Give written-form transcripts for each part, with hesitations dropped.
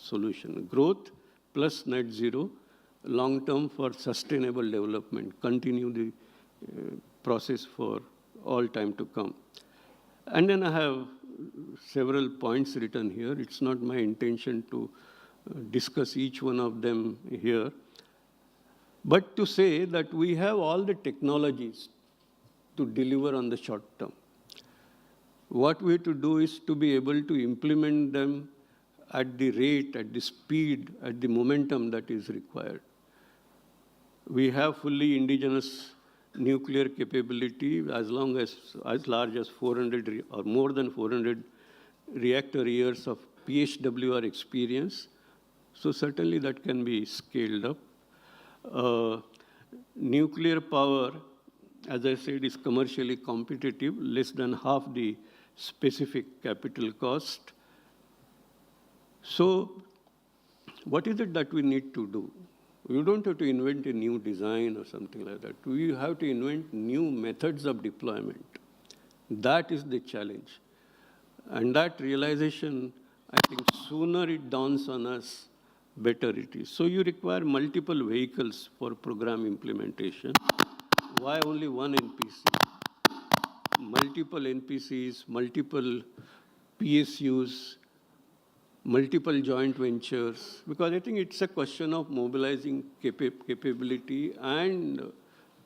solution. Growth plus net zero, long term for sustainable development, continue the process for all time to come. And then I have several points written here. It's not my intention to discuss each one of them here, but to say that we have all the technologies to deliver on the short term. What we have to do is to be able to implement them at the rate, at the speed, at the momentum that is required. We have fully indigenous nuclear capability as large as 400 or more than 400 reactor years of PHWR experience. So certainly that can be scaled up. Nuclear power, as I said, is commercially competitive, less than half the specific capital cost. So what is it that we need to do? You don't have to invent a new design or something like that. We have to invent new methods of deployment. That is the challenge. And that realization, I think sooner it dawns on us, better it is. So you require multiple vehicles for program implementation. Why only one NPC? Multiple NPCs, multiple PSUs, multiple joint ventures, because I think it's a question of mobilizing capability and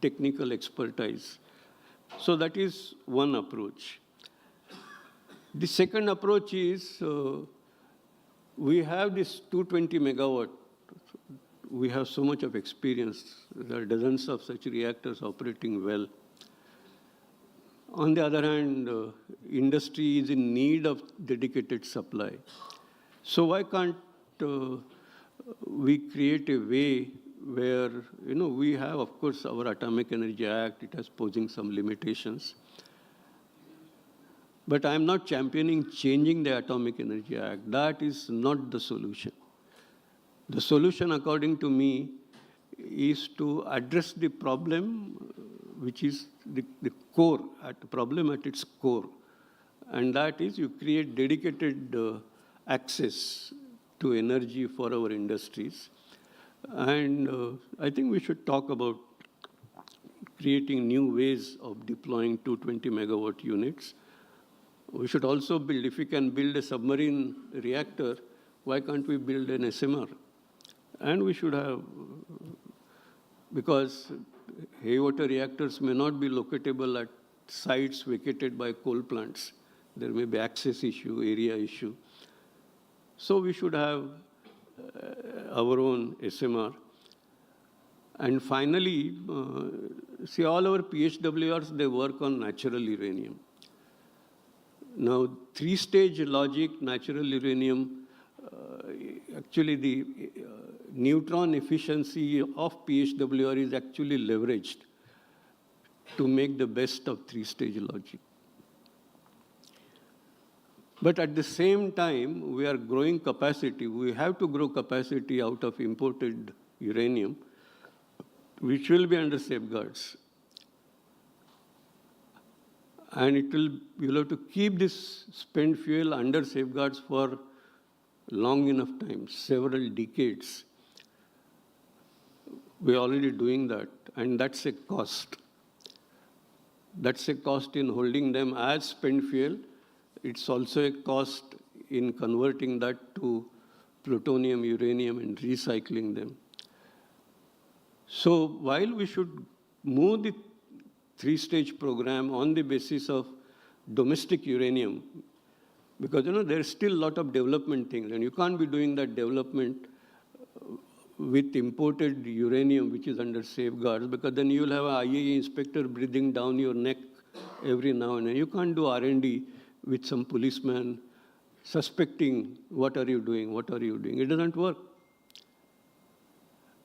technical expertise. So that is one approach. The second approach is we have this 220 megawatt. We have so much of experience. There are dozens of such reactors operating well. On the other hand, industry is in need of dedicated supply. So why can't we create a way where, we have, of course, our Atomic Energy Act, it has posing some limitations. But I'm not championing changing the Atomic Energy Act. That is not the solution. The solution, according to me, is to address the problem, which is the core, the problem at its core. And that is you create dedicated access to energy for our industries. And I think we should talk about creating new ways of deploying 220 megawatt units. We should also build, if we can build a submarine reactor, why can't we build an SMR? And we should have, because heavy water reactors may not be locatable at sites vacated by coal plants. There may be access issue, area issue. So we should have our own SMR. And finally, see, all our PHWRs, they work on natural uranium. Now, three-stage logic, natural uranium, actually the neutron efficiency of PHWR is actually leveraged to make the best of three-stage logic. But at the same time, we are growing capacity. We have to grow capacity out of imported uranium, which will be under safeguards. And you'll have to keep this spent fuel under safeguards for long enough time, several decades. We're already doing that, and that's a cost. That's a cost in holding them as spent fuel. It's also a cost in converting that to plutonium, uranium, and recycling them. So while we should move the three-stage program on the basis of domestic uranium, because there's still a lot of development things, and you can't be doing that development with imported uranium, which is under safeguards, because then you'll have an IAEA inspector breathing down your neck every now and then. You can't do R&D with some policeman suspecting, what are you doing, what are you doing? It doesn't work.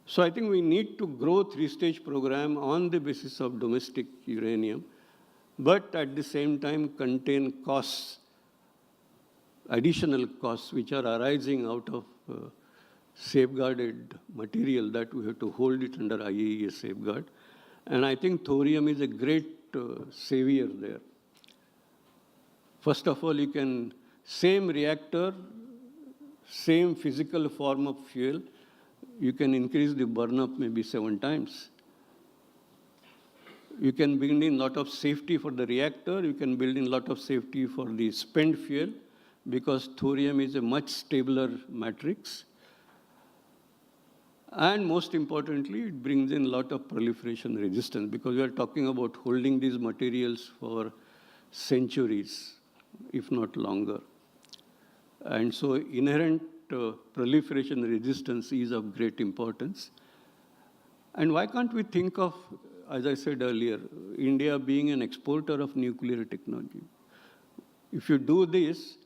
So I think we need to grow three-stage program on the basis of domestic uranium, but at the same time contain costs, additional costs, which are arising out of safeguarded material that we have to hold it under IAEA safeguard. And I think thorium is a great savior there. First of all, you can, same reactor, same physical form of fuel, you can increase the burn-up maybe 7 times. You can build in a lot of safety for the reactor. You can build in a lot of safety for the spent fuel because thorium is a much stabler matrix. And most importantly, it brings in a lot of proliferation resistance because we are talking about holding these materials for centuries, if not longer. And so inherent proliferation resistance is of great importance. And why can't we think of, as I said earlier, India being an exporter of nuclear technology? If you do this,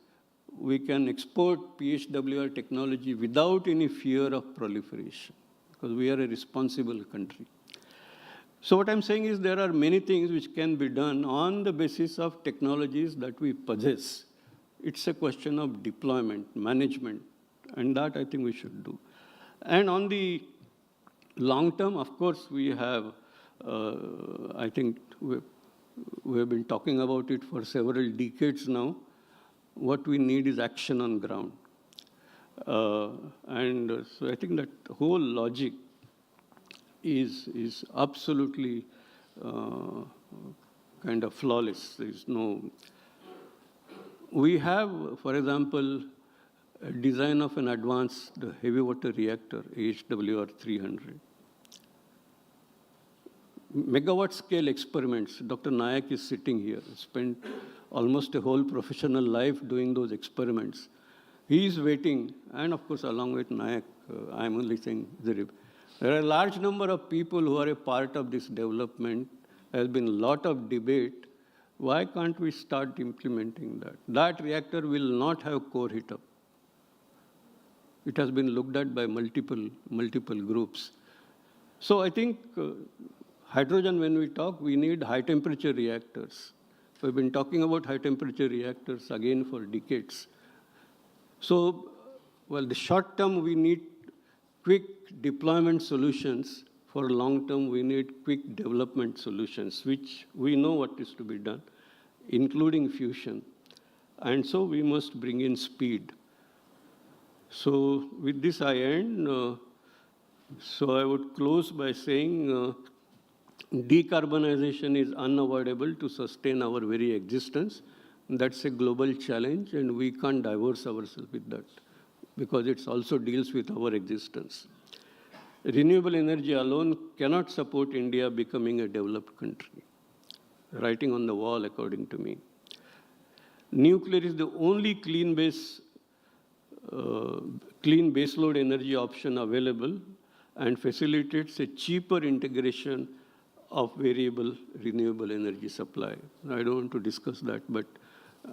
we can export PHWR technology without any fear of proliferation, because we are a responsible country. So what I'm saying is there are many things which can be done on the basis of technologies that we possess. It's a question of deployment, management, and that I think we should do. And on the long term, of course, we have, I think we have been talking about it for several decades now. What we need is action on ground. And so I think that whole logic is absolutely kind of flawless. There is no. We have, for example, a design of an advanced heavy water reactor, HWR 300. Megawatt scale experiments. Dr. Nayak is sitting here, spent almost a whole professional life doing those experiments. He is waiting, and of course, along with Nayak, I'm only saying there are a large number of people who are a part of this development. There has been a lot of debate. Why can't we start implementing that? That reactor will not have core heat up. It has been looked at by multiple groups. So I think hydrogen, when we talk, we need high temperature reactors. We've been talking about high temperature reactors again for decades. So, well, the short term, we need quick deployment solutions. For long term, we need quick development solutions, which we know what is to be done, including fusion. And so we must bring in speed. So with this, I end. So I would close by saying decarbonization is unavoidable to sustain our very existence. That's a global challenge, and we can't divorce ourselves with that because it also deals with our existence. Renewable energy alone cannot support India becoming a developed country. Writing on the wall, according to me. Nuclear is the only clean baseload energy option available and facilitates a cheaper integration of variable renewable energy supply. I don't want to discuss that, but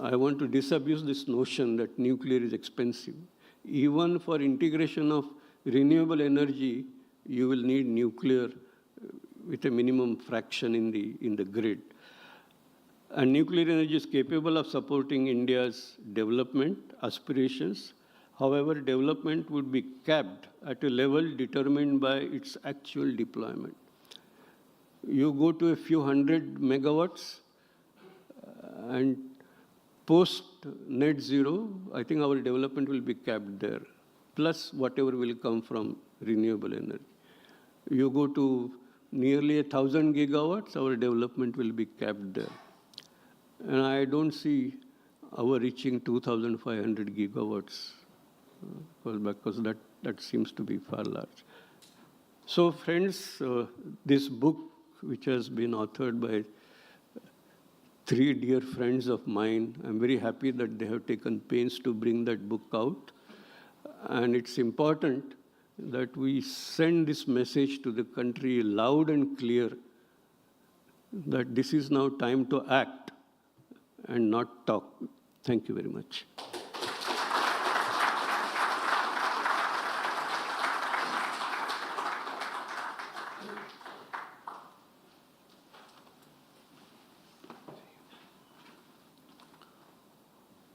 I want to disabuse this notion that nuclear is expensive. Even for integration of renewable energy, you will need nuclear with a minimum fraction in the grid. And nuclear energy is capable of supporting India's development aspirations. However, development would be capped at a level determined by its actual deployment. You go to a few hundred megawatts, and post net zero, I think our development will be capped there, plus whatever will come from renewable energy. You go to nearly 1,000 gigawatts, our development will be capped there. And I don't see our reaching 2,500 gigawatts, because that seems to be far large. So friends, this book, which has been authored by 3 dear friends of mine, I'm very happy that they have taken pains to bring that book out. And it's important that we send this message to the country loud and clear that this is now time to act and not talk. Thank you very much.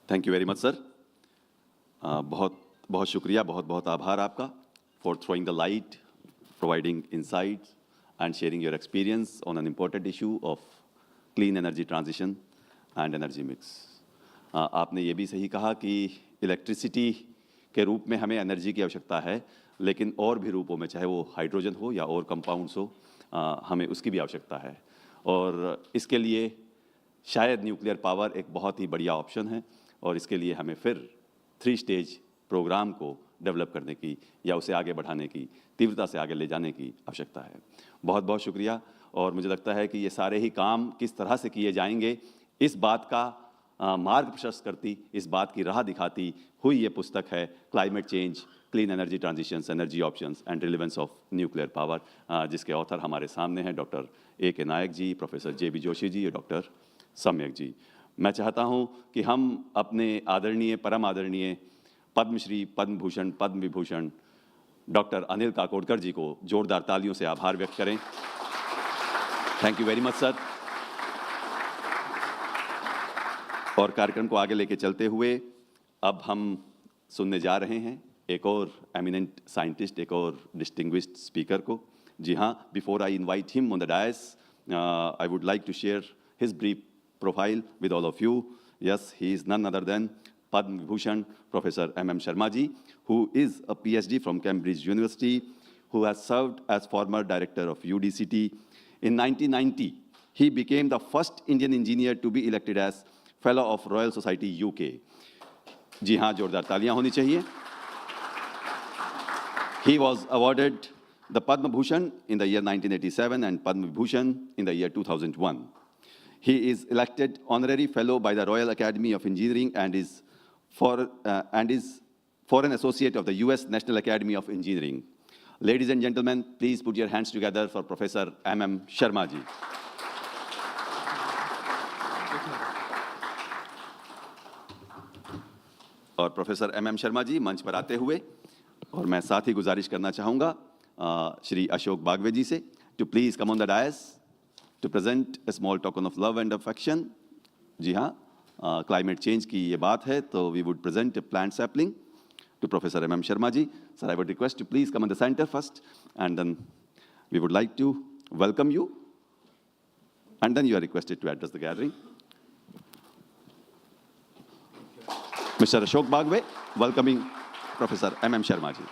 Thank you very much, sir. बहुत बहुत शुक्रिया, बहुत बहुत आभार आपका for throwing the light, providing insights, and sharing your experience on an important issue of clean energy transition and energy mix. आपने ये भी सही कहा कि इलेक्ट्रिसिटी के रूप में हमें एनर्जी की आवश्यकता है, लेकिन और भी रूपों में, चाहे वो हाइड्रोजन हो या और कंपाउंड्स हो, हमें उसकी भी आवश्यकता है। और इसके लिए शायद न्यूक्लियर पावर एक बहुत ही बढ़िया ऑप्शन है, और इसके लिए हमें फिर 3 स्टेज प्रोग्राम को डेवलप करने की या उसे आगे बढ़ाने की, तीव्रता से आगे ले जाने की आवश्यकता है। बहुत बहुत शुक्रिया। और मुझे लगता है कि ये सारे ही काम किस तरह से किए जाएंगे, इस बात का मार्ग प्रशस्त करती, इस बात की राह दिखाती हुई ये पुस्तक है, climate change, clean energy transitions, energy options and relevance of nuclear power, जिसके ऑथर हमारे सामने हैं डॉक्टर A.K. नायक जी, प्रोफेसर J.B. जोशी जी और डॉक्टर सम्यक जी। मैं चाहता हूं कि हम अपने आदरणीय, परम आदरणीय पद्मश्री, पद्म भूषण, पद्म विभूषण डॉक्टर अनिल काकोडकर जी को जोरदार तालियों से आभार व्यक्त करें। Thank you very much sir. और कार्यक्रम को आगे लेके चलते हुए अब हम सुनने जा रहे हैं एक और एमिनेंट साइंटिस्ट, एक और डिस्टिंग्विश्ड स्पीकर को। जी हाँ, before I invite him on the dais, I would like to share his brief profile with all of you. Yes, he is none other than Padma Vibhushan Professor M.M. Sharma ji, who is a PhD from Cambridge University, who has served as former director of UDCT. In 1990, he became the first Indian engineer to be elected as Fellow of Royal Society UK. जी हाँ, जोरदार तालियां होनी चाहिए। He was awarded the Padma Bhushan in the year 1987 and Padma Vibhushan in the year 2001. He is elected honorary fellow by the Royal Academy of Engineering and is foreign associate of the US National Academy of Engineering. Ladies and gentlemen, please put your hands together for Professor M.M. Sharma ji. और professor M.M. Sharma ji मंच पर आते हुए, और मैं साथ ही गुजारिश करना चाहूँगा श्री अशोक बागवे जी से to please come on the dais to present a small token of love and affection. जी हाँ, क्लाइमेट चेंज की ये बात है, तो we would present a plant sapling to Professor M.M. Sharma ji. Sir, I would request to please come in the center first, and then we would like to welcome you, and then you are requested to address the gathering. Mr. Ashok Bagwe, welcoming Professor M.M. Sharma ji.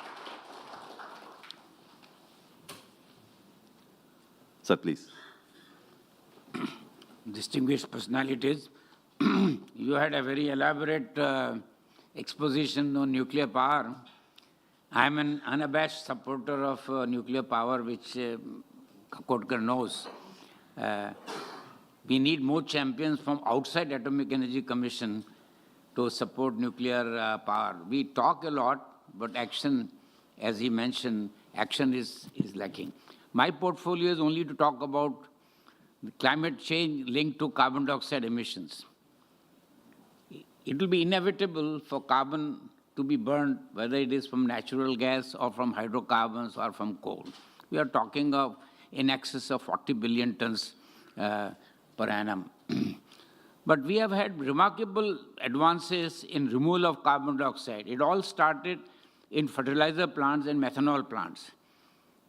Sir, please. Distinguished personalities, you had a very elaborate exposition on nuclear power. I am an unabashed supporter of nuclear power, which Kakodkar knows. We need more champions from outside Atomic Energy Commission to support nuclear power. We talk a lot, but action, as he mentioned, action is lacking. My portfolio is only to talk about the climate change linked to carbon dioxide emissions. It will be inevitable for carbon to be burned, whether it is from natural gas or from hydrocarbons or from coal. We are talking of in excess of 40 billion tons per annum. But we have had remarkable advances in removal of carbon dioxide. It all started in fertilizer plants and methanol plants.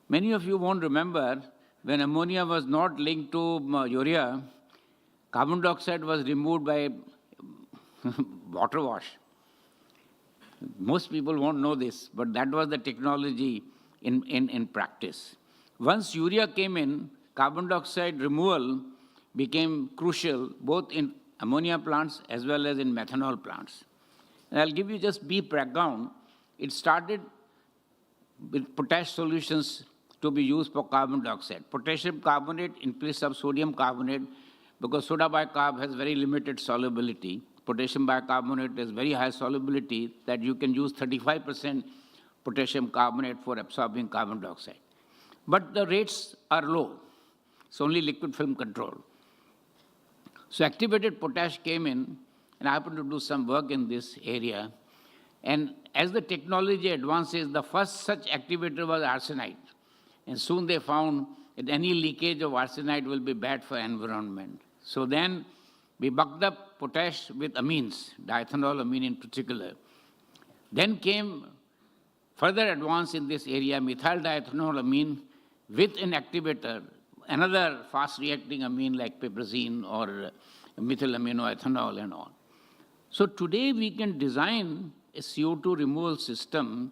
Many of you won't remember when ammonia was not linked to urea, carbon dioxide was removed by water wash. Most people won't know this, but that was the technology in practice. Once urea came in, carbon dioxide removal became crucial both in ammonia plants as well as in methanol plants. And I'll give you just brief background. It started with potash solutions to be used for carbon dioxide. Potassium carbonate in place of sodium carbonate, because soda bicarb has very limited solubility. Potassium bicarbonate has very high solubility that you can use 35% potassium carbonate for absorbing carbon dioxide. But the rates are low. It's only liquid film control. So activated potash came in, and I happened to do some work in this area. And as the technology advances, the first such activator was arsenite. And soon they found that any leakage of arsenite will be bad for environment. So then we bucked up potash with amines, diethanol amine in particular. Then came further advance in this area, methyl diethanol amine with an activator, another fast-reacting amine like piperazine or methyl aminoethanol and all. So today we can design a CO2 removal system,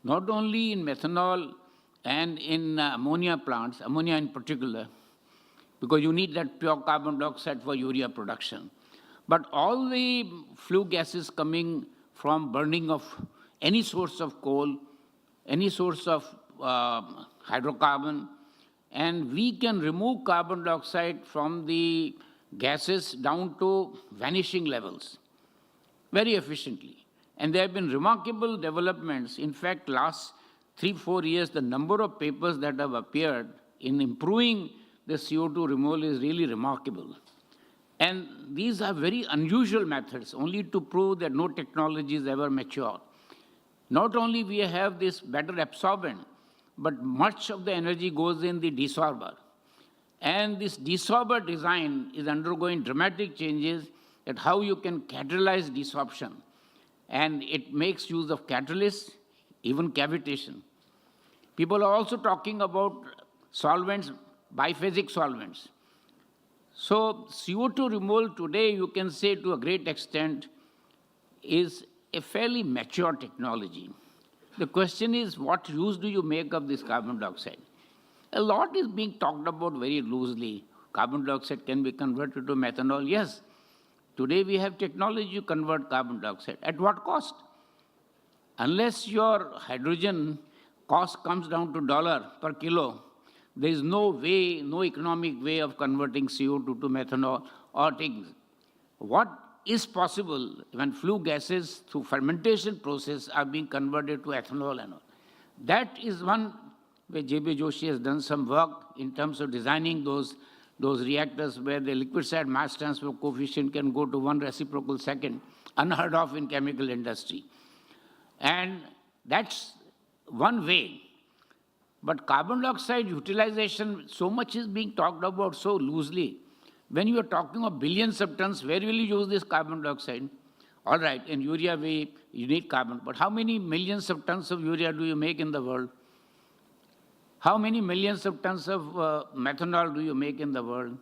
not only in methanol and in ammonia plants, ammonia in particular, because you need that pure carbon dioxide for urea production. But all the flue gases coming from burning of any source of coal, any source of hydrocarbon, and we can remove carbon dioxide from the gases down to vanishing levels very efficiently. And there have been remarkable developments. In fact, last 3-4 years, the number of papers that have appeared in improving the CO2 removal is really remarkable. And these are very unusual methods, only to prove that no technology is ever mature. Not only we have this better absorbent, but much of the energy goes in the desorber. And this desorber design is undergoing dramatic changes at how you can catalyze desorption. And it makes use of catalysts, even cavitation. People are also talking about solvents, biphasic solvents. So CO2 removal today, you can say to a great extent, is a fairly mature technology. The question is, what use do you make of this carbon dioxide? A lot is being talked about very loosely. Carbon dioxide can be converted to methanol. Yes, today we have technology to convert carbon dioxide. At what cost? Unless your hydrogen cost comes down to $1 per kilo, there is no way, no economic way of converting CO2 to methanol or things. What is possible when flue gases through fermentation process are being converted to ethanol and all? That is one where J.B. Joshi has done some work in terms of designing those reactors where the liquid side mass transfer coefficient can go to 1 reciprocal second, unheard of in chemical industry. And that's one way. But carbon dioxide utilization, so much is being talked about so loosely. When you are talking of billions of tons, where will you use this carbon dioxide? All right, in urea you need carbon, but how many millions of tons of urea do you make in the world? How many millions of tons of methanol do you make in the world?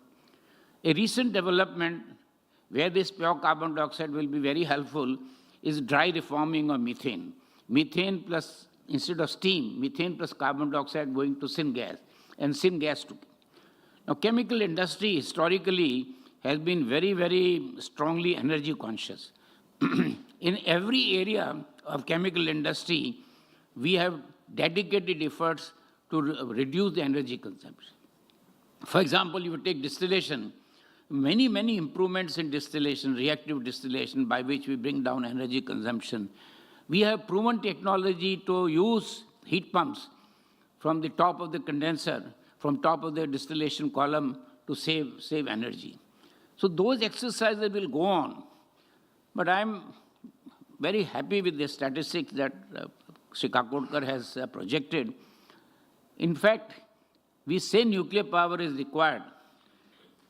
A recent development where this pure carbon dioxide will be very helpful is dry reforming of methane. Methane plus, instead of steam, methane plus carbon dioxide going to syngas, and syngas to. Now, chemical industry historically has been very, very strongly energy conscious. In every area of chemical industry, we have dedicated efforts to reduce the energy consumption. For example, you take distillation, many, many improvements in distillation, reactive distillation, by which we bring down energy consumption. We have proven technology to use heat pumps from the top of the condenser, from top of the distillation column to save energy. So those exercises will go on. But I'm very happy with the statistics that Sri Kakodkar has projected. In fact, we say nuclear power is required,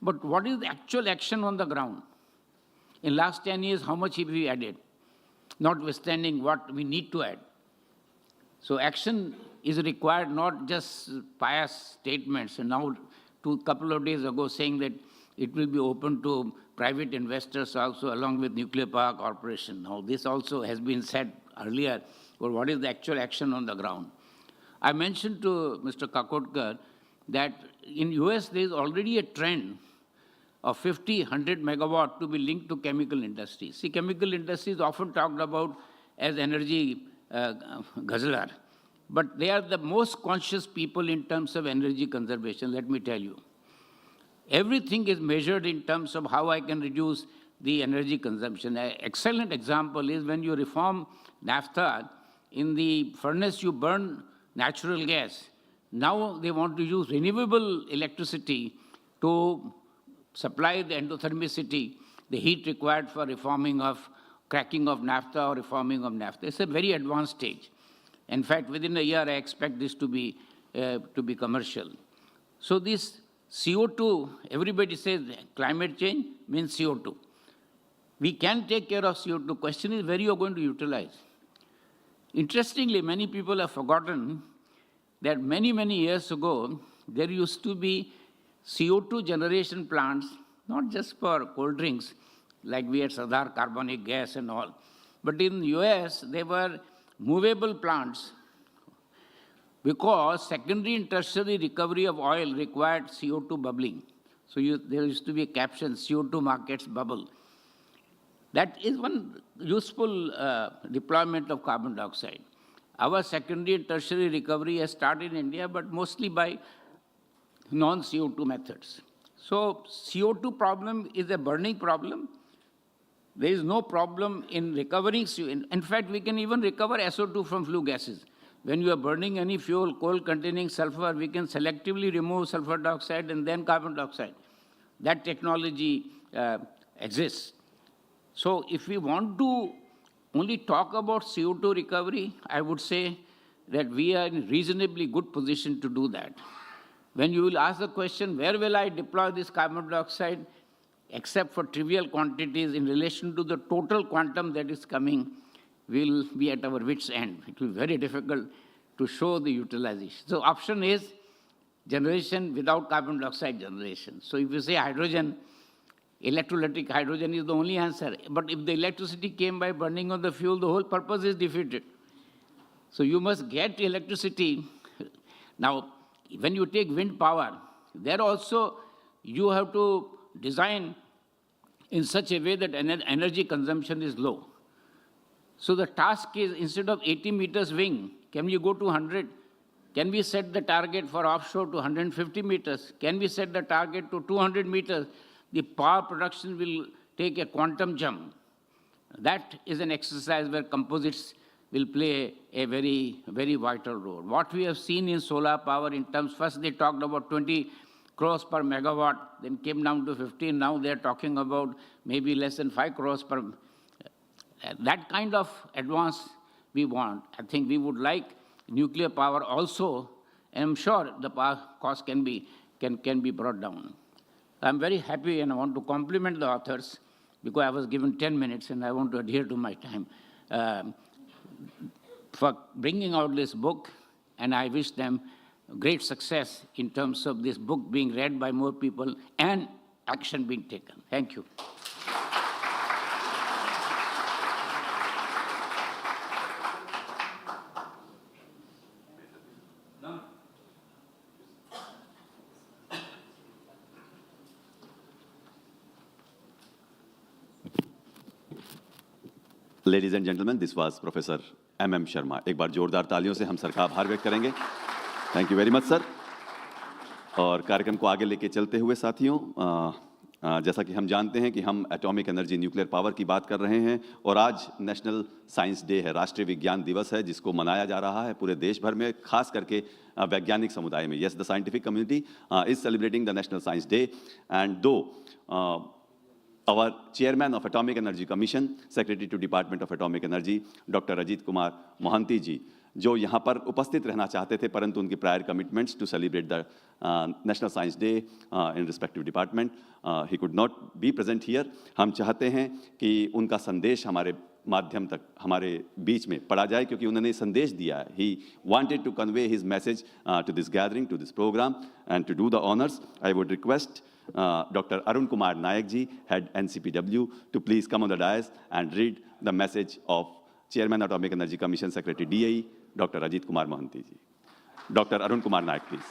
but what is the actual action on the ground? In last 10 years, how much have we added? Notwithstanding what we need to add. So action is required, not just pious statements. And now, a couple of days ago, saying that it will be open to private investors also, along with Nuclear Power Corporation. Now, this also has been said earlier, but what is the actual action on the ground? I mentioned to Mr. Kakodkar that in US there is already a trend of 50, 100 megawatt to be linked to chemical industry. See, chemical industry is often talked about as energy guzzler, but they are the most conscious people in terms of energy conservation, let me tell you. Everything is measured in terms of how I can reduce the energy consumption. An excellent example is when you reform naphtha, in the furnace you burn natural gas. Now they want to use renewable electricity to supply the endothermicity, the heat required for reforming of, cracking of naphtha or reforming of naphtha. It's a very advanced stage. In fact, within a year, I expect this to be commercial. So this CO2, everybody says climate change means CO2. We can take care of CO2. Question is where you are going to utilize. Interestingly, many people have forgotten that many, many years ago, there used to be CO2 generation plants, not just for cold drinks, like we had Sadar carbonic gas and all, But in US, they were movable plants because secondary and tertiary recovery of oil required CO2 bubbling. So there used to be a caption, CO2 markets bubble. That is one useful deployment of carbon dioxide. Our secondary and tertiary recovery has started in India, but mostly by non-CO2 methods. So CO2 problem is a burning problem. There is no problem in recovering CO2. In fact, we can even recover SO2 from flue gases. When you are burning any fuel, coal containing sulfur, we can selectively remove sulfur dioxide and then carbon dioxide. That technology exists. So if we want to only talk about CO2 recovery, I would say that we are in a reasonably good position to do that. When you will ask the question, where will I deploy this carbon dioxide, except for trivial quantities in relation to the total quantum that is coming, we'll be at our wits' end. It will be very difficult to show the utilization. So option is generation without carbon dioxide generation. So if you say hydrogen, electrolytic hydrogen is the only answer. But if the electricity came by burning of the fuel, the whole purpose is defeated. So you must get electricity. Now, when you take wind power, there also you have to design in such a way that energy consumption is low. So the task is, instead of 80 meters wing, can we go to 100? Can we set the target for offshore to 150 meters? Can we set the target to 200 meters? The power production will take a quantum jump. That is an exercise where composites will play a very, very vital role. What we have seen in solar power in terms, first they talked about 20 crores per megawatt, then came down to 15, now they're talking about maybe less than 5 crores per. That kind of advance we want. I think we would like nuclear power also, and I'm sure the power cost can be brought down. I'm very happy and I want to compliment the authors because I was given 10 minutes and I want to adhere to my time for bringing out this book, and I wish them great success in terms of this book being read by more people and action being taken. Thank you. Ladies and gentlemen, this was Professor M.M. Sharma. एक बार जोरदार तालियों से हम sir का आभार व्यक्त करेंगे. Thank you very much sir. और कार्यक्रम को आगे लेके चलते हुए साथियों, जैसा कि हम जानते हैं कि हम एटॉमिक एनर्जी न्यूक्लियर पावर की बात कर रहे हैं और आज नेशनल साइंस डे है, राष्ट्रीय विज्ञान दिवस है, जिसको मनाया जा रहा है पूरे देश भर में, खास करके वैज्ञानिक समुदाय में. Yes, the scientific community is celebrating the National Science day, and दो our chairman of Atomic Energy Commission, Secretary to Department of Atomic Energy, Dr. Ajit Kumar Mohanty ji, जो यहाँ पर उपस्थित रहना चाहते थे, परंतु उनकी prior commitments to celebrate the National Science Day in respective department, he could not be present here. हम चाहते हैं कि उनका संदेश हमारे माध्यम तक, हमारे बीच में पढ़ा जाए, क्योंकि उन्होंने संदेश दिया है. He wanted to convey his message to this gathering, to this programme, and to do the honours I would request Dr. Arun Kumar Nayak ji, head NCPW, to please come on the dais and read the message of Chairman Atomic Energy Commission, Secretary DAE, Dr. Ajit Kumar Mohanty ji. Dr. Arun Kumar Nayak, please.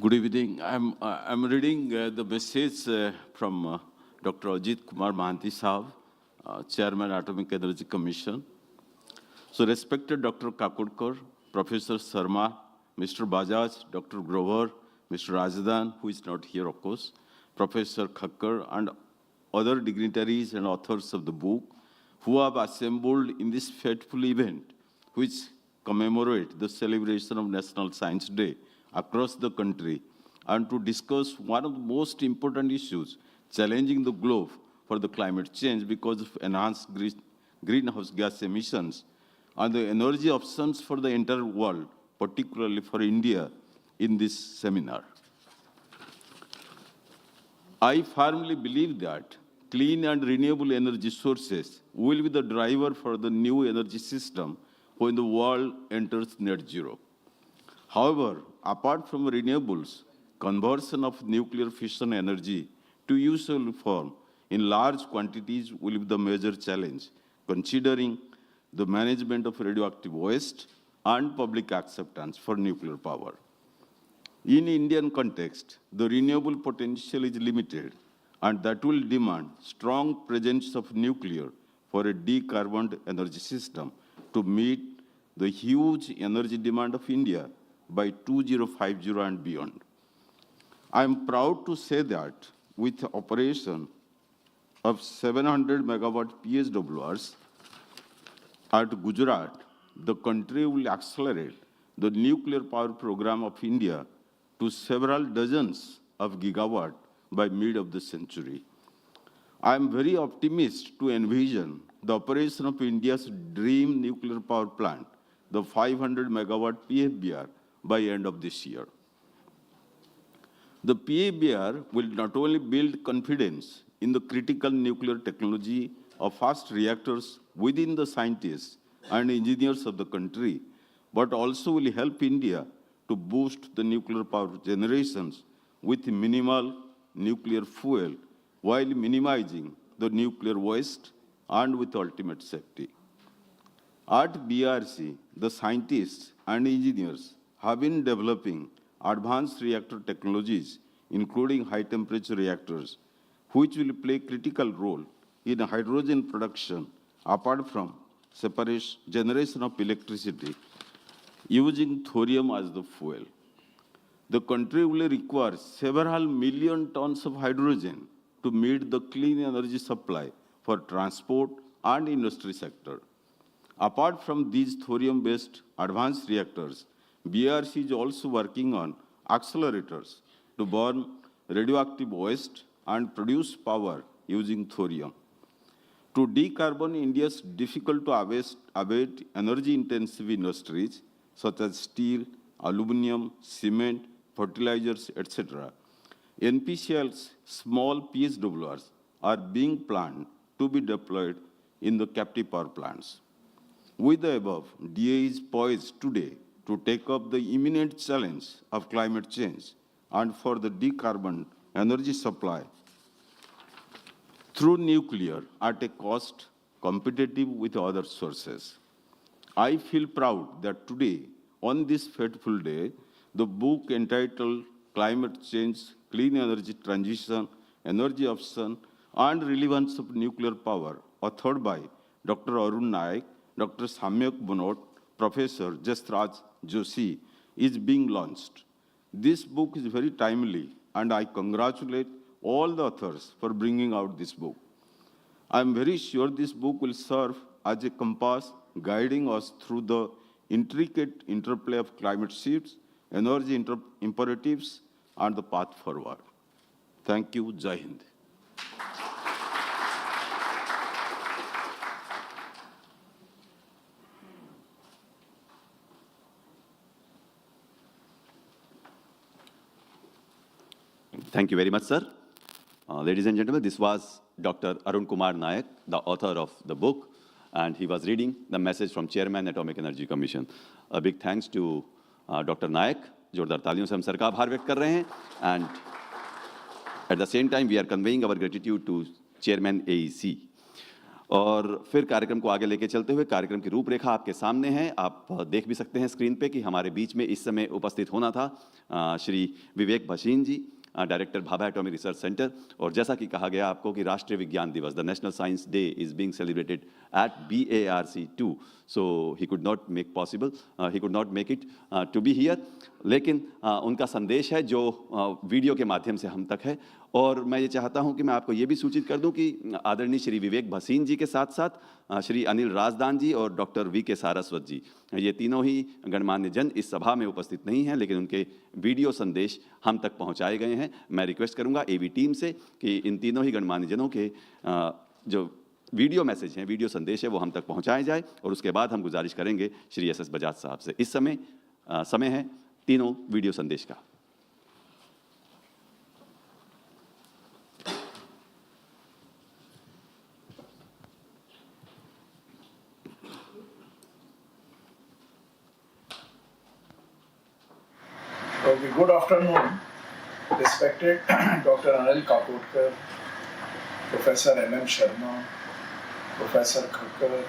Good evening. I'm reading the message from Dr. Ajit Kumar Mohanty Sahab, Chairman Atomic Energy Commission. So respected Dr. Kakurkar, Professor Sharma, Mr. Bajaj, Dr. Grover, Mr. Rajadan, who is not here, of course, Professor Khakkar, and other dignitaries and authors of the book who have assembled in this fateful event, which commemorate the celebration of National Science Day across the country, and to discuss one of the most important issues challenging the globe for the climate change because of enhanced greenhouse gas emissions and the energy options for the entire world, particularly for India, in this seminar. I firmly believe that clean and renewable energy sources will be the driver for the new energy system when the world enters net zero. However, apart from renewables, conversion of nuclear fission energy to useful form in large quantities will be the major challenge, considering the management of radioactive waste and public acceptance for nuclear power. In Indian context, the renewable potential is limited, and that will demand strong presence of nuclear for a decarboned energy system to meet the huge energy demand of India by 2050 and beyond. I am proud to say that with the operation of 700 megawatt PSWRs at Gujarat, the country will accelerate the nuclear power program of India to several dozens of gigawatts by mid of the century. I am very optimistic to envision the operation of India's dream nuclear power plant, the 500 megawatt PFBR, by end of this year. The PFBR will not only build confidence in the critical nuclear technology of fast reactors within the scientists and engineers of the country, but also will help India to boost the nuclear power generations with minimal nuclear fuel while minimizing the nuclear waste and with ultimate safety. At BRC, the scientists and engineers have been developing advanced reactor technologies, including high-temperature reactors, which will play a critical role in hydrogen production apart from separation, generation of electricity using thorium as the fuel. The country will require several million tons of hydrogen to meet the clean energy supply for transport and industry sector. Apart from these thorium-based advanced reactors, BRC is also working on accelerators to burn radioactive waste and produce power using thorium. To decarbon India's difficult to abate energy-intensive industries such as steel, aluminum, cement, fertilizers, etc., NPCL's small PSWRs are being planned to be deployed in the captive power plants. With the above, DA is poised today to take up the imminent challenge of climate change and for the decarboned energy supply through nuclear at a cost competitive with other sources. I feel proud that today, on this fateful day, the book entitled Climate Change, Clean Energy Transition, Energy Option, and Relevance of Nuclear Power, authored by Dr. Arun Naik, Dr. Samyak Bunot, Professor Jasraj Joshi, is being launched. This book is very timely, and I congratulate all the authors for bringing out this book. I am very sure this book will serve as a compass guiding us through the intricate interplay of climate shifts, energy imperatives, and the path forward. Thank you. Jai Hind. Thank you very much, sir. Ladies and gentlemen, this was Dr. Arun Kumar Nayak, the author of the book, and he was reading the message from Chairman Atomic Energy Commission. A big thanks to Dr. Nayak. जोरदार तालियों से हम sir का आभार व्यक्त कर रहे हैं. And at the same time, we are conveying our gratitude to Chairman AEC. और फिर कार्यक्रम को आगे लेके चलते हुए कार्यक्रम की रूपरेखा आपके सामने है. आप देख भी सकते हैं स्क्रीन पे कि हमारे बीच में इस समय उपस्थित होना था Shri Vivek Bhasin ji, director Bhabha atomic research centre. और जैसा कि कहा गया आपको कि राष्ट्रीय विज्ञान दिवस, the National Science Day, is being celebrated at BARC 2. So he could not make it to be here. लेकिन उनका संदेश है जो वीडियो के माध्यम से हम तक है. और मैं ये चाहता हूं कि मैं आपको ये भी सूचित कर दूं कि आदरणीय श्री विवेक भसीन जी के साथ साथ श्री अनिल राजदान जी और डॉक्टर VK सारस्वत जी, ये तीनों ही गणमान्य जन इस सभा में उपस्थित नहीं हैं, लेकिन उनके वीडियो संदेश हम तक पहुंचाए गए हैं. मैं रिक्वेस्ट करूंगा AV टीम से कि इन तीनों ही गणमान्य जनों के जो वीडियो मैसेज हैं, वीडियो संदेश है, वो हम तक पहुंचाए जाए. और उसके बाद हम गुजारिश करेंगे श्री SS बजाज साहब से. इस समय है तीनों वीडियो संदेश का. Okay, good afternoon, respected Dr. Anil Kapotkar, Professor M.M. Sharma, Professor Khakkar,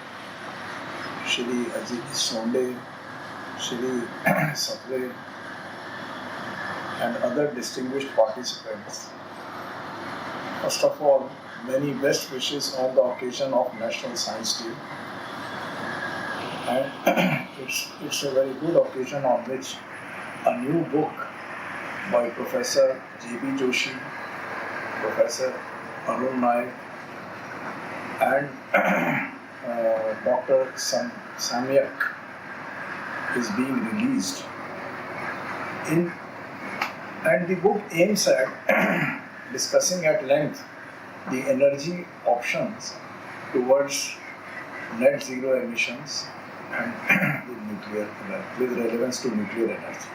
Shri Ajit Sonde, Shri Sapre, and other distinguished participants. First of all, many best wishes on the occasion of National Science Day. And it's a very good occasion on which a new book by Professor J.B. Joshi, Professor Arun Naik, and Dr. Samyak is being released. And the book aims at discussing at length the energy options towards net zero emissions and with relevance to nuclear energy.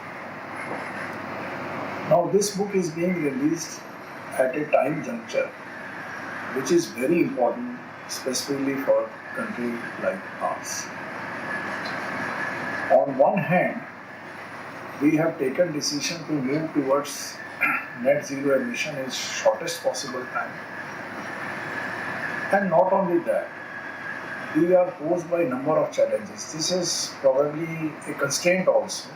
Now, this book is being released at a time juncture which is very important, specifically for a country like ours. On one hand, we have taken decision to move towards net zero emission in shortest possible time. And not only that, we are posed by a number of challenges. This is probably a constraint also.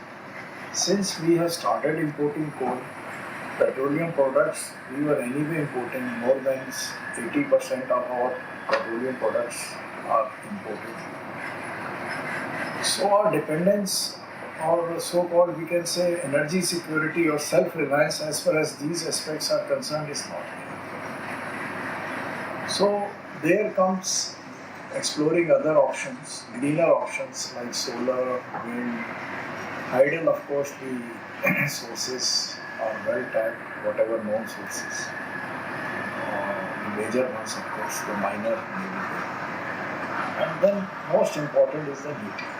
Since we have started importing coal, petroleum products, we were anyway importing more than 80% of our petroleum products are imported. So our dependence, or so-called we can say energy security or self-reliance as far as these aspects are concerned is not here. So there comes exploring other options, greener options like solar, wind, hydro, of course the sources are well tapped, whatever known sources. The major ones, of course, the minor maybe there. And then most important is the nuclear.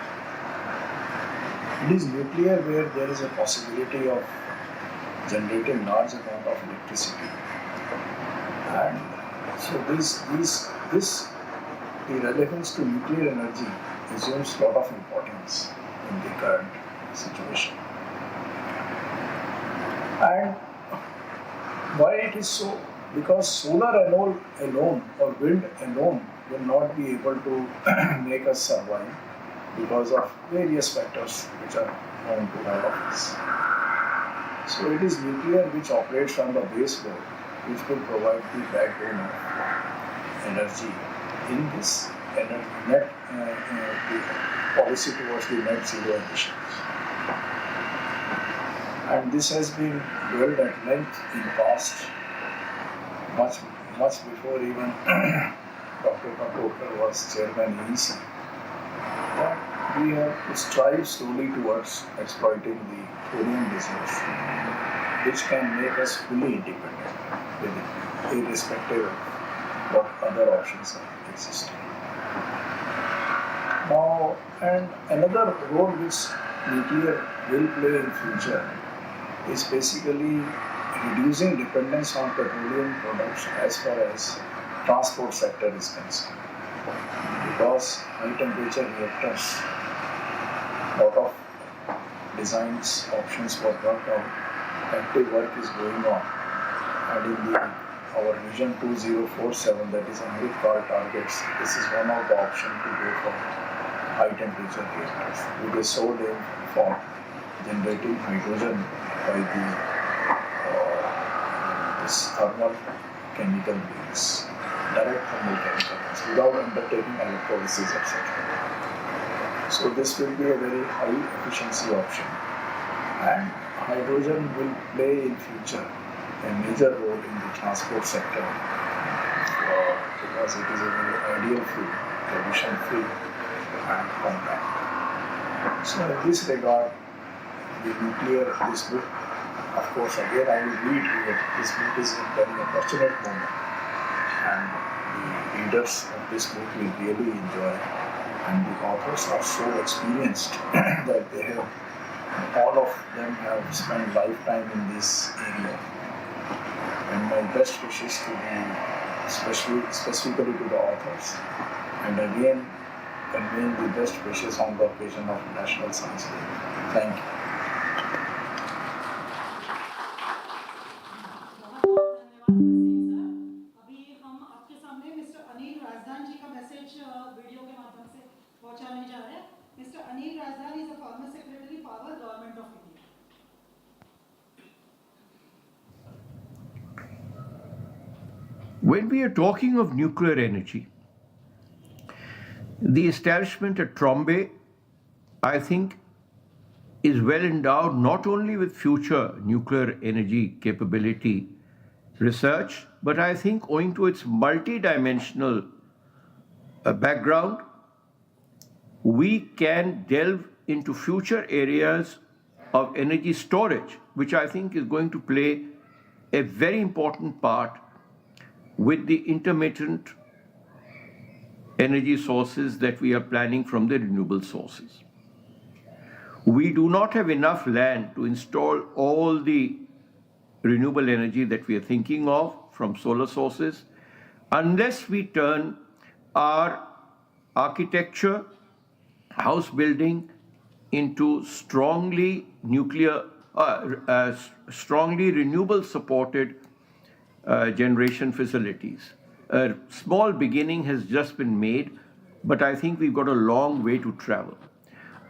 It is nuclear where there is a possibility of generating large amount of electricity. And so the relevance to nuclear energy assumes a lot of importance in the current situation. And why it is so? Because solar alone or wind alone will not be able to make us survive because of various factors which are known to all of us. So it is nuclear which operates on the base load, which will provide the backbone of energy in this the policy towards the net zero emissions. And this has been dwelled at length in the past, much before even Dr. Kapotkar was chairman EEC. But we have to strive slowly towards exploiting the thorium resource, which can make us fully independent, irrespective of what other options are existing. Now, and another role which nuclear will play in future is basically reducing dependence on petroleum products as far as transport sector is concerned. Because high temperature reactors, lot of designs, options were worked out, active work is going on, and in our Vision 2047, that is Amrit Kaal targets, this is one of the options to go for high temperature reactors with a sole aim for generating hydrogen by the this thermal chemical means, direct thermal chemical means, without undertaking electrolysis, etc. So this will be a very high efficiency option, and hydrogen will play in future a major role in the transport sector because it is a very ideal fuel, pollution free and compact. So in this regard, the nuclear, this book, of course, again I will read here, this book is in very opportunate moment, and the readers of this book will really enjoy, and the authors are so experienced that they have, all of them have spent lifetime in this area. And my best wishes to be specifically to the authors, and again conveying the best wishes on the occasion of National Science Day. Thank you. When we are talking of nuclear energy, the establishment at Trombay, I think, is well endowed not only with future nuclear energy capability research, but I think owing to its multidimensional background, we can delve into future areas of energy storage, which I think is going to play a very important part with the intermittent energy sources that we are planning from the renewable sources. We do not have enough land to install all the renewable energy that we are thinking of from solar sources unless we turn our architecture, house building into strongly renewable supported generation facilities. A small beginning has just been made, but I think we've got a long way to travel.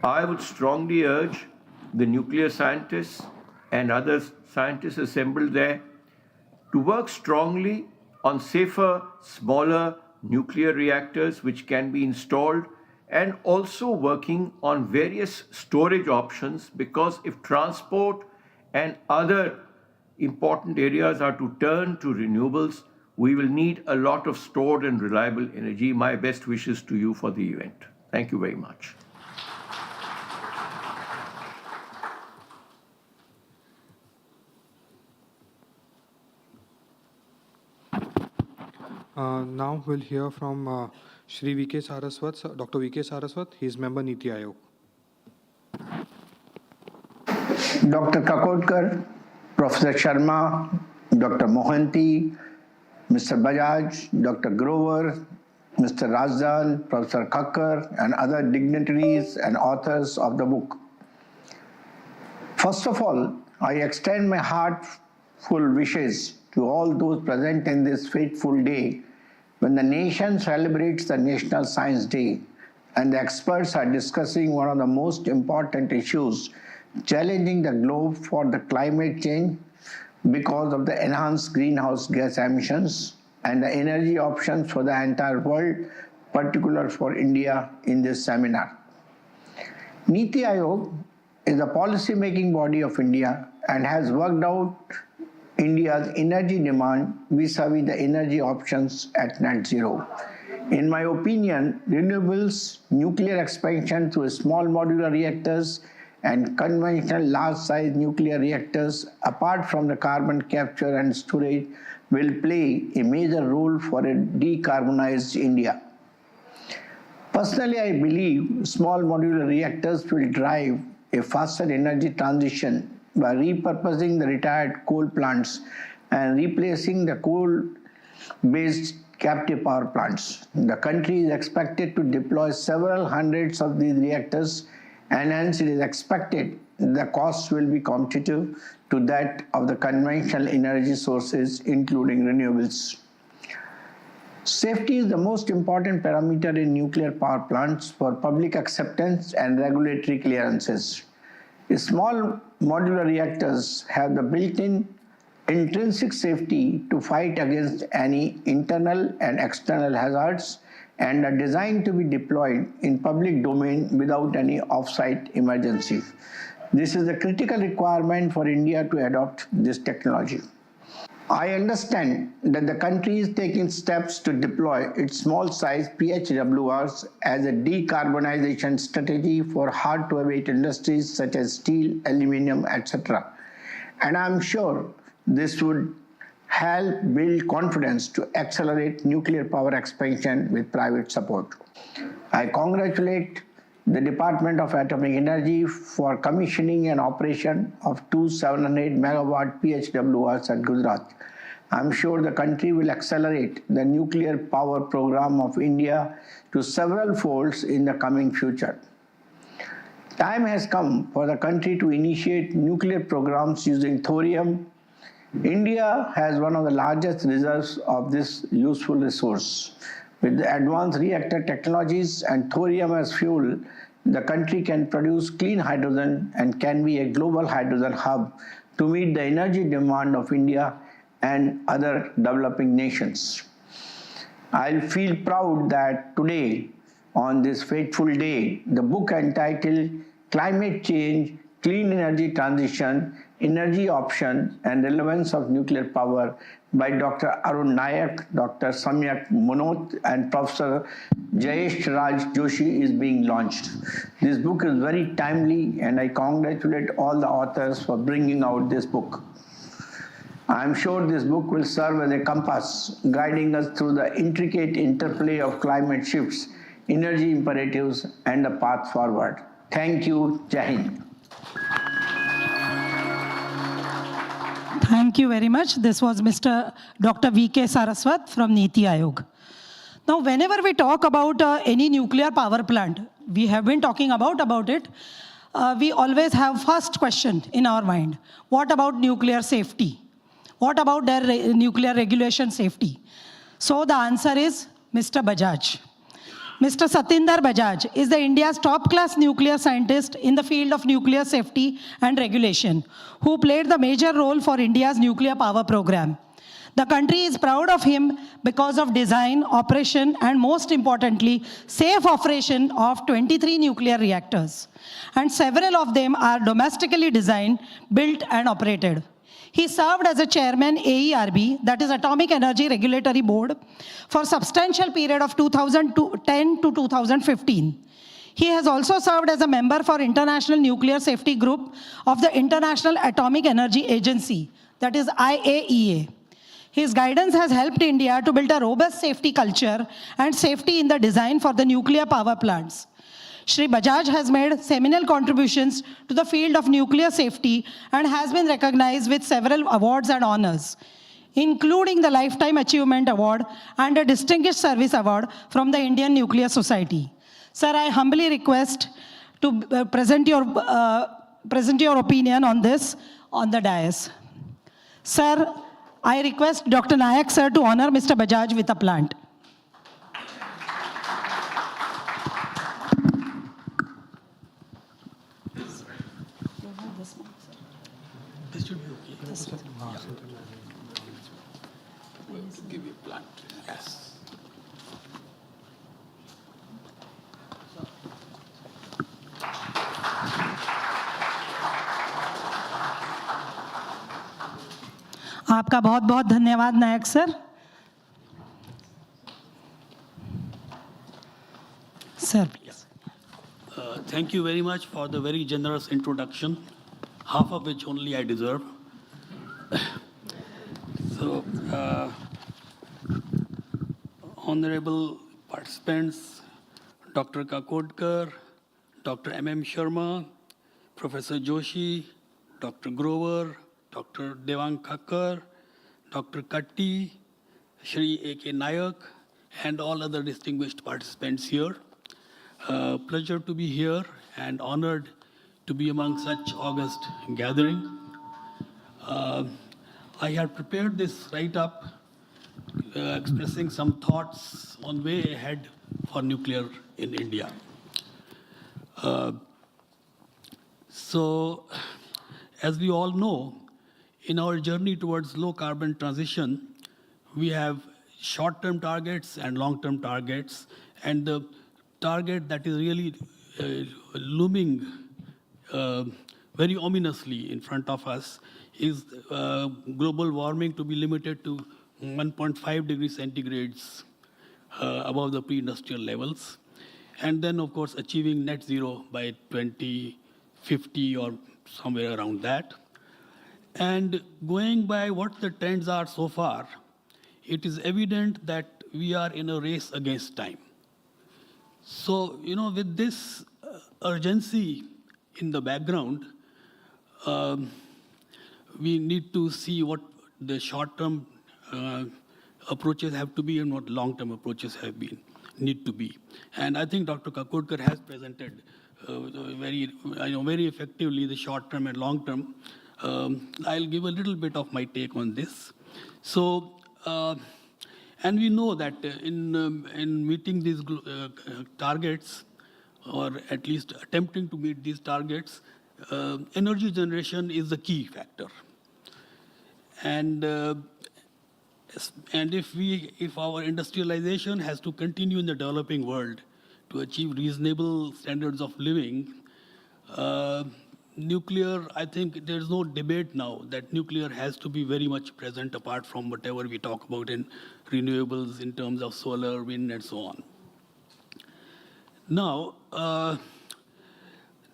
I would strongly urge the nuclear scientists and other scientists assembled there to work strongly on safer, smaller nuclear reactors which can be installed, and also working on various storage options, because if transport and other important areas are to turn to renewables, we will need a lot of stored and reliable energy. My best wishes to you for the event. Thank you very much. Now we'll hear from Shri V.K. Saraswat, Dr. V.K. Saraswat. He is member Niti Ayog. Dr. Kakodkar, Professor Sharma, Dr. Mohanty, Mr. Bajaj, Dr. Grover, Mr. Razdan, Professor Kakkar, and other dignitaries and authors of the book. First of all, I extend my heartful wishes to all those present in this fateful day when the nation celebrates the National Science Day and the experts are discussing one of the most important issues challenging the globe for the climate change because of the enhanced greenhouse gas emissions and the energy options for the entire world, particularly for India in this seminar. Niti Ayog is a policy-making body of India and has worked out India's energy demand vis-à-vis the energy options at net zero. In my opinion, renewables, nuclear expansion through small modular reactors, and conventional large-size nuclear reactors, apart from the carbon capture and storage, will play a major role for a decarbonized India. Personally, I believe small modular reactors will drive a faster energy transition by repurposing the retired coal plants and replacing the coal-based captive power plants. The country is expected to deploy several hundreds of these reactors, and hence it is expected the costs will be competitive to that of the conventional energy sources, including renewables. Safety is the most important parameter in nuclear power plants for public acceptance and regulatory clearances. Small modular reactors have the built-in intrinsic safety to fight against any internal and external hazards and are designed to be deployed in public domain without any off-site emergency. This is a critical requirement for India to adopt this technology. I understand that the country is taking steps to deploy its small-size PHWRs as a decarbonization strategy for hard-to-abate industries such as steel, aluminium, etc. And I'm sure this would help build confidence to accelerate nuclear power expansion with private support. I congratulate the Department of Atomic Energy for commissioning and operation of two 700 megawatt PHWRs at Gujarat. I'm sure the country will accelerate the nuclear power program of India to several folds in the coming future. Time has come for the country to initiate nuclear programs using thorium. India has one of the largest reserves of this useful resource. With the advanced reactor technologies and thorium as fuel, the country can produce clean hydrogen and can be a global hydrogen hub to meet the energy demand of India and other developing nations. I'll feel proud that today, on this fateful day, the book entitled Climate Change, Clean Energy Transition, Energy Option and Relevance of Nuclear Power by Dr. Arun Nayak, Dr. Samyak Munot and Professor Jayesh Raj Joshi is being launched. This book is very timely and I congratulate all the authors for bringing out this book. I am sure this book will serve as a compass, guiding us through the intricate interplay of climate shifts, energy imperatives, and the path forward. Thank you. Jai Hind. Thank you very much. This was Mr. Dr. V.K. Saraswat from Niti Aayog. Now, whenever we talk about any nuclear power plant, we have been talking about it, we always have first question in our mind. What about nuclear safety? What about their nuclear regulation safety? So the answer is Mr. Bajaj. Mr. Satinder Bajaj is the India's top-class nuclear scientist in the field of nuclear safety and regulation, who played the major role for India's nuclear power program. The country is proud of him because of design, operation, and most importantly, safe operation of 23 nuclear reactors. And several of them are domestically designed, built, and operated. He served as a chairman AERB, that is Atomic Energy Regulatory Board, for a substantial period of 2010 to 2015. He has also served as a member for International Nuclear Safety Group of the International Atomic Energy Agency, that is IAEA. His guidance has helped India to build a robust safety culture and safety in the design for the nuclear power plants. Shri Bajaj has made seminal contributions to the field of nuclear safety and has been recognized with several awards and honors, including the Lifetime Achievement Award and a Distinguished Service Award from the Indian Nuclear Society. Sir, I humbly request to present your opinion on this on the dais. Sir, I request Dr. Nayak, sir, to honor Mr. Bajaj with a plant. This should be okay. Give you a plant. Yes. आपका बहुत बहुत धन्यवाद नायक sir. Sir, please. Thank you very much for the very generous introduction, half of which only I deserve. So, honorable participants, Dr. Kakodkar, Dr. M.M. Sharma, Professor Joshi, Dr. Grover, Dr. Devang Thakkar, Dr. Katti, Shri A.K. Nayak, and all other distinguished participants here. Pleasure to be here and honored to be among such august gathering. I had prepared this write-up expressing some thoughts on way ahead for nuclear in India. So, as we all know, in our journey towards low-carbon transition, we have short-term targets and long-term targets, and the target that is really looming very ominously in front of us is global warming to be limited to 1.5 degrees centigrades above the pre-industrial levels, and then, of course, achieving net zero by 2050 or somewhere around that. And going by what the trends are so far, it is evident that we are in a race against time. So, with this urgency in the background, we need to see what the short-term approaches have to be and what long-term approaches need to be. And I think Dr. Kakodkar has presented very effectively the short-term and long-term. I'll give a little bit of my take on this. So, and we know that in meeting these targets, or at least attempting to meet these targets, energy generation is the key factor. And And if our industrialization has to continue in the developing world to achieve reasonable standards of living, nuclear, I think there's no debate now that nuclear has to be very much present apart from whatever we talk about in renewables in terms of solar, wind, and so on. Now,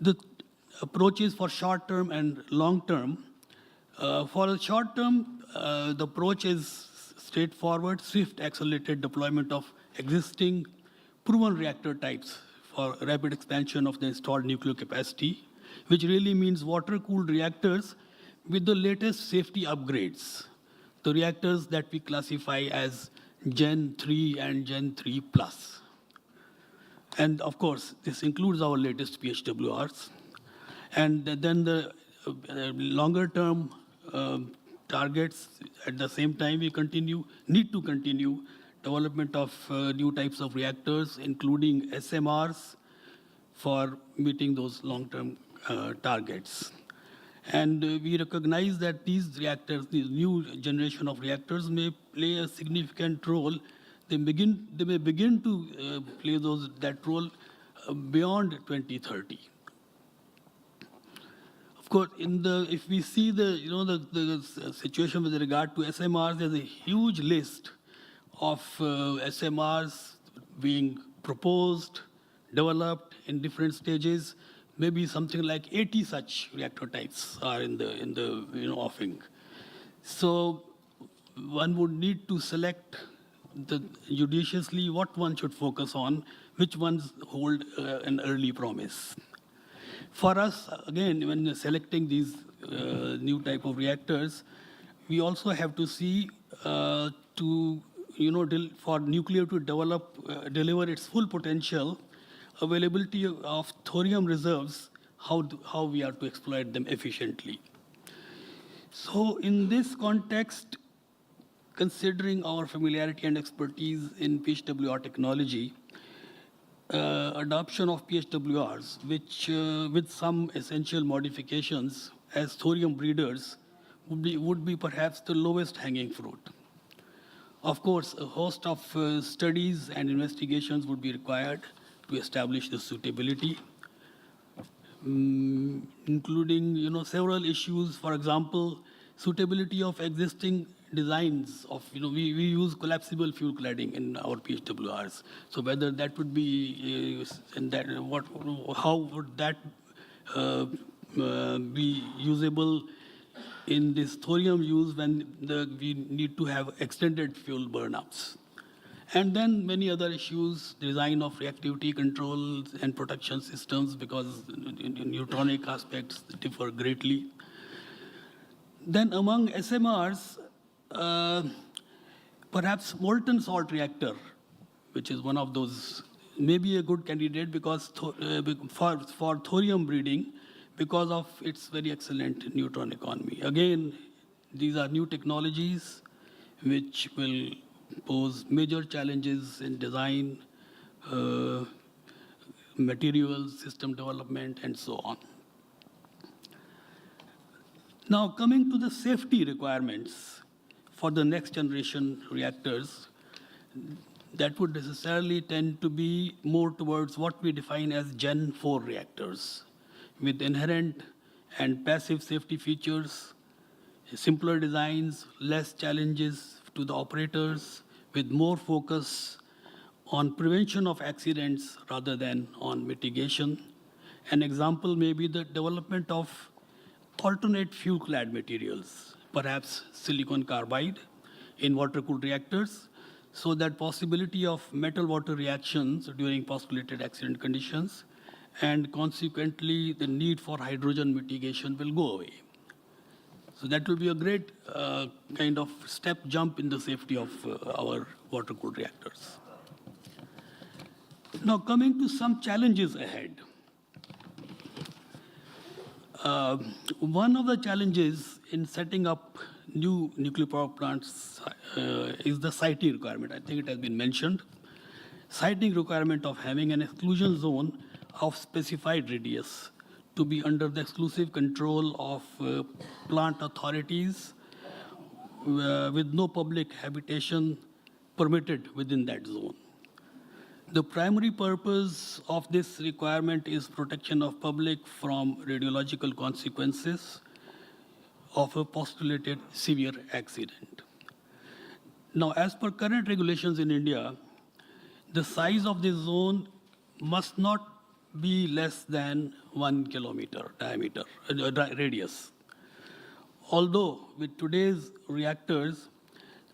the approaches for short term and long term. For the short term, the approach is straightforward, swift, accelerated deployment of existing proven reactor types for rapid expansion of the installed nuclear capacity, which really means water-cooled reactors with the latest safety upgrades, the reactors that we classify as Gen 3 and Gen 3 plus. And of course, this includes our latest PHWRs. And then the longer term targets, at the same time, we need to continue development of new types of reactors, including SMRs, for meeting those long-term targets. And we recognize that these reactors, these new generation of reactors, may play a significant role. They may begin to play that role beyond 2030. Of course, if we see the situation with regard to SMRs, there's a huge list of SMRs being proposed, developed in different stages. Maybe something like 80 such reactor types are in the offing. So one would need to select judiciously what one should focus on, which ones hold an early promise. For us, again, when selecting these new type of reactors, we also have to see for nuclear to deliver its full potential, availability of thorium reserves, how we are to exploit them efficiently. So in this context, considering our familiarity and expertise in PHWR technology, adoption of PHWRs, which with some essential modifications as thorium breeders, would be perhaps the lowest hanging fruit. Of course, a host of studies and investigations would be required to establish the suitability, including several issues. For example, suitability of existing designs of, we use collapsible fuel cladding in our PHWRs. So whether that would be, how would that be usable in this thorium use when we need to have extended fuel burnouts. And then many other issues, design of reactivity controls and protection systems, because neutronic aspects differ greatly. Then among SMRs, perhaps molten salt reactor, which is one of those, may be a good candidate because for thorium breeding, because of its very excellent neutron economy. Again, these are new technologies which will pose major challenges in design, materials, system development, and so on. Now, coming to the safety requirements for the next generation reactors, that would necessarily tend to be more towards what we define as Gen 4 reactors, with inherent and passive safety features, simpler designs, less challenges to the operators, with more focus on prevention of accidents rather than on mitigation. An example may be the development of alternate fuel-clad materials, perhaps silicon carbide, in water-cooled reactors, so that possibility of metal-water reactions during postulated accident conditions, and consequently the need for hydrogen mitigation will go away. So that will be a great kind of step jump in the safety of our water-cooled reactors. Now coming to some challenges ahead. One of the challenges in setting up new nuclear power plants is the siting requirement. I think it has been mentioned. Siting requirement of having an exclusion zone of specified radius to be under the exclusive control of plant authorities with no public habitation permitted within that zone. The primary purpose of this requirement is protection of public from radiological consequences of a postulated severe accident. Now, as per current regulations in India, the size of this zone must not be less than 1 kilometer diameter, radius. Although with today's reactors,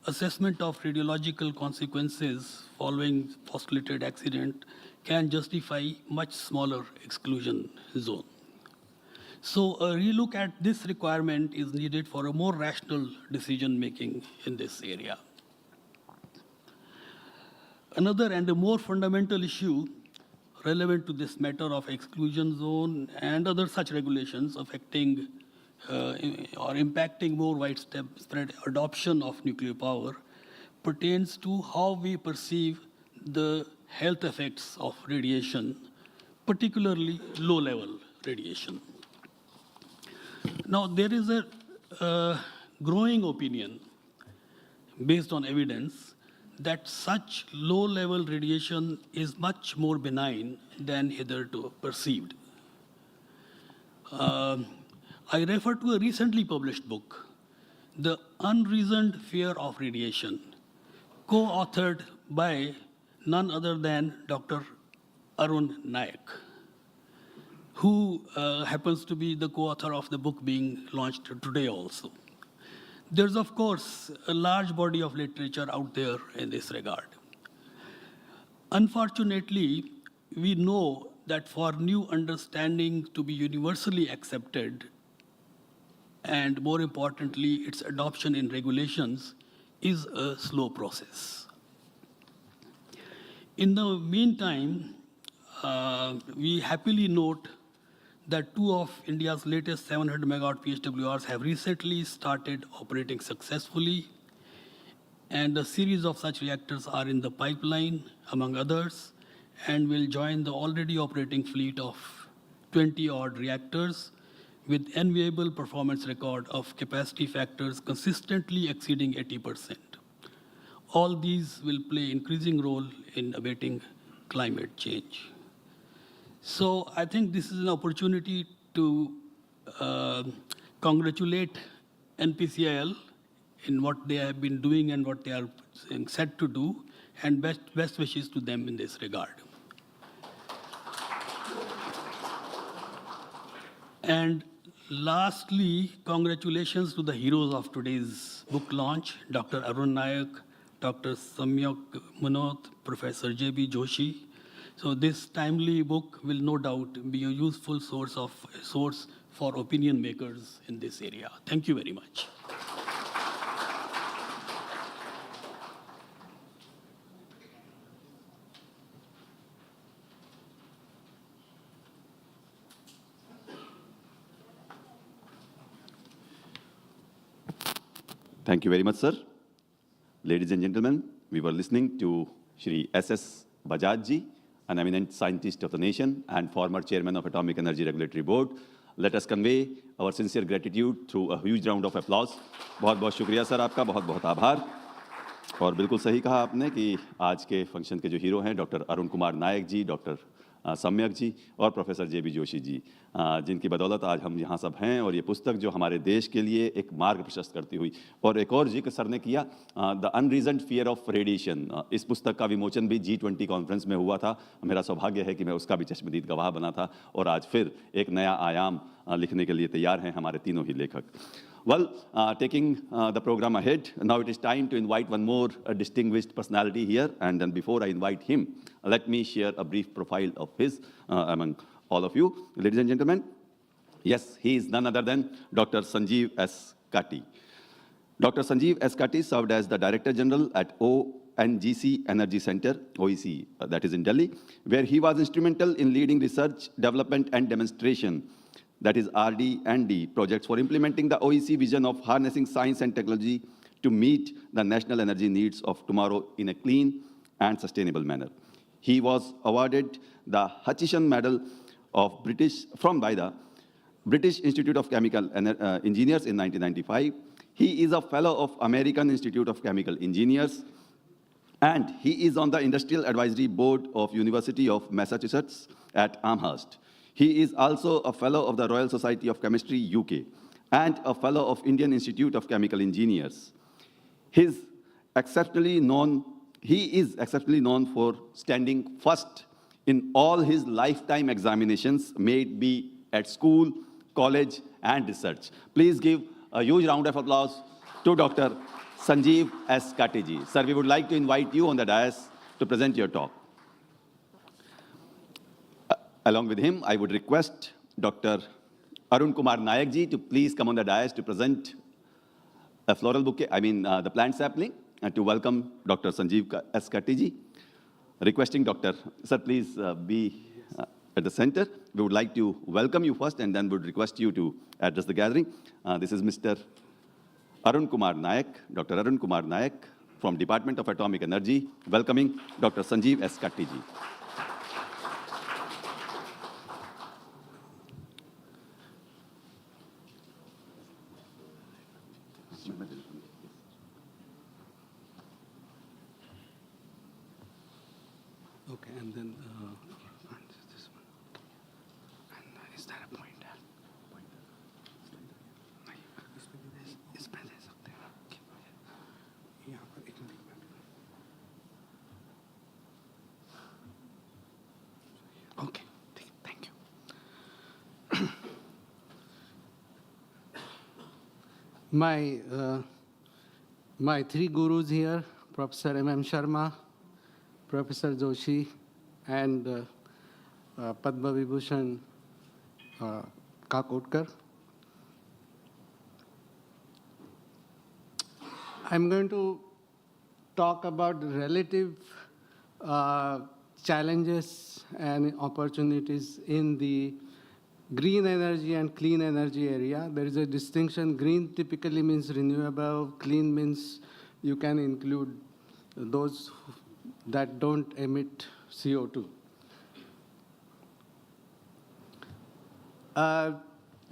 assessment of radiological consequences following postulated accident can justify much smaller exclusion zone. So a relook at this requirement is needed for a more rational decision making in this area. Another and a more fundamental issue relevant to this matter of exclusion zone and other such regulations affecting or impacting more widespread adoption of nuclear power pertains to how we perceive the health effects of radiation, particularly low-level radiation. Now, there is a growing opinion based on evidence that such low-level radiation is much more benign than hitherto perceived. I refer to a recently published book, The Unreasoned Fear of Radiation, co-authored by none other than Dr. Arun Nayak, who happens to be the co-author of the book being launched today also. There's, of course, a large body of literature out there in this regard. Unfortunately, we know that for new understanding to be universally accepted, and more importantly, its adoption in regulations is a slow process. In the meantime, we happily note that 2 of India's latest 700 megawatt PHWRs have recently started operating successfully, and a series of such reactors are in the pipeline, among others, and will join the already operating fleet of 20-odd reactors with enviable performance record of capacity factors consistently exceeding 80%. All these will play increasing role in abating climate change. So I think this is an opportunity to congratulate NPCIL in what they have been doing and what they are set to do, and best wishes to them in this regard. And lastly, congratulations to the heroes of today's book launch, Dr. Arun Nayak, Dr. Samyak Munot, Professor J.B. Joshi. So this timely book will no doubt be a useful source for opinion makers in this area. Thank you very much. Thank you very much, sir. Ladies and gentlemen, we were listening to Shri S.S. Bajaj ji, an eminent scientist of the nation and former chairman of Atomic Energy Regulatory Board. Let us convey our sincere gratitude through a huge round of applause. बहुत बहुत शुक्रिया sir आपका, बहुत बहुत आभार. और बिल्कुल सही कहा आपने कि आज के फंक्शन के जो हीरो हैं डॉक्टर अरुण कुमार नायक जी, डॉक्टर सम्यक जी और प्रोफेसर जे.बी. जोशी जी, जिनकी बदौलत आज हम यहाँ सब हैं, और ये पुस्तक जो हमारे देश के लिए एक मार्ग प्रशस्त करती हुई, और एक और जिक्र सर ने किया, द अनरीजन्ड फियर ऑफ रेडिएशन, इस पुस्तक का विमोचन भी G20 कॉन्फ्रेंस में हुआ था. मेरा सौभाग्य है कि मैं उसका भी चश्मदीद गवाह बना था, और आज फिर एक नया आयाम लिखने के लिए तैयार हैं हमारे तीनों ही लेखक. Well, taking the program ahead, now it is time to invite one more distinguished personality here. And then before I invite him, let me share a brief profile of his among all of you. Ladies and gentlemen, yes, he is none other than Dr. Sanjeev S. Kati. Dr. Sanjeev S. Kati served as the Director General at ONGC Energy Center, OEC, that is in Delhi, where he was instrumental in leading research, development, and demonstration, that is RD&D projects for implementing the OEC vision of harnessing science and technology to meet the national energy needs of tomorrow in a clean and sustainable manner. He was awarded the Hutchison Medal of by the British Institute of Chemical Engineers in 1995. He is a fellow of American Institute of Chemical Engineers, and he is on the Industrial Advisory Board of University of Massachusetts at Amherst. He is also a fellow of the Royal Society of Chemistry, UK, and a fellow of Indian Institute of Chemical Engineers. He is exceptionally known for standing first in all his lifetime examinations, may it be at school, college, and research. Please give a huge round of applause to Dr. Sanjeev S. Katiji. Sir, we would like to invite you on the dais to present your talk. Along with him, I would request Dr. Arun Kumar Nayak ji to please come on the dais to present a floral bouquet, the plant sapling, and to welcome Dr. Sanjeev S. Katiji. Requesting Dr. Sir, please be at the center. We would like to welcome you first, and then would request you to address the gathering. This is Mr. Arun Kumar Nayak, Dr. Arun Kumar Nayak from Department of Atomic Energy, welcoming Dr. Sanjeev S. Katiji. Okay, and then this one. And is there a pointer? इसमें दे सकते हैं यहाँ पर एक minute में. Okay, thank you. My three gurus here, Professor M.M. Sharma, Professor Joshi, and Padma Vibhushan Kakotkar. I'm going to talk about relative challenges and opportunities in the green energy and clean energy area. There is a distinction. Green typically means renewable. Clean means you can include those that don't emit CO2.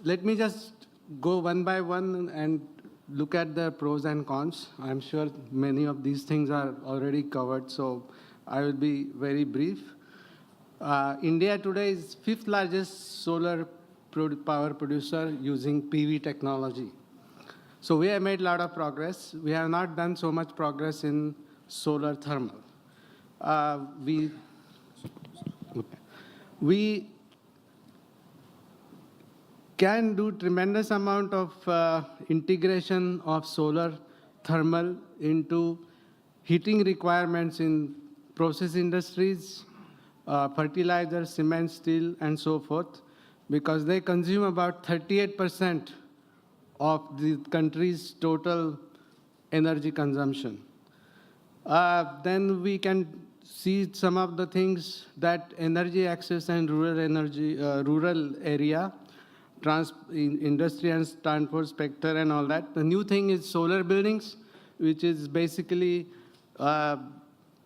Let me just go one by one and look at the pros and cons. I'm sure many of these things are already covered, so I will be very brief. India today is fifth largest solar power producer using PV technology. So we have made a lot of progress. We have not done so much progress in solar thermal. We can do tremendous amount of integration of solar thermal into heating requirements in process industries, fertilizer, cement, steel, and so forth, because they consume about 38% of the country's total energy consumption. Then we can see some of the things that energy access and rural area, industry and transport sector and all that. The new thing is solar buildings, which is basically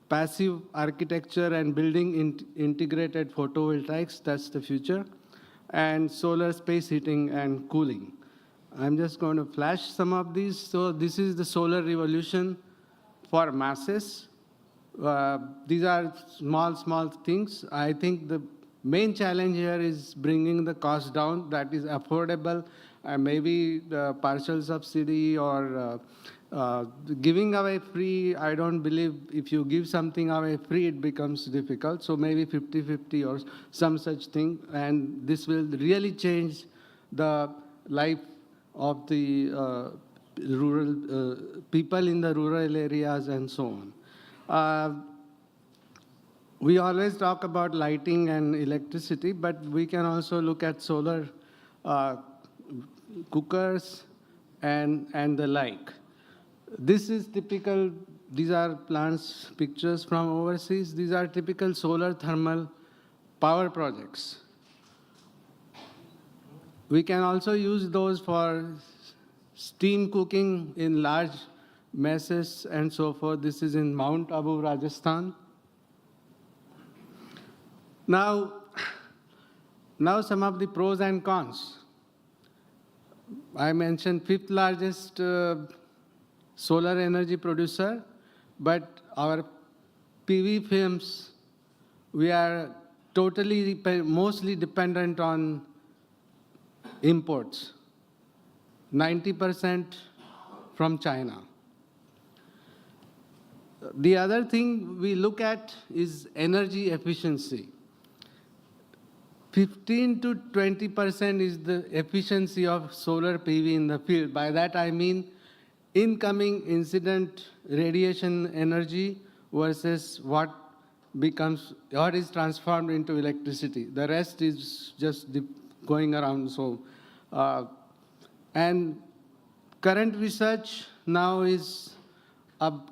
passive architecture and building integrated photovoltaics. That's the future. And solar space heating and cooling. I'm just going to flash some of these. So this is the solar revolution for masses. These are small things. I think the main challenge here is bringing the cost down that is affordable, maybe the partial subsidy or giving away free. I don't believe if you give something away free, it becomes difficult. So maybe 50-50 or some such thing. And this will really change the life of the rural people in the rural areas and so on. We always talk about lighting and electricity, but we can also look at solar cookers and the like. This is typical, these are plants pictures from overseas. These are typical solar thermal power projects. We can also use those for steam cooking in large messes and so forth. This is in Mount Abu, Rajasthan. Now some of the pros and cons. I mentioned fifth largest solar energy producer, but our PV films, we are totally, mostly dependent on imports, 90% from China. The other thing we look at is energy efficiency. 15 to 20% is the efficiency of solar PV in the field. By that I mean incoming incident radiation energy versus what is transformed into electricity. The rest is just going around. So, and current research now is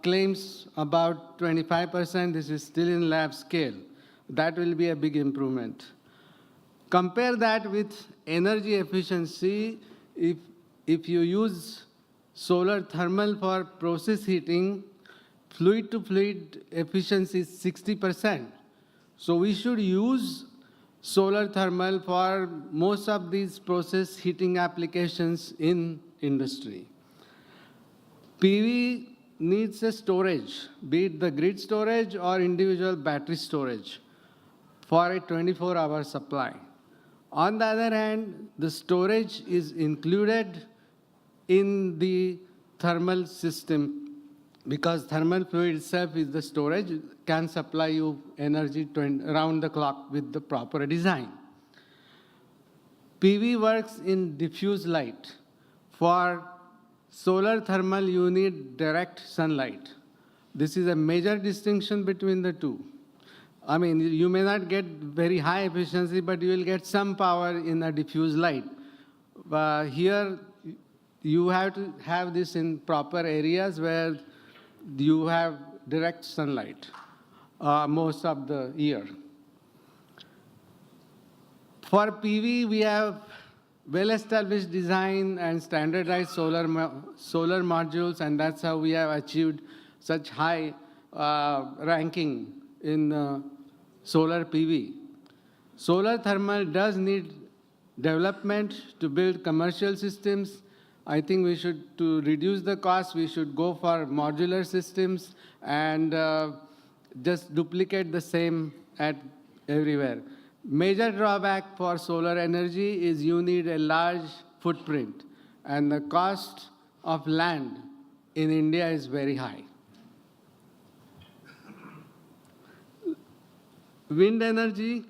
claims about 25%. This is still in lab scale. That will be a big improvement. Compare that with energy efficiency. If you use solar thermal for process heating, fluid to fluid efficiency is 60%. So we should use solar thermal for most of these process heating applications in industry. PV needs a storage, be it the grid storage or individual battery storage, for a 24-hour supply. On the other hand, the storage is included in the thermal system because thermal fluid itself is the storage, can supply you energy around the clock with the proper design. PV works in diffuse light. For solar thermal, you need direct sunlight. This is a major distinction between the two. I mean, you may not get very high efficiency, but you will get some power in a diffuse light. Here, you have to have this in proper areas where you have direct sunlight most of the year. For PV, we have well-established design and standardized solar modules, and that's how we have achieved such high ranking in solar PV. Solar thermal does need development to build commercial systems. I think we should, to reduce the cost, we should go for modular systems and just duplicate the same at everywhere. Major drawback for solar energy is you need a large footprint, and the cost of land in India is very high. Wind energy,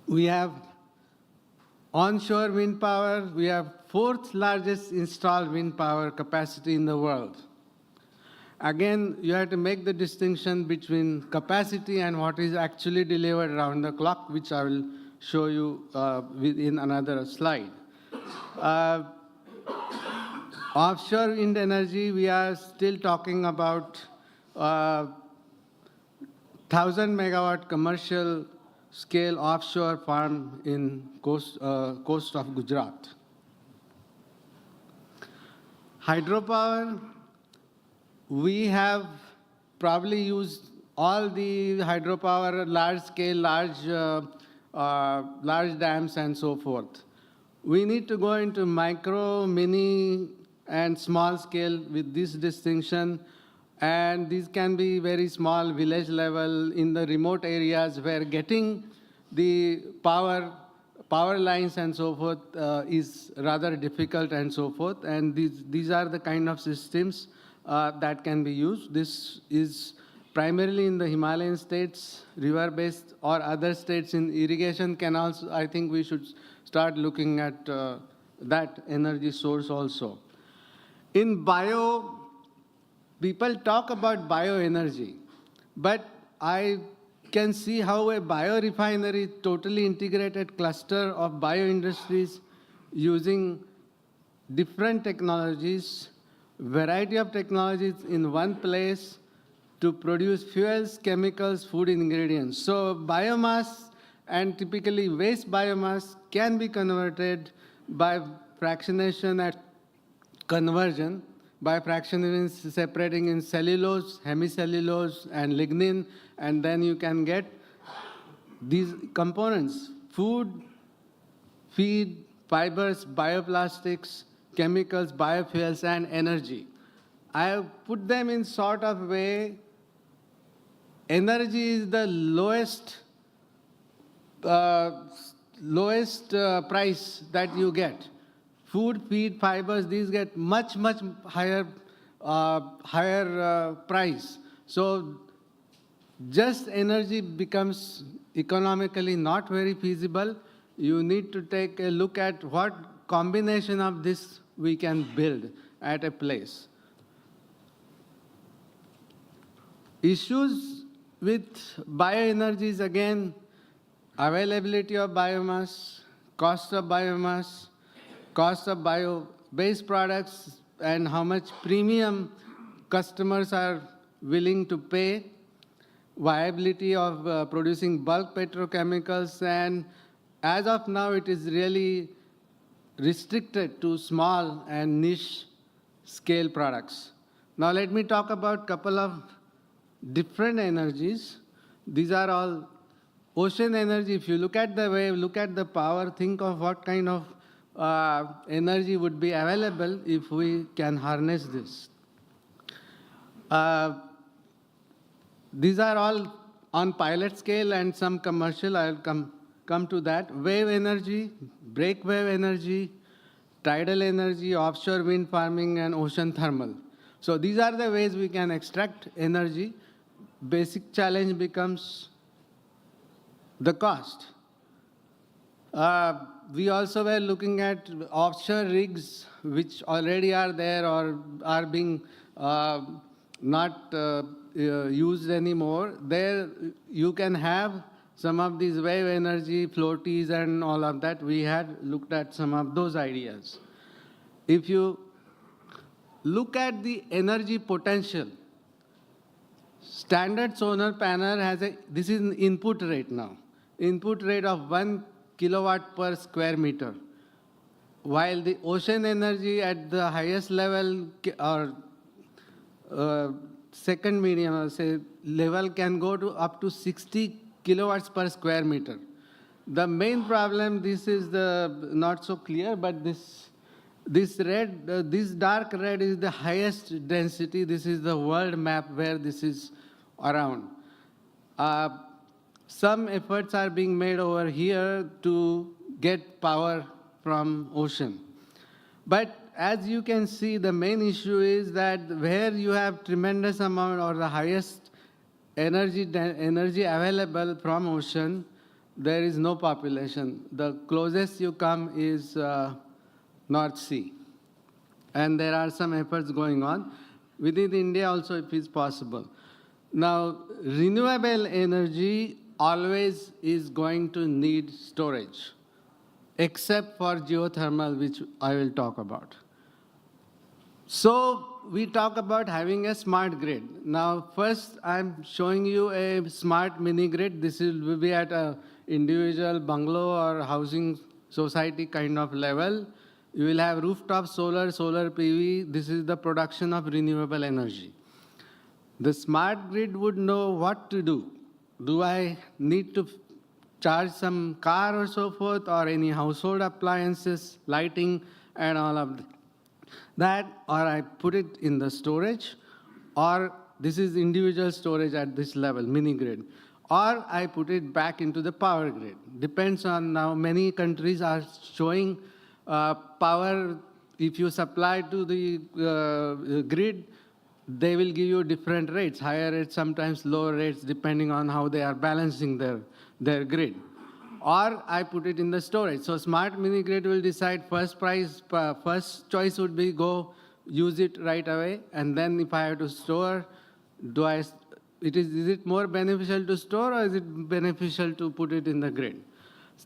we have onshore wind power. We have fourth largest installed wind power capacity in the world. Again, you have to make the distinction between capacity and what is actually delivered around the clock, which I will show you in another slide. Offshore wind energy, we are still talking about 1,000 megawatt commercial scale offshore farm in coast of Gujarat. Hydropower, we have probably used all the hydropower, large scale, large dams and so forth. We need to go into micro, mini, and small scale with this distinction. And these can be very small village level in the remote areas where getting the power lines and so forth is rather difficult and so forth. And these are the kind of systems that can be used. This is primarily in the Himalayan states, river-based, or other states in irrigation canals. I think we should start looking at that energy source also. In bio, people talk about bioenergy, but I can see how a biorefinery, totally integrated cluster of bioindustries using different technologies, variety of technologies in one place to produce fuels, chemicals, food ingredients. So biomass and typically waste biomass can be converted by fractionation at conversion. By fractionation, separating in cellulose, hemicellulose, and lignin, and then you can get these components: food, feed, fibers, bioplastics, chemicals, biofuels, and energy. I have put them in sort of way. Energy is the lowest price that you get. Food, feed, fibers, these get much higher price. So just energy becomes economically not very feasible. You need to take a look at what combination of this we can build at a place. Issues with bioenergy is again availability of biomass, cost of biomass, cost of bio-based products, and how much premium customers are willing to pay, viability of producing bulk petrochemicals, and as of now, it is really restricted to small and niche scale products. Now let me talk about a couple of different energies. These are all ocean energy. If you look at the wave, look at the power, think of what kind of energy would be available if we can harness this. These are all on pilot scale and some commercial. I'll come to that. Wave energy, break wave energy, tidal energy, offshore wind farming, and ocean thermal. So these are the ways we can extract energy. Basic challenge becomes the cost. We also were looking at offshore rigs which already are there or are being not used anymore. There you can have some of these wave energy, floaties and all of that. We had looked at some of those ideas. If you look at the energy potential, standard solar panel has this is an input rate now. Input rate of 1 kilowatt per square meter. While the ocean energy at the highest level or second medium, or say level can go to up to 60 kilowatts per square meter. The main problem, this is the not so clear, but this red, this dark red is the highest density. This is the world map where this is around. Some efforts are being made over here to get power from ocean. But as you can see, the main issue is that where you have tremendous amount or the highest energy available from ocean, there is no population. The closest you come is North Sea. And there are some efforts going on. Within India also, if it's possible. Now, renewable energy always is going to need storage, except for geothermal, which I will talk about. So we talk about having a smart grid. Now, first I'm showing you a smart mini grid. This will be at a individual bungalow or housing society kind of level. You will have rooftop solar, solar PV. This is the production of renewable energy. The smart grid would know what to do. Do I need to charge some car or so forth, or any household appliances, lighting, and all of that, or I put it in the storage, or this is individual storage at this level, mini grid, or I put it back into the power grid. Depends on now, many countries are showing power, if you supply to the grid, they will give you different rates, higher rates, sometimes lower rates, depending on how they are balancing their grid. Or I put it in the storage. So smart mini grid will decide first choice would be go use it right away, and then if I have to store, is it more beneficial to store or is it beneficial to put it in the grid?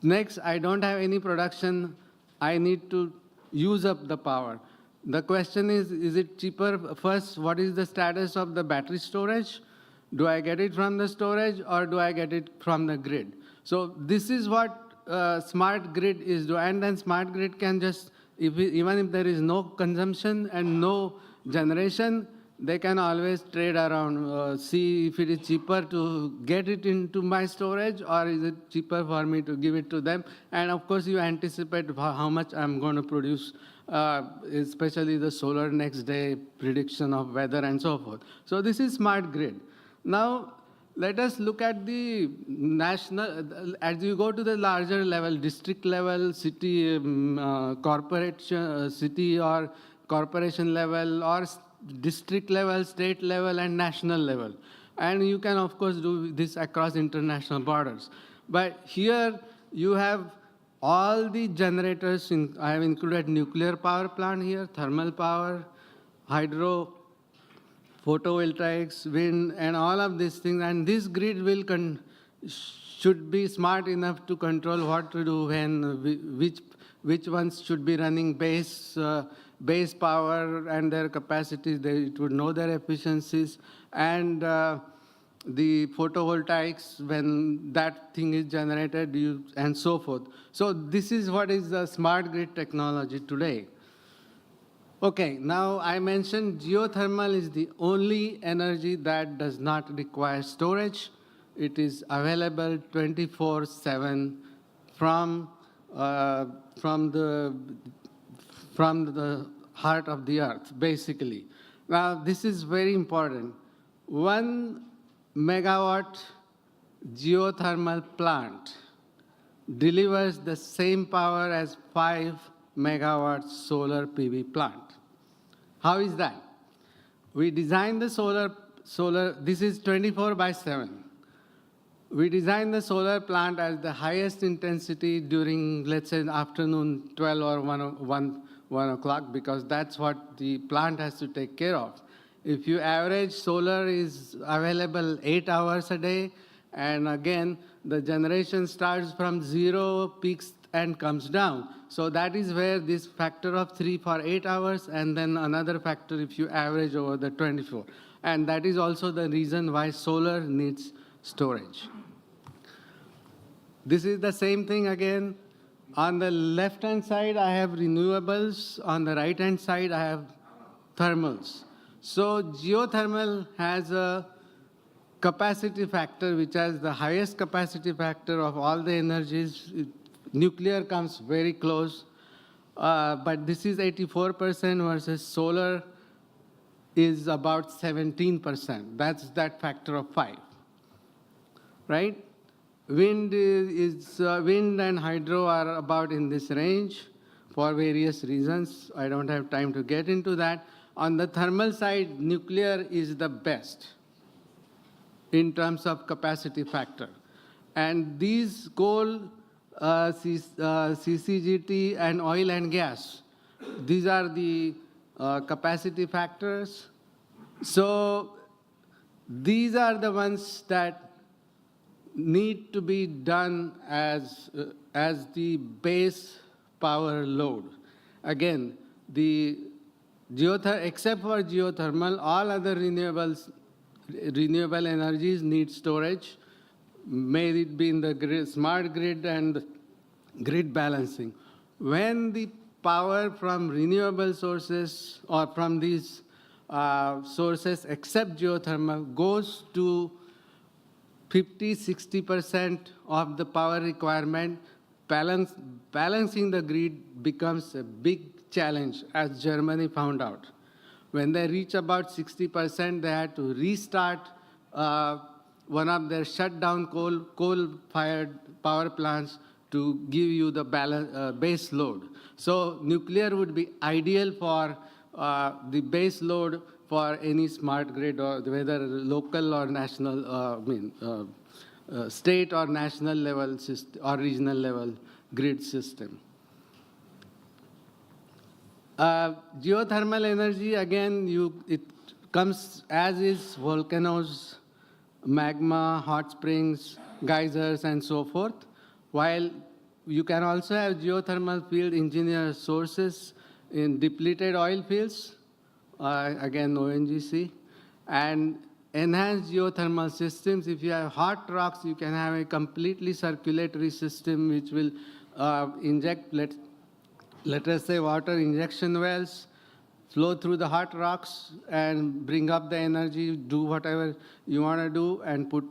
Next, I don't have any production, I need to use up the power. The question is it cheaper? First, what is the status of the battery storage? Do I get it from the storage or do I get it from the grid? So this is what smart grid is doing. And then smart grid can just, even if there is no consumption and no generation, they can always trade around, see if it is cheaper to get it into my storage or is it cheaper for me to give it to them. And of course, you anticipate how much I'm going to produce, especially the solar next day prediction of weather and so forth. So this is smart grid. Now, let us look at the national, as you go to the larger level, district level, city, corporation, city or corporation level, or district level, state level, and national level. And you can, of course, do this across international borders. But here you have all the generators. I have included nuclear power plant here, thermal power, hydro, photovoltaics, wind, and all of these things. And this grid should be smart enough to control what to do when, which ones should be running base power and their capacities. It would know their efficiencies. And the photovoltaics, when that thing is generated, and so forth. So this is what is the smart grid technology today. Okay, now I mentioned geothermal is the only energy that does not require storage. It is available 24/7 from the heart of the earth, basically. Now, this is very important. 1 megawatt geothermal plant delivers the same power as 5 megawatt solar PV plant. How is that? We designed the solar, this is 24/7. We designed the solar plant as the highest intensity during, let's say, afternoon 12 or 1 o'clock, because that's what the plant has to take care of. If you average, solar is available 8 hours a day, and again, the generation starts from 0, peaks and comes down. So that is where this factor of 3 for 8 hours, and then another factor if you average over the 24. And that is also the reason why solar needs storage. This is the same thing again. On the left-hand side, I have renewables. On the right-hand side, I have thermals. So geothermal has a capacity factor which has the highest capacity factor of all the energies. Nuclear comes very close, but this is 84% versus solar is about 17%. That's that factor of 5, right? Wind and hydro are about in this range for various reasons. I don't have time to get into that. On the thermal side, nuclear is the best in terms of capacity factor. And these coal, CCGT, and oil and gas, these are the capacity factors. So these are the ones that need to be done as the base power load. Again, except for geothermal, all other renewable energies need storage, may it be in the grid, smart grid and grid balancing. When the power from renewable sources or from these sources except geothermal goes to 50–60% of the power requirement, balancing the grid becomes a big challenge, as Germany found out. When they reach about 60%, they had to restart one of their shutdown coal-fired power plants to give you the base load. So nuclear would be ideal for the base load for any smart grid, or whether local or national, state or national level or regional level grid system. Geothermal energy, again, it comes as is: volcanoes, magma, hot springs, geysers, and so forth. While you can also have geothermal field engineer sources in depleted oil fields, again, ONGC, and enhanced geothermal systems. If you have hot rocks, you can have a completely circulatory system which will inject, let us say, water injection wells, flow through the hot rocks and bring up the energy, do whatever you want to do, and put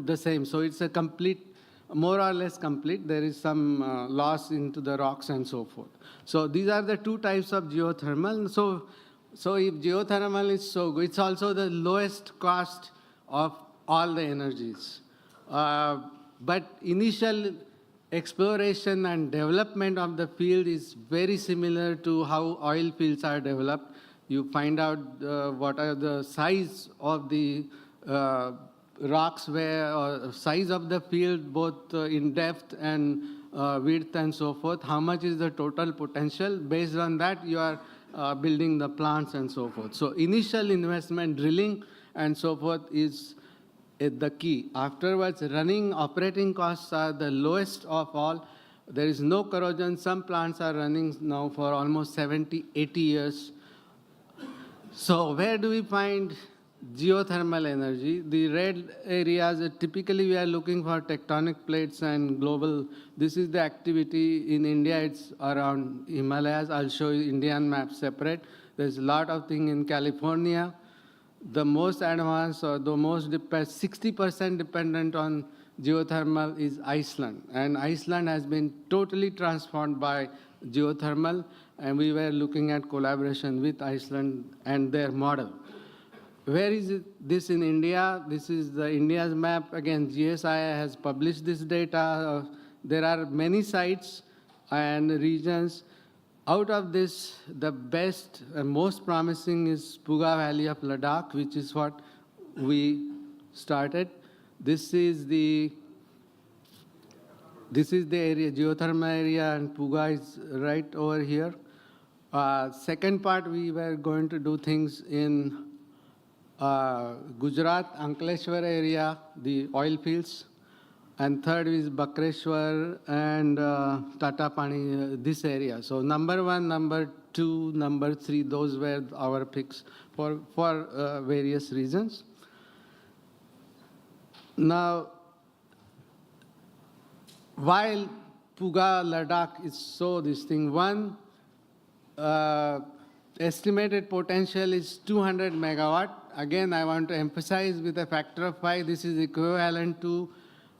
the same. So it's a complete, more or less complete. There is some loss into the rocks and so forth. So these are the two types of geothermal. So if geothermal is so good, it's also the lowest cost of all the energies. But initial exploration and development of the field is very similar to how oil fields are developed. You find out what are the size of the rocks, or size of the field, both in depth and width and so forth. How much is the total potential? Based on that, you are building the plants and so forth. So initial investment, drilling and so forth is the key. Afterwards, running operating costs are the lowest of all. There is no corrosion. Some plants are running now for almost 70, 80 years. So where do we find geothermal energy? The red areas, typically we are looking for tectonic plates and global. This is the activity in India. It's around Himalayas. I'll show you Indian map separate. There's a lot of thing in California. The most advanced, or the most 60% dependent on geothermal is Iceland. And Iceland has been totally transformed by geothermal. And we were looking at collaboration with Iceland and their model. Where is this in India? This is the India's map. Again, GSI has published this data. There are many sites and regions. Out of this, the best and most promising is Puga Valley of Ladakh, which is what we started. This is the area, geothermal area, and Puga is right over here. Second part, we were going to do things in Gujarat, Ankleshwar area, the oil fields. And third is Bakreshwar and Tatapani, this area. So number 1, number 2, number 3, those were our picks for various reasons. Now, while Puga, Ladakh is so this thing, one estimated potential is 200 megawatt. Again, I want to emphasize with a factor of 5, this is equivalent to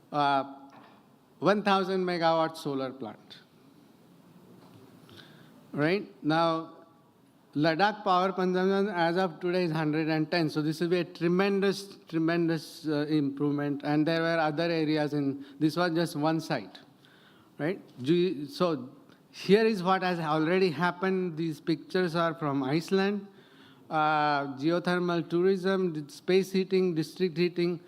1,000 megawatt solar plant. Right? Now, Ladakh power consumption as of today is 110. So this will be a tremendous improvement. And there were other areas this was just one site. Right? So here is what has already happened. These pictures are from Iceland. Geothermal tourism, space heating, district heating,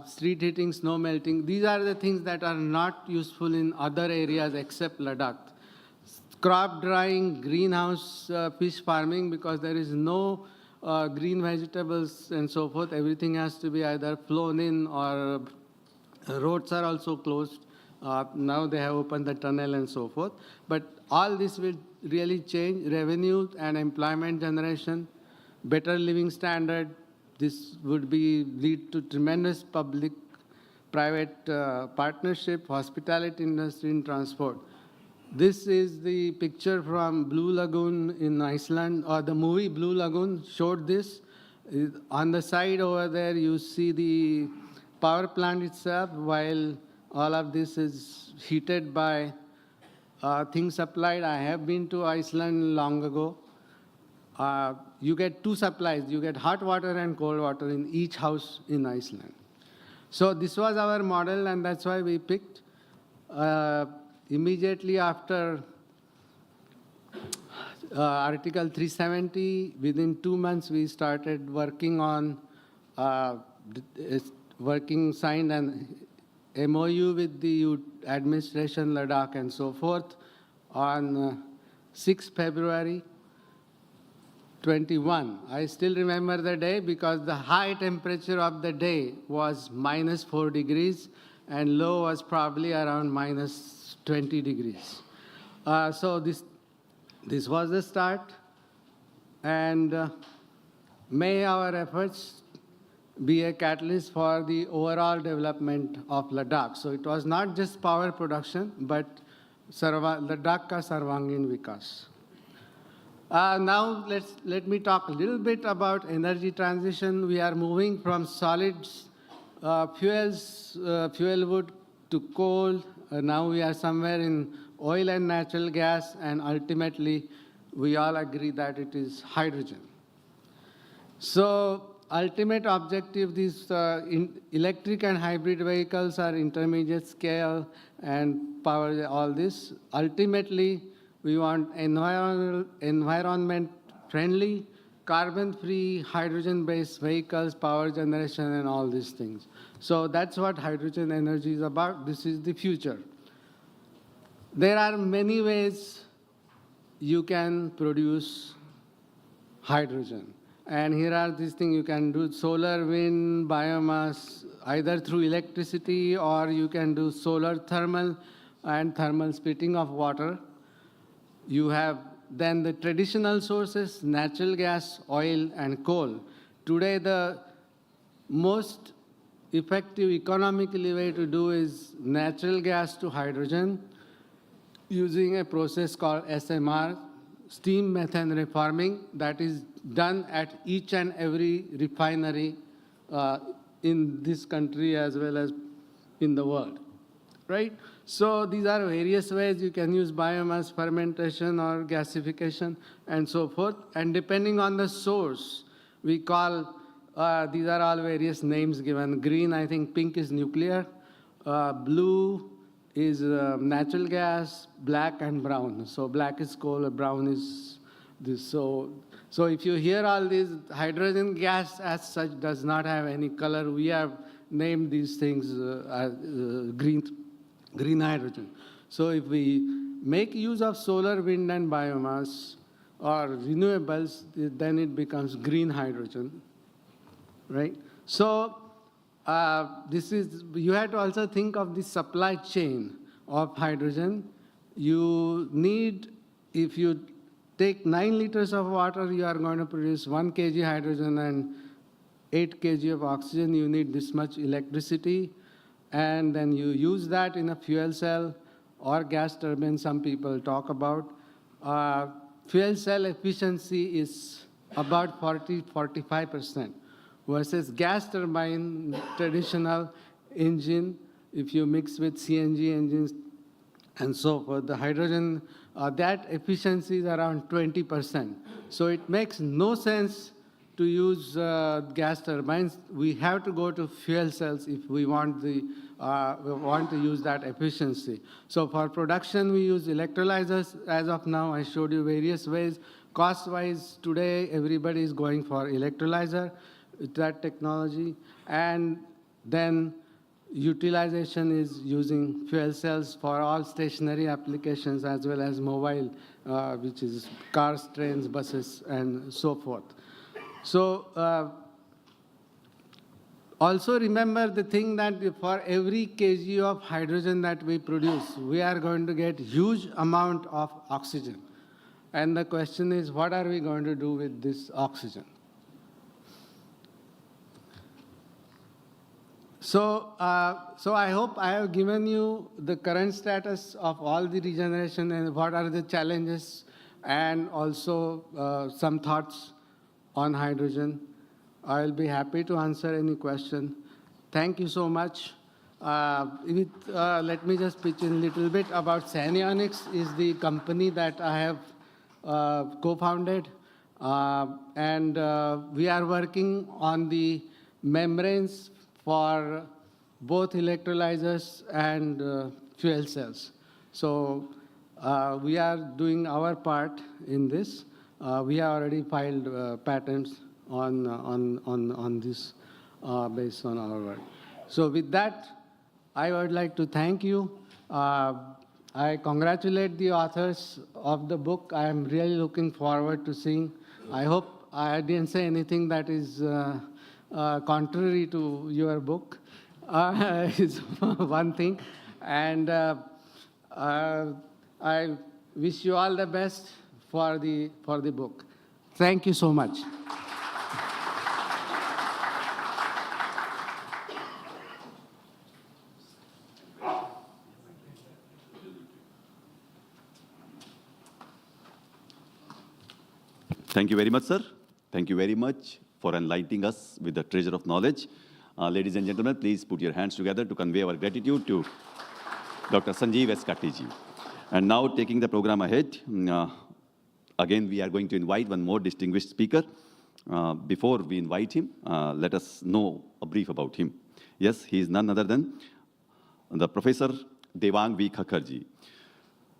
street heating, snow melting. These are the things that are not useful in other areas except Ladakh. Crop drying, greenhouse fish farming, because there is no green vegetables and so forth. Everything has to be either flown in, or roads are also closed. Now they have opened the tunnel and so forth. But all this will really change revenue and employment generation, better living standard. This would lead to tremendous public-private partnership, hospitality industry, and transport. This is the picture from Blue Lagoon in Iceland, or the movie Blue Lagoon showed this. On the side over there, you see the power plant itself, while all of this is heated by things supplied. I have been to Iceland long ago. You get two supplies. You get hot water and cold water in each house in Iceland. So this was our model, and that's why we picked. Immediately after Article 370, within 2 months, we started working on, signed an MOU with the administration, Ladakh, and so forth, on 6 February 21. I still remember the day because the high temperature of the day was -4 degrees, and low was probably around -20 degrees. So this was the start, and may our efforts be a catalyst for the overall development of Ladakh. So it was not just power production, but Ladakh ka Sarvangin Vikas. Now let me talk a little bit about energy transition. We are moving from solids, fuel wood to coal. Now we are somewhere in oil and natural gas, and ultimately we all agree that it is hydrogen. So ultimate objective, these electric and hybrid vehicles are intermediate scale and power all this. Ultimately, we want environment-friendly, carbon-free, hydrogen-based vehicles, power generation, and all these things. So that's what hydrogen energy is about. This is the future. There are many ways you can produce hydrogen. And here are these things you can do: solar, wind, biomass, either through electricity, or you can do solar thermal and thermal splitting of water. You have then the traditional sources, natural gas, oil, and coal. Today, the most effective economically way to do is natural gas to hydrogen using a process called SMR, steam methane reforming, that is done at each and every refinery in this country as well as in the world, right? So these are various ways you can use biomass, fermentation, or gasification, and so forth. And depending on the source, we call, these are all various names given. Green, I think pink is nuclear. Blue is natural gas, black and brown. So black is coal, brown is this. So if you hear all these, hydrogen gas as such does not have any color. We have named these things green hydrogen. So if we make use of solar, wind, and biomass or renewables, then it becomes green hydrogen, right? So you have to also think of the supply chain of hydrogen. You need, if you take 9 liters of water, you are going to produce 1 kg hydrogen and 8 kg of oxygen. You need this much electricity, and then you use that in a fuel cell or gas turbine, some people talk about. Fuel cell efficiency is about 40–45%, versus gas turbine, traditional engine, if you mix with CNG engines and so forth, the hydrogen, that efficiency is around 20%. So it makes no sense to use gas turbines. We have to go to fuel cells if we want to use that efficiency. So for production, we use electrolyzers. As of now, I showed you various ways. Cost-wise, today, everybody is going for electrolyzer, that technology. And then utilization is using fuel cells for all stationary applications as well as mobile, which is cars, trains, buses, and so forth. So also remember the thing that for every kg of hydrogen that we produce, we are going to get huge amount of oxygen. And the question is, what are we going to do with this oxygen? So I hope I have given you the current status of all the regeneration and what are the challenges, and also some thoughts on hydrogen. I'll be happy to answer any question. Thank you so much. Let me just pitch in a little bit about Sanionics is the company that I have co-founded. And we are working on the membranes for both electrolyzers and fuel cells. So we are doing our part in this. We have already filed patents on this based on our work. So with that, I would like to thank you. I congratulate the authors of the book. I am really looking forward to seeing. I hope I didn't say anything that is contrary to your book, is one thing. And I wish you all the best for the book. Thank you so much. Thank you very much, sir. Thank you very much for enlightening us with the treasure of knowledge. Ladies and gentlemen, please put your hands together to convey our gratitude to Dr. Sanjeev S. Kattiji. And now, taking the program ahead, again, we are going to invite one more distinguished speaker. Before we invite him, let us know a brief about him. Yes, he is none other than the Professor Devang V. Khakkarji.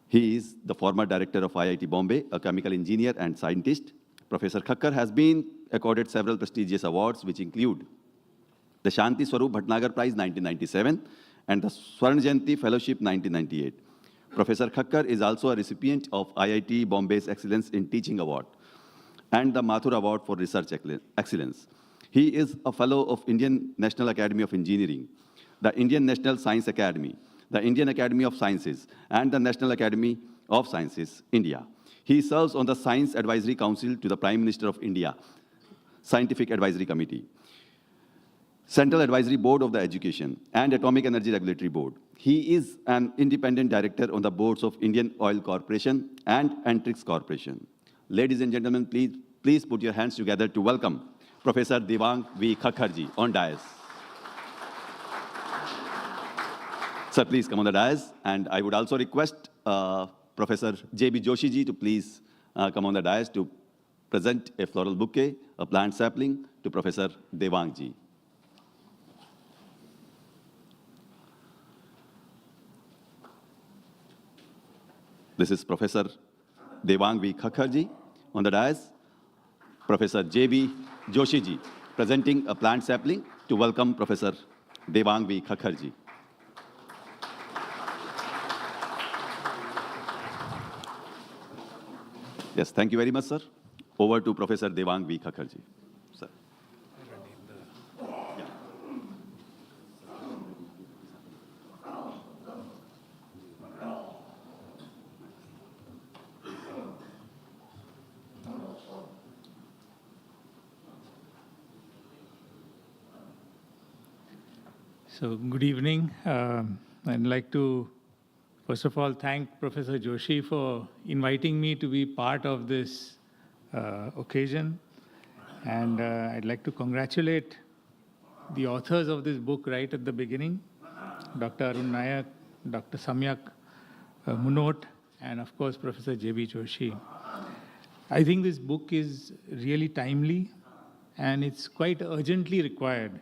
He is the former director of IIT Bombay, a chemical engineer and scientist. Professor Khakkar has been accorded several prestigious awards, which include the Shanti Swarup Bhatnagar Prize 1997 and the Swarn Jayanti Fellowship 1998. Professor Khakkar is also a recipient of IIT Bombay's Excellence in Teaching Award and the Mathur Award for Research Excellence. He is a fellow of Indian National Academy of Engineering, the Indian National Science Academy, the Indian Academy of Sciences, and the National Academy of Sciences, India. He serves on the Science Advisory Council to the Prime Minister of India, Scientific Advisory Committee, Central Advisory Board of the Education, and Atomic Energy Regulatory Board. He is an independent director on the boards of Indian Oil Corporation and Antrix Corporation. Ladies and gentlemen, please put your hands together to welcome Professor Devang V. Khakkarji on dais. Sir, please come on the dais. And I would also request Professor J.B. Joshi ji to please come on the dais to present a floral bouquet, a plant sapling to Professor Devang ji. This is Professor Devang V. Khakkarji on the dais. Professor J.B. Joshi ji presenting a plant sapling to welcome Professor Devang V. Khakkarji. Yes, thank you very much, sir. Over to Professor Devang V. Khakkarji. Sir. So, good evening. I'd like to, first of all, thank Professor Joshi for inviting me to be part of this occasion. And I'd like to congratulate the authors of this book right at the beginning, Dr. Arun Nayak, Dr. Samyak Munot, and of course, Professor J.B. Joshi. I think this book is really timely and it's quite urgently required.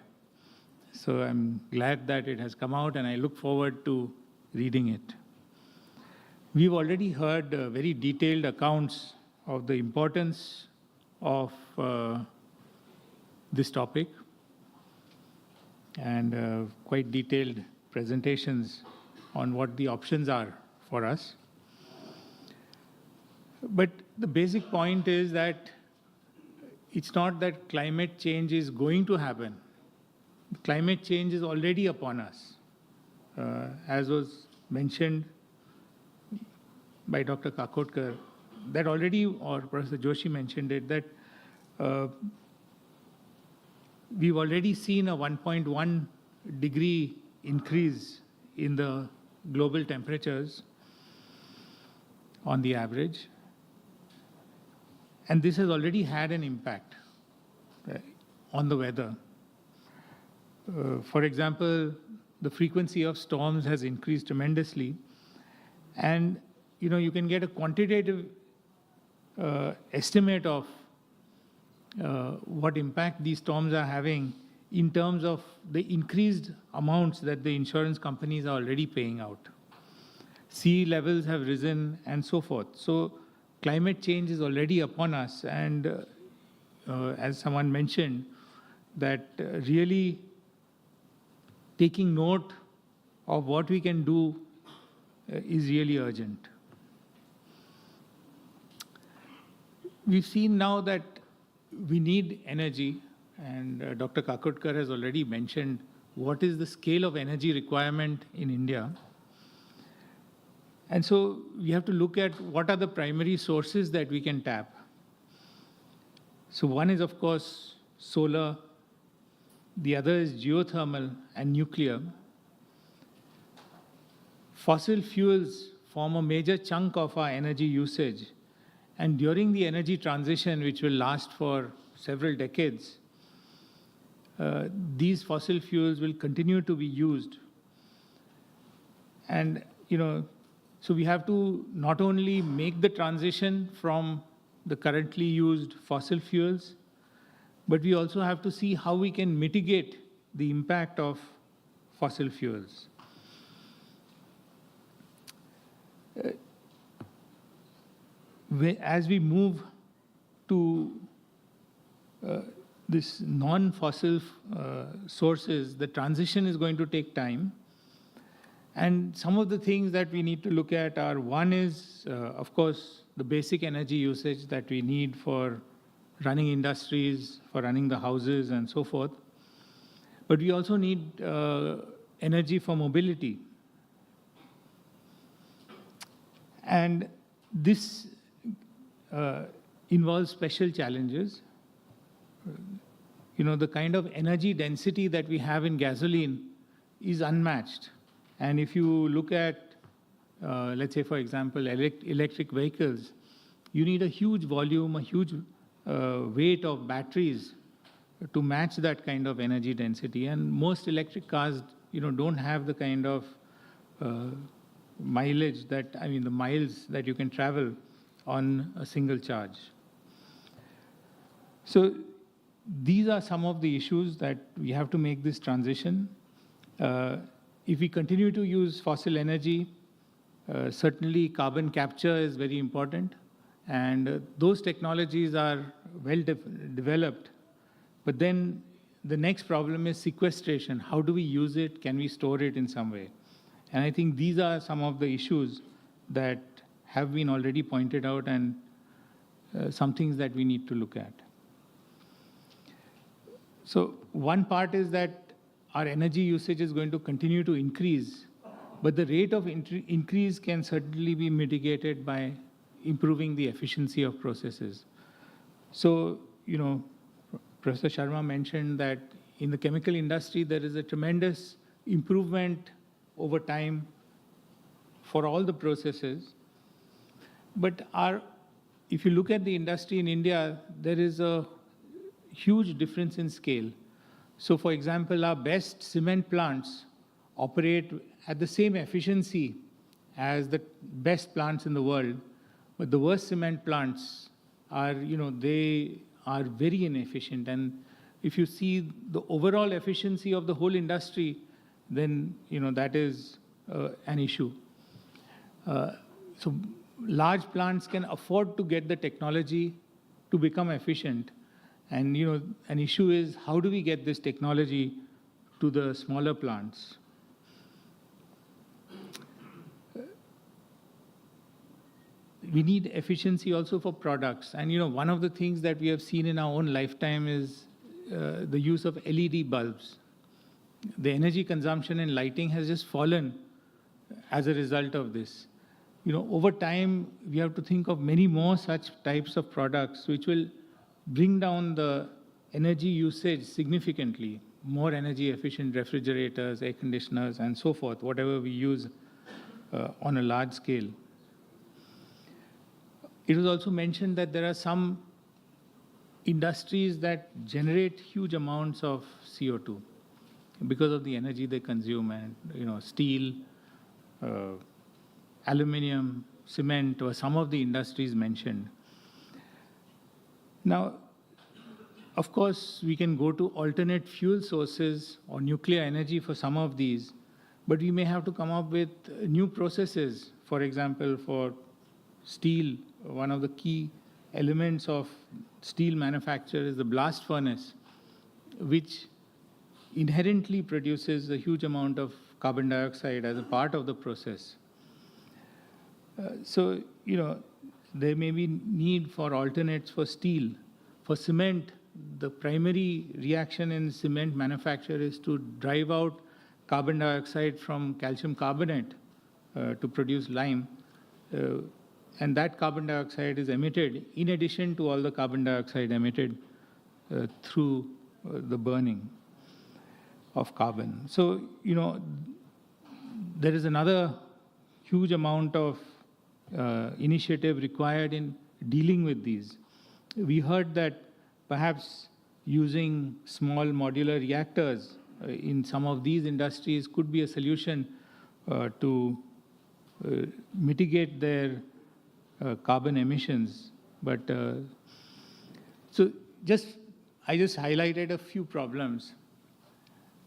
So I'm glad that it has come out and I look forward to reading it. We've already heard very detailed accounts of the importance of this topic and quite detailed presentations on what the options are for us. But the basic point is that it's not that climate change is going to happen. Climate change is already upon us. As was mentioned by Dr. Kakotkar, that already, or Professor Joshi mentioned it, that we've already seen a 1.1 degree increase in the global temperatures on the average. And this has already had an impact on the weather. For example, the frequency of storms has increased tremendously. And, you can get a quantitative estimate of what impact these storms are having in terms of the increased amounts that the insurance companies are already paying out. Sea levels have risen and so forth. So climate change is already upon us. And as someone mentioned, that really taking note of what we can do is really urgent. We've seen now that we need energy, and Dr. Kakotkar has already mentioned what is the scale of energy requirement in India. And so we have to look at what are the primary sources that we can tap. So one is, of course, solar. The other is geothermal and nuclear. Fossil fuels form a major chunk of our energy usage, And during the energy transition, which will last for several decades, these fossil fuels will continue to be used. And, so we have to not only make the transition from the currently used fossil fuels, but we also have to see how we can mitigate the impact of fossil fuels. As we move to this non-fossil sources, the transition is going to take time. And some of the things that we need to look at are, one is, of course, the basic energy usage that we need for running industries, for running the houses, and so forth. But we also need energy for mobility. And this involves special challenges. The kind of energy density that we have in gasoline is unmatched. And if you look at, let's say, for example, electric vehicles, you need a huge volume, a huge weight of batteries to match that kind of energy density. And most electric cars, don't have the kind of mileage the miles that you can travel on a single charge. So these are some of the issues that we have to make this transition. If we continue to use fossil energy, certainly carbon capture is very important. And those technologies are well developed. But then the next problem is sequestration. How do we use it? Can we store it in some way? And I think these are some of the issues that have been already pointed out and some things that we need to look at. So one part is that our energy usage is going to continue to increase, but the rate of increase can certainly be mitigated by improving the efficiency of processes. So, Professor Sharma mentioned that in the chemical industry, there is a tremendous improvement over time for all the processes. But if you look at the industry in India, there is a huge difference in scale. So, for example, our best cement plants operate at the same efficiency as the best plants in the world, but the worst cement plants are, they are very inefficient. And if you see the overall efficiency of the whole industry, then, that is an issue. So large plants can afford to get the technology to become efficient. And, an issue is how do we get this technology to the smaller plants? We need efficiency also for products. And, one of the things that we have seen in our own lifetime is the use of LED bulbs. The energy consumption in lighting has just fallen as a result of this. Over time, we have to think of many more such types of products which will bring down the energy usage significantly, more energy efficient refrigerators, air conditioners, and so forth, whatever we use on a large scale. It was also mentioned that there are some industries that generate huge amounts of CO2 because of the energy they consume, and steel, aluminum, cement were some of the industries mentioned. Now, of course, we can go to alternate fuel sources or nuclear energy for some of these, but we may have to come up with new processes. For example, for steel, one of the key elements of steel manufacture is the blast furnace, which inherently produces a huge amount of carbon dioxide as a part of the process. So, there may be need for alternates for steel. For cement, the primary reaction in cement manufacture is to drive out carbon dioxide from calcium carbonate to produce lime. And that carbon dioxide is emitted in addition to all the carbon dioxide emitted through the burning of carbon. So, there is another huge amount of initiative required in dealing with these. We heard that perhaps using small modular reactors in some of these industries could be a solution to mitigate their carbon emissions. But so I just highlighted a few problems.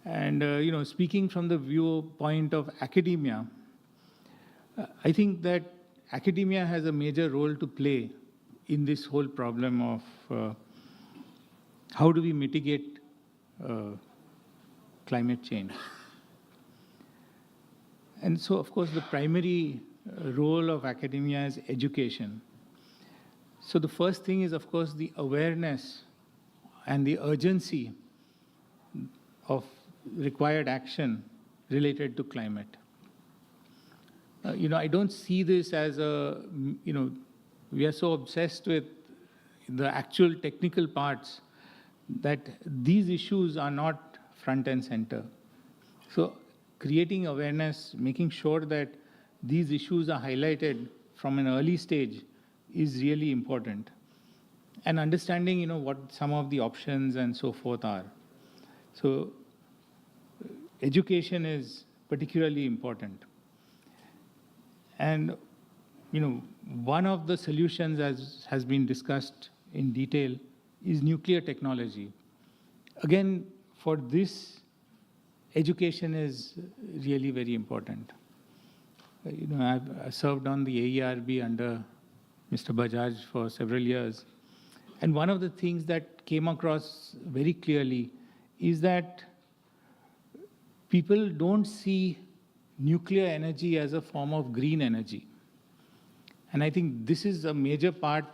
And speaking from the viewpoint of academia, I think that academia has a major role to play in this whole problem of how do we mitigate climate change. And so, of course, the primary role of academia is education. So the first thing is, of course, the awareness and the urgency of required action related to climate. I don't see this as we are so obsessed with the actual technical parts that these issues are not front and center. So creating awareness, making sure that these issues are highlighted from an early stage is really important. And understanding, what some of the options and so forth are. So education is particularly important. And, one of the solutions, as has been discussed in detail, is nuclear technology. Again, for this, education is really very important. I've served on the AERB under Mr. Bajaj for several years. And one of the things that came across very clearly is that people don't see nuclear energy as a form of green energy. And I think this is a major part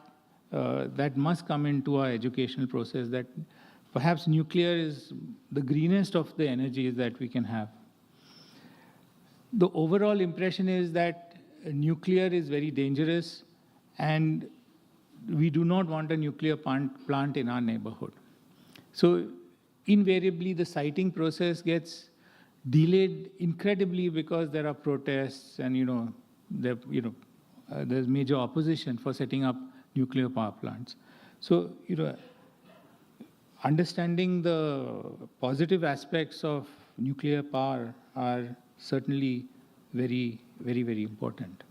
that must come into our educational process, that perhaps nuclear is the greenest of the energies that we can have. The overall impression is that nuclear is very dangerous and we do not want a nuclear plant in our neighborhood. So invariably the siting process gets delayed incredibly because there are protests and there's major opposition for setting up nuclear power plants. So understanding the positive aspects of nuclear power are certainly very, very, very important.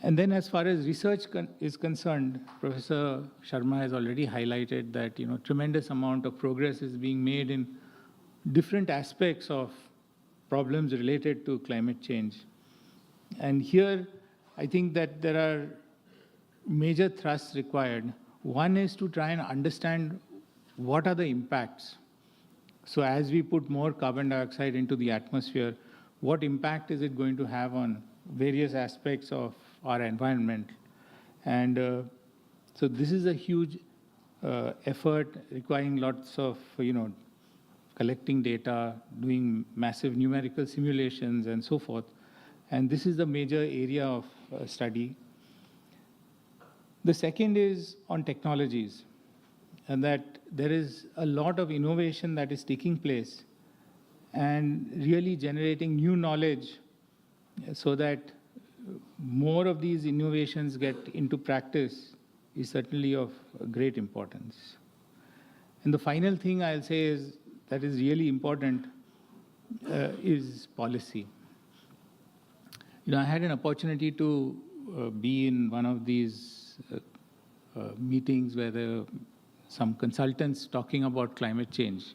And then as far as research is concerned, Professor Sharma has already highlighted that tremendous amount of progress is being made in different aspects of problems related to climate change. And here, I think that there are major thrusts required. One is to try and understand what are the impacts. So as we put more carbon dioxide into the atmosphere, what impact is it going to have on various aspects of our environment? And so this is a huge effort requiring lots of, collecting data, doing massive numerical simulations and so forth. And this is the major area of study. The second is on technologies, and that there is a lot of innovation that is taking place and really generating new knowledge so that more of these innovations get into practice is certainly of great importance. And the final thing I'll say is that is really important is policy. I had an opportunity to be in one of these meetings where there were some consultants talking about climate change.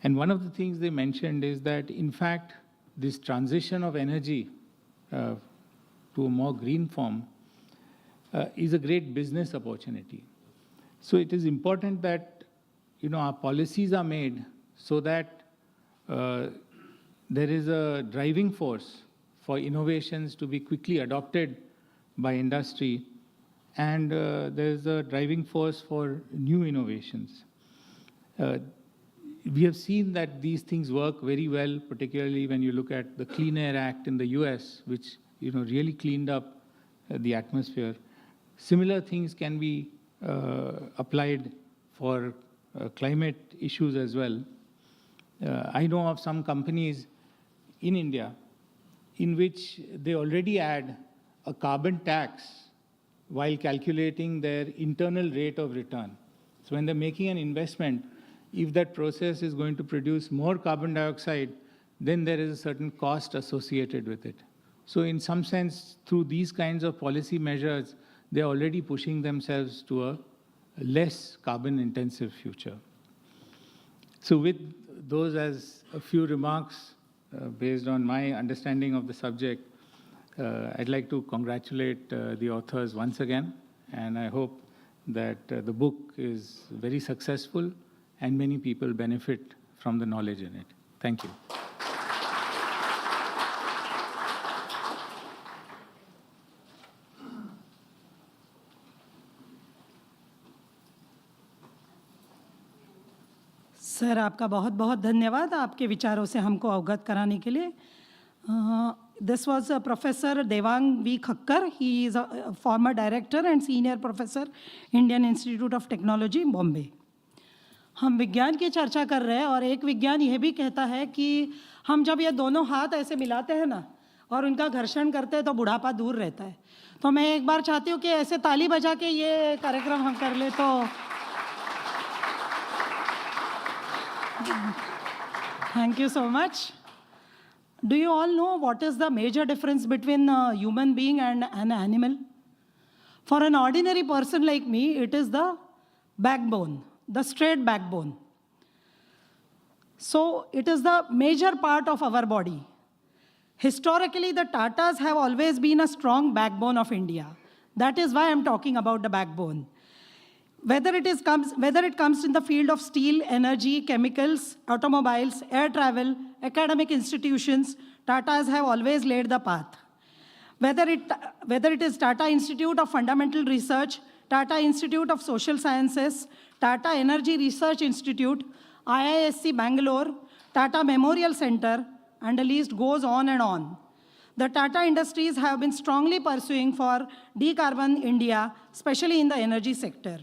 And one of the things they mentioned is that, in fact, this transition of energy to a more green form is a great business opportunity. So it is important that our policies are made so that there is a driving force for innovations to be quickly adopted by industry, and there is a driving force for new innovations. We have seen that these things work very well, particularly when you look at the Clean Air Act in the US, which really cleaned up the atmosphere. Similar things can be applied for climate issues as well. I know of some companies in India in which they already add a carbon tax while calculating their internal rate of return. So when they're making an investment, if that process is going to produce more carbon dioxide, then there is a certain cost associated with it. So in some sense, through these kinds of policy measures, they're already pushing themselves to a less carbon-intensive future. So with those as a few remarks based on my understanding of the subject, I'd like to congratulate the authors once again, and I hope that the book is very successful and many people benefit from the knowledge in it. Thank you. Sir आपका बहुत बहुत धन्यवाद आपके विचारों से हमको अवगत कराने के लिए. This was Professor Devang V. Khakkar. He is a former director and senior professor, Indian Institute of Technology, Bombay. हम विज्ञान की चर्चा कर रहे हैं और एक विज्ञान यह भी कहता है कि हम जब ये दोनों हाथ ऐसे मिलाते हैं ना और उनका घर्षण करते हैं तो बुढ़ापा दूर रहता है. तो मैं एक बार चाहती हूँ कि ऐसे ताली बजा के ये कार्यक्रम हम कर ले तो thank you so much. Do you all know what is the major difference between a human being and an animal? For an ordinary person like me, it is the backbone, the straight backbone. So it is the major part of our body. Historically, the Tatas have always been a strong backbone of India. That is why I'm talking about the backbone. Whether it comes in the field of steel, energy, chemicals, automobiles, air travel, academic institutions, Tatas have always laid the path. Whether it is Tata Institute of Fundamental Research, Tata Institute of Social Sciences, Tata Energy Research Institute, IISc Bangalore, Tata Memorial Center, and the list goes on and on. The Tata Industries have been strongly pursuing for decarbon India, especially in the energy sector.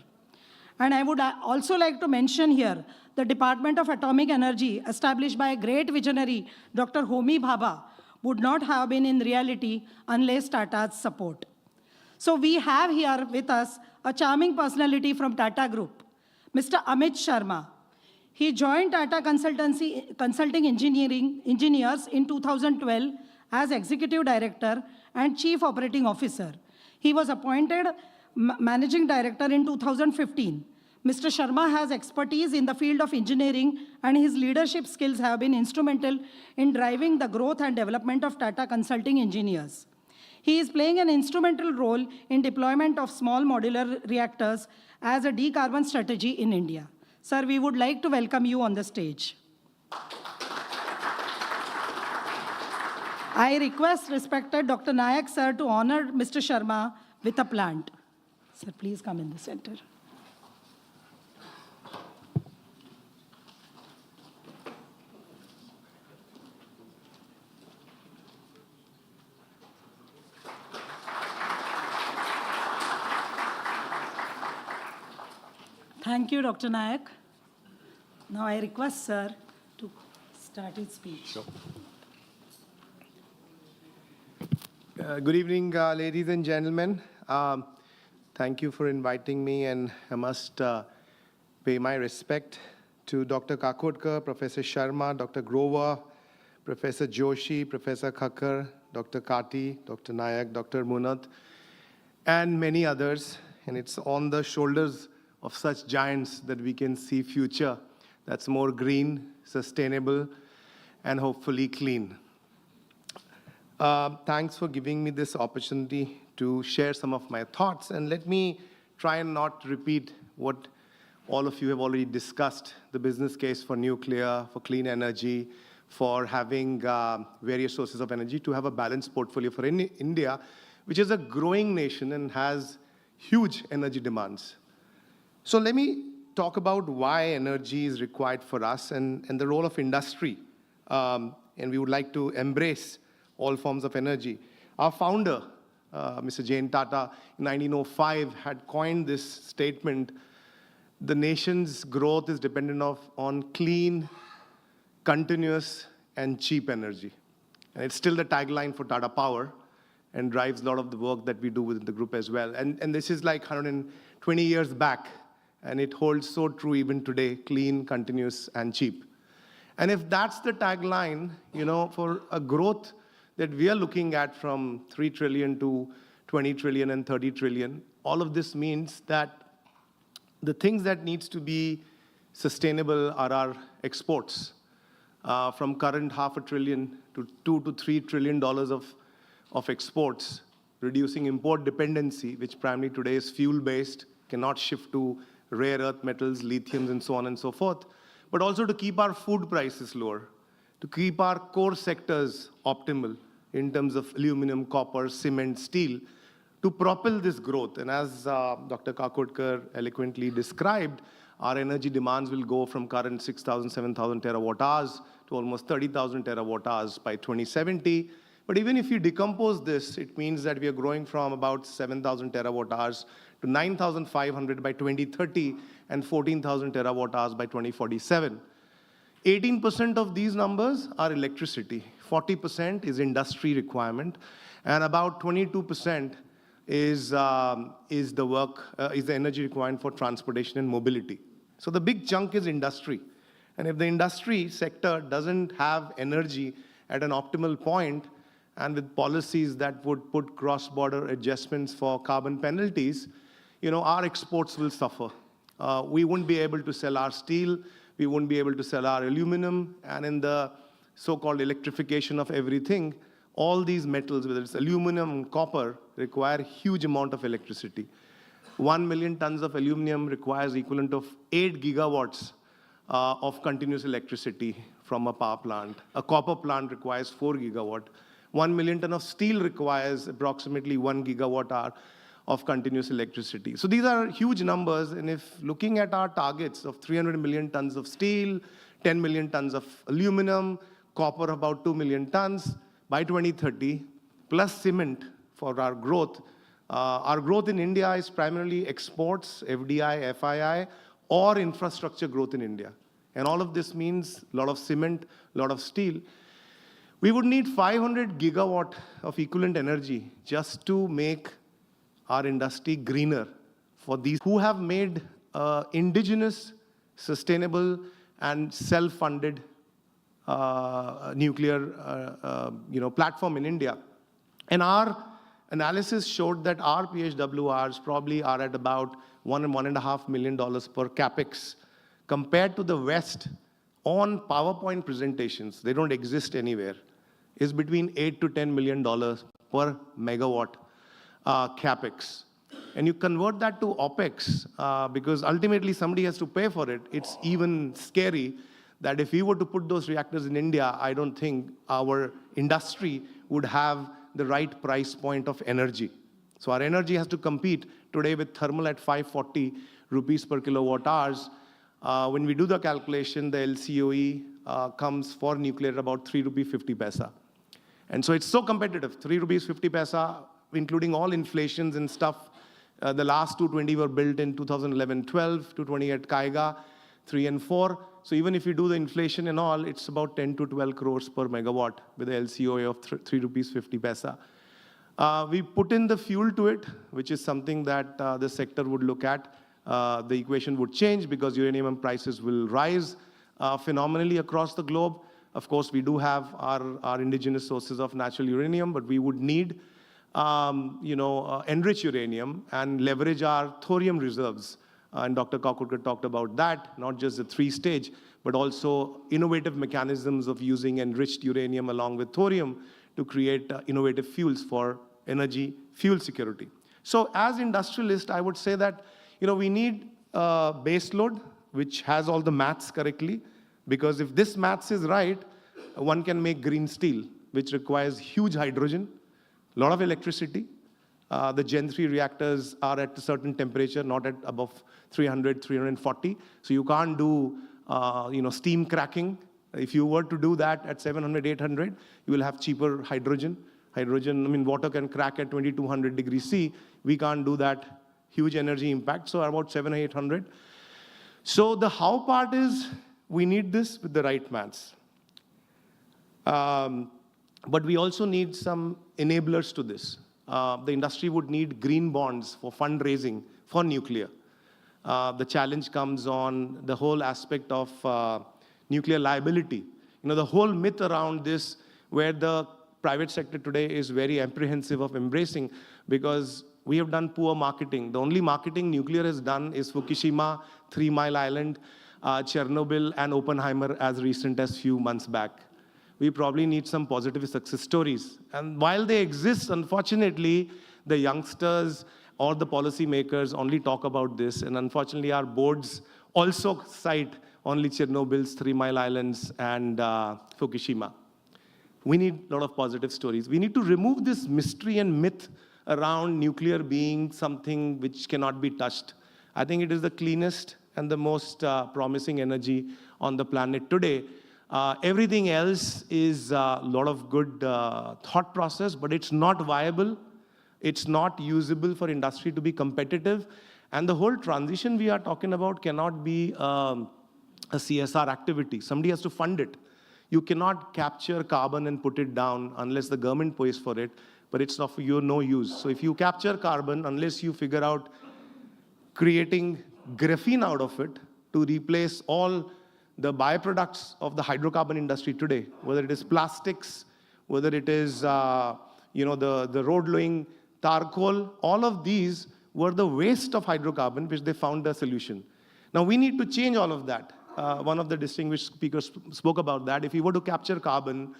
And I would also like to mention here the Department of Atomic Energy, established by a great visionary, Dr. Homi Bhabha, would not have been in reality unless Tata's support. So we have here with us a charming personality from Tata Group, Mr. Amit Sharma. He joined Tata Consulting Engineers in 2012 as Executive Director and Chief Operating Officer. He was appointed Managing Director in 2015. Mr. Sharma has expertise in the field of engineering, and his leadership skills have been instrumental in driving the growth and development of Tata Consulting Engineers. He is playing an instrumental role in deployment of small modular reactors as a decarbon strategy in India. Sir, we would like to welcome you on the stage. I request respected Dr. Nayak, sir, to honor Mr. Sharma with a plant. Sir, please come in the center. Thank you, Dr. Nayak. Now I request sir to start his speech. Sure. Good evening, ladies and gentlemen. Thank you for inviting me, and I must pay my respect to Dr. Kakodkar, Professor Sharma, Dr. Grover, Professor Joshi, Professor Khakkar, Dr. Kati, Dr. Nayak, Dr. Munat, and many others. And it's on the shoulders of such giants that we can see future that's more green, sustainable, and hopefully clean. Thanks for giving me this opportunity to share some of my thoughts, and let me try and not repeat what all of you have already discussed, the business case for nuclear, for clean energy, for having various sources of energy, to have a balanced portfolio for India, which is a growing nation and has huge energy demands. So let me talk about why energy is required for us and the role of industry. And we would like to embrace all forms of energy. Our founder, Mr. Jane Tata, in 1905 had coined this statement: the nation's growth is dependent on clean, continuous, and cheap energy. And it's still the tagline for Tata Power. and drives a lot of the work that we do within the group as well. And this is like 120 years back, and it holds so true even today: clean, continuous, and cheap. And if that's the tagline, for a growth that we are looking at from 3 trillion to 20 trillion and 30 trillion, all of this means that the things that needs to be sustainable are our exports. From current $500 billion to $2 to $3 trillion of exports, reducing import dependency, which primarily today is fuel-based, cannot shift to rare earth metals, lithiums, and so on and so forth, but also to keep our food prices lower, to keep our core sectors optimal in terms of aluminum, copper, cement, steel, to propel this growth. And as Dr. Kakodkar eloquently described, our energy demands will go from current 6,000, 7,000 terawatt hours to almost 30,000 terawatt hours by 2070. But even if you decompose this, it means that we are growing from about 7,000 terawatt hours to 9,500 by 2030 and 14,000 terawatt hours by 2047. 18% of these numbers are electricity, 40% is industry requirement, and about 22% is the energy required for transportation and mobility. So the big chunk is industry. And if the industry sector doesn't have energy at an optimal point, and with policies that would put cross-border adjustments for carbon penalties, our exports will suffer. We won't be able to sell our steel, we won't be able to sell our aluminum, and in the so-called electrification of everything, all these metals, whether it's aluminum and copper, require a huge amount of electricity. 1 million tons of aluminum requires equivalent of 8 gigawatts of continuous electricity from a power plant. A copper plant requires 4 gigawatt. 1 million ton of steel requires approximately 1 gigawatt hour of continuous electricity. So these are huge numbers, and if looking at our targets of 300 million tons of steel, 10 million tons of aluminum, copper about 2 million tons by 2030, plus cement for our growth in India is primarily exports, FDI, FII, or infrastructure growth in India. And all of this means a lot of cement, a lot of steel. We would need 500 gigawatt of equivalent energy just to make our industry greener for these who have made indigenous, sustainable, and self-funded nuclear platform in India. And our analysis showed that our PHWRs probably are at about $1 and $1.5 million per capex compared to the West on PowerPoint presentations. They don't exist anywhere. Is between $8 to $10 million per megawatt capex. And you convert that to OPEX because ultimately somebody has to pay for it. It's even scary that if we were to put those reactors in India, I don't think our industry would have the right price point of energy. So our energy has to compete today with thermal at 540 rupees per kilowatt hours. When we do the calculation, the LCOE comes for nuclear at about 3 rupees 50 paisa. And so it's so competitive, 3 rupees 50 paisa, including all inflations and stuff. The last 220 were built in 2011-12, 220 at Kaiga, 3 and 4. So even if you do the inflation and all, it's about 10 to 12 crores per megawatt with the LCOE of 3 rupees 50 paisa. We put in the fuel to it, which is something that the sector would look at. The equation would change because uranium prices will rise phenomenally across the globe. Of course, we do have our indigenous sources of natural uranium, but we would need enrich uranium and leverage our thorium reserves. And Dr. Kakodkar talked about that, not just the 3-stage, but also innovative mechanisms of using enriched uranium along with thorium to create innovative fuels for energy fuel security. So as industrialist, I would say that we need base load, which has all the maths correctly, because if this maths is right, one can make green steel, which requires huge hydrogen, a lot of electricity. The Gen 3 reactors are at a certain temperature, not at above 300, 340. So you can't do, steam cracking. If you were to do that at 700, 800, you will have cheaper hydrogen. Water can crack at 2200 degrees C. We can't do that. Huge energy impact. So about 700, 800. So the how part is we need this with the right maths. But we also need some enablers to this. The industry would need green bonds for fundraising for nuclear. The challenge comes on the whole aspect of nuclear liability. The whole myth around this, where the private sector today is very apprehensive of embracing, because we have done poor marketing. The only marketing nuclear has done is Fukushima, 3 Mile Island, Chernobyl, and Oppenheimer as recent as few months back. We probably need some positive success stories. And while they exist, unfortunately, the youngsters or the policymakers only talk about this. And unfortunately, our boards also cite only Chernobyl's 3 Mile Islands and Fukushima. We need a lot of positive stories. We need to remove this mystery and myth around nuclear being something which cannot be touched. I think it is the cleanest and the most promising energy on the planet today. Everything else is a lot of good thought process, but it's not viable. It's not usable for industry to be competitive. And the whole transition we are talking about cannot be a CSR activity. Somebody has to fund it. You cannot capture carbon and put it down unless the government pays for it, but it's of no use. So if you capture carbon, unless you figure out creating graphene out of it to replace all the byproducts of the hydrocarbon industry today, whether it is plastics, whether it is the road-lowing charcoal, all of these were the waste of hydrocarbon, which they found a solution. Now we need to change all of that. One of the distinguished speakers spoke about that. If we were to capture carbon,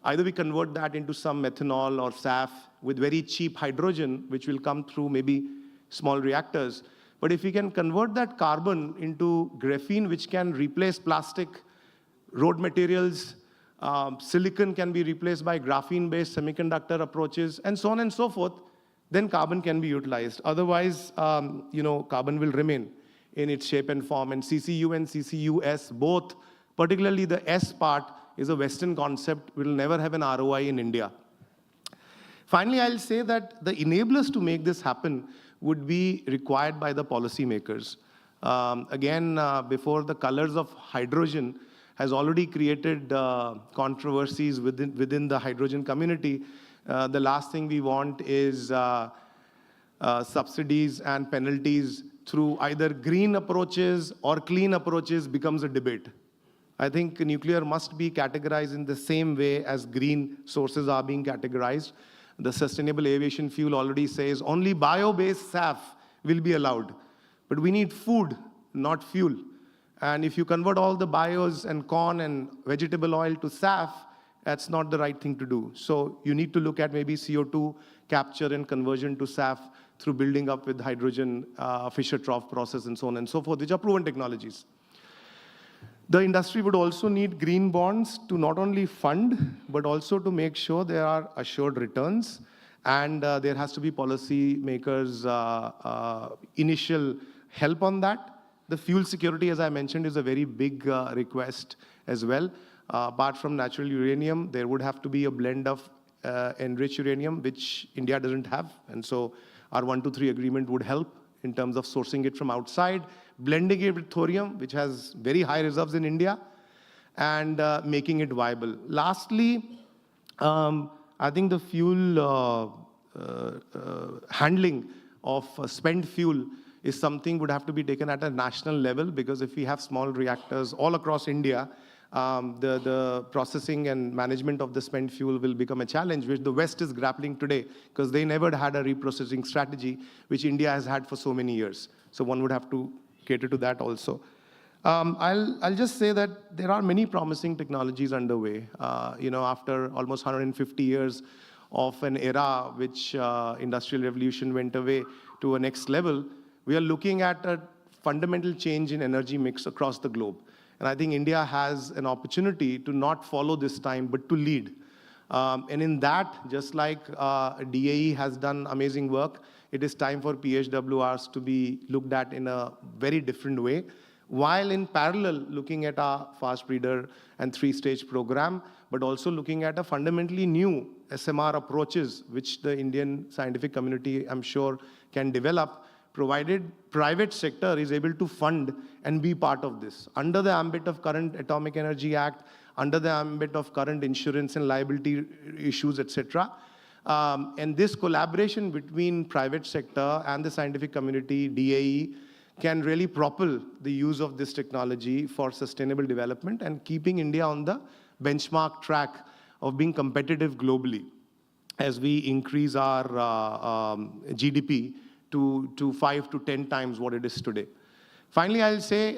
either we convert that into some methanol or SAF with very cheap hydrogen, which will come through maybe small reactors. But if we can convert that carbon into graphene, which can replace plastic, road materials, silicon can be replaced by graphene-based semiconductor approaches, and so on and so forth, then carbon can be utilized. Otherwise, carbon will remain in its shape and form. And CCU and CCUS, both, particularly the S part, is a Western concept. We will never have an ROI in India. Finally, I'll say that the enablers to make this happen would be required by the policymakers. Before the colors of hydrogen has already created controversies within the hydrogen community, the last thing we want is subsidies and penalties through either green approaches or clean approaches becomes a debate. I think nuclear must be categorized in the same way as green sources are being categorized. The Sustainable Aviation Fuel already says only bio-based SAF will be allowed. But we need food, not fuel. And if you convert all the bios and corn and vegetable oil to SAF, that's not the right thing to do. So you need to look at maybe CO2 capture and conversion to SAF through building up with hydrogen, Fischer-Tropsch process, and so on and so forth, which are proven technologies. The industry would also need green bonds to not only fund, but also to make sure there are assured returns. And there has to be policy makers' initial help on that. The fuel security, as I mentioned, is a very big request as well. Apart from natural uranium, there would have to be a blend of enriched uranium, which India doesn't have. And so our 123 agreement would help in terms of sourcing it from outside, blending it with thorium, which has very high reserves in India, and making it viable. Lastly, I think the fuel handling of spent fuel is something would have to be taken at a national level, because if we have small reactors all across India, the processing and management of the spent fuel will become a challenge, which the West is grappling today, because they never had a reprocessing strategy, which India has had for so many years. So one would have to cater to that also. I'll just say that there are many promising technologies underway. After almost 150 years of an era which industrial revolution went away to a next level, we are looking at a fundamental change in energy mix across the globe. And I think India has an opportunity to not follow this time, but to lead. And in that, just like DAE has done amazing work, it is time for PHWRs to be looked at in a very different way, while in parallel looking at our fast breeder and 3-stage program, but also looking at a fundamentally new SMR approaches, which the Indian scientific community, I'm sure, can develop, provided private sector is able to fund and be part of this. Under the ambit of current Atomic Energy Act, under the ambit of current insurance and liability issues, etc., And this collaboration between private sector and the scientific community, DAE, can really propel the use of this technology for sustainable development and keeping India on the benchmark track of being competitive globally as we increase our GDP to 5 to 10 times what it is today. Finally, I'll say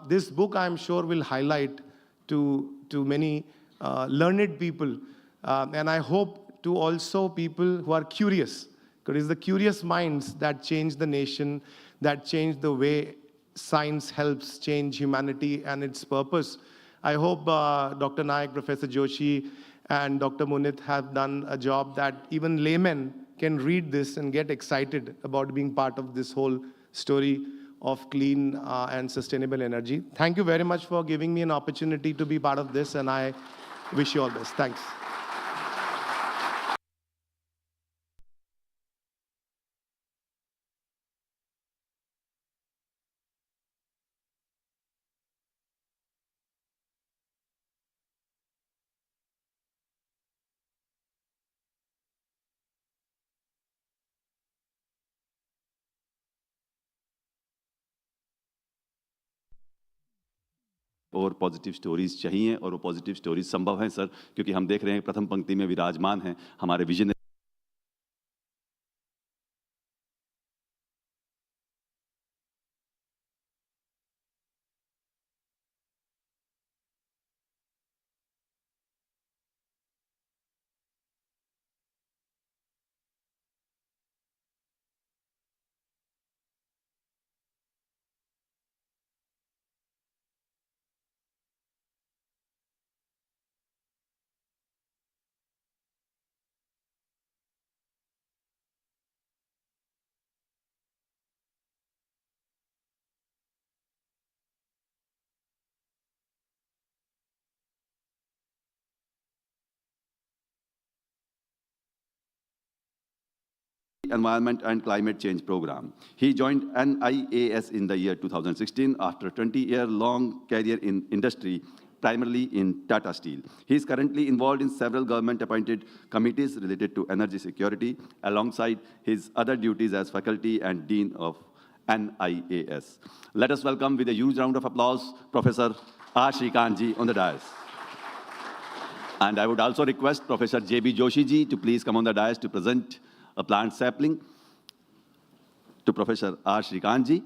this book, I'm sure, will highlight to many learned people, and I hope to also people who are curious, because it's the curious minds that change the nation, that change the way science helps change humanity and its purpose. I hope Dr. Naik, Professor Joshi, and Dr. Munit have done a job that even laymen can read this and get excited about being part of this whole story of clean and sustainable energy. Thank you very much for giving me an opportunity to be part of this, and I wish you all best. Thanks. और positive stories चाहिए और वो positive stories संभव हैं sir, क्योंकि हम देख रहे हैं प्रथम पंक्ति में विराजमान हैं हमारे vision Environment and Climate Change Program. He joined NIAS in the year 2016 after a 20-year-long career in industry, primarily in Tata Steel. He is currently involved in several government-appointed committees related to energy security, alongside his other duties as faculty and dean of NIAS. Let us welcome with a huge round of applause Professor R. Shrikant ji on the dais. And I would also request Professor J.B. Joshi ji to please come on the dais to present a plant sapling to Professor R. Shrikant ji.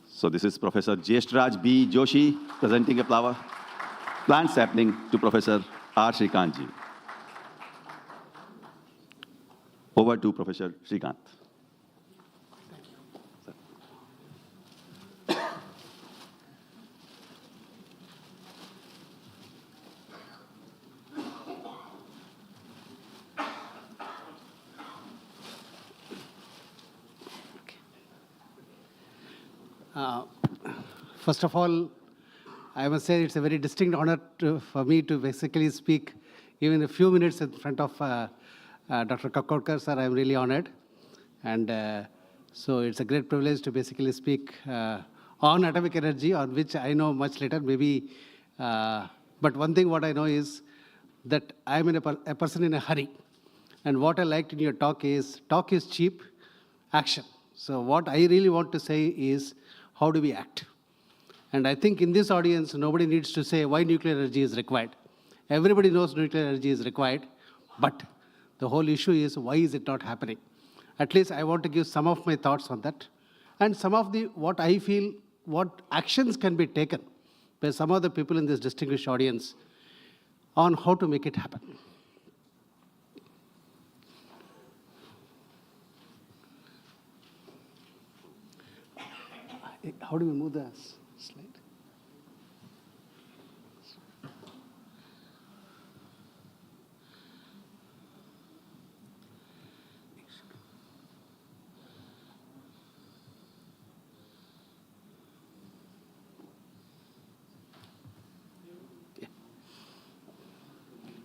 So this is Professor Jeshtraj B. Joshi presenting a plant sapling to Professor R. Shrikant ji. Over to Professor Shrikant. First of all, I must say it's a very distinct honor for me to basically speak even a few minutes in front of Dr. Kakodkar, sir. I'm really honored. And so it's a great privilege to basically speak on atomic energy, on which I know much later, maybe. But one thing what I know is that I'm a person in a hurry. And what I liked in your talk is cheap, action. So what I really want to say is, how do we act? And I think in this audience, nobody needs to say why nuclear energy is required. Everybody knows nuclear energy is required, but the whole issue is, why is it not happening? At least I want to give some of my thoughts on that. And some of what I feel, what actions can be taken by some of the people in this distinguished audience on how to make it happen. How do we move the slide?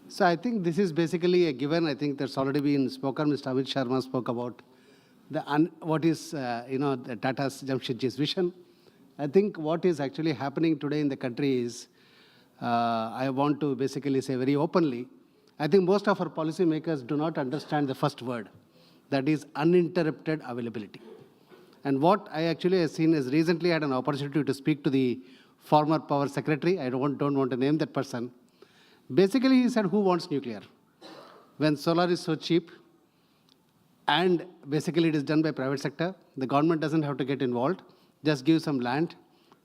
So I think this is basically a given. I think that's already been spoken. Mr. Amit Sharma spoke about what is, the Tata's Jamshedji's vision. I think what is actually happening today in the country is, I want to basically say very openly, I think most of our policymakers do not understand the first word, that is uninterrupted availability. And what I actually have seen is recently I had an opportunity to speak to the former power secretary. I don't want to name that person. Basically, he said, who wants nuclear? When solar is so cheap, and basically it is done by private sector, the government doesn't have to get involved, just give some land,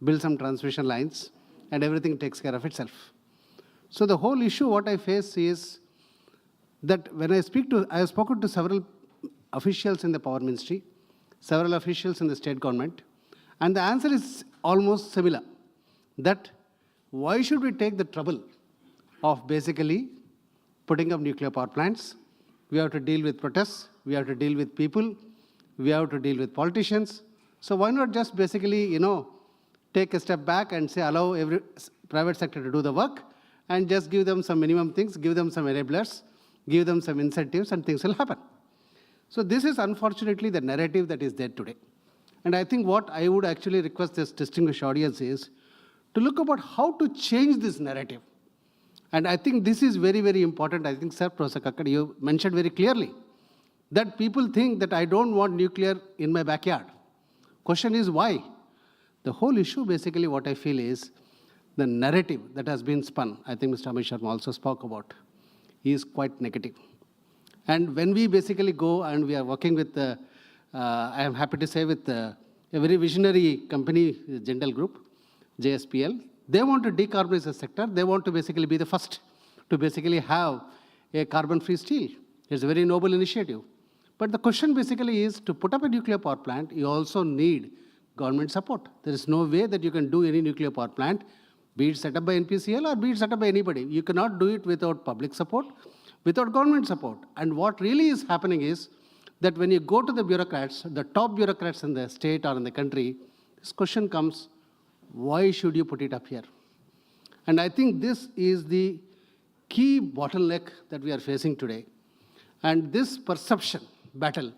build some transmission lines, and everything takes care of itself. So the whole issue what I face is that when I have spoken to several officials in the power ministry, several officials in the state government, and the answer is almost similar, that why should we take the trouble of basically putting up nuclear power plants? We have to deal with protests, we have to deal with people, we have to deal with politicians. So why not just basically, take a step back and say, allow every private sector to do the work, and just give them some minimum things, give them some enablers, give them some incentives, and things will happen. So this is unfortunately the narrative that is there today. And I think what I would actually request this distinguished audience is to look about how to change this narrative. And I think this is very, very important. I think, Sir, Professor Kakkad, you mentioned very clearly that people think that I don't want nuclear in my backyard. Question is why? The whole issue, basically, what I feel is the narrative that has been spun, I think Mr. Amit Sharma also spoke about, is quite negative. And when we basically go and we are working with, I am happy to say, with a very visionary company, Jindal Group, JSPL, they want to decarbonize the sector. They want to basically be the first to basically have a carbon-free steel. It's a very noble initiative. But the question basically is, to put up a nuclear power plant, you also need government support. There is no way that you can do any nuclear power plant, be it set up by NPCL or be it set up by anybody. You cannot do it without public support, without government support. And what really is happening is that when you go to the bureaucrats, the top bureaucrats in the state or in the country, this question comes, why should you put it up here? And I think this is the key bottleneck that we are facing today. And this perception battle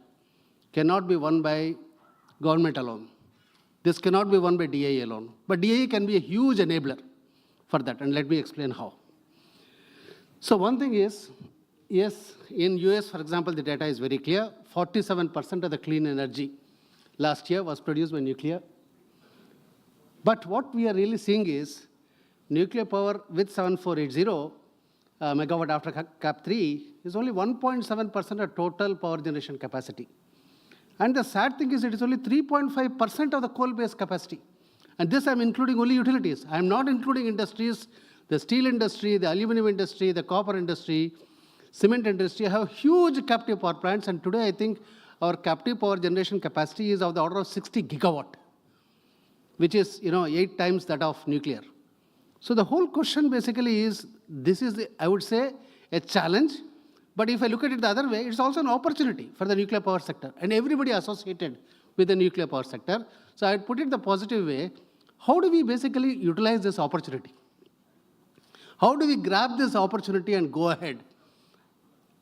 cannot be won by government alone. This cannot be won by DIE alone. But DIE can be a huge enabler for that, and let me explain how. So one thing is, yes, in US, for example, the data is very clear. 47% of the clean energy last year was produced by nuclear. But what we are really seeing is nuclear power with 7480 megawatt after Cap 3 is only 1.7% of total power generation capacity. And the sad thing is it is only 3.5% of the coal-based capacity. And this I'm including only utilities. I'm not including industries, the steel industry, the aluminum industry, the copper industry, cement industry have huge captive power plants. And today I think our captive power generation capacity is of the order of 60 gigawatt, which is 8 times that of nuclear. So the whole question basically is, this is, I would say, a challenge. But if I look at it the other way, it's also an opportunity for the nuclear power sector and everybody associated with the nuclear power sector. So I'd put it the positive way. How do we basically utilize this opportunity? How do we grab this opportunity and go ahead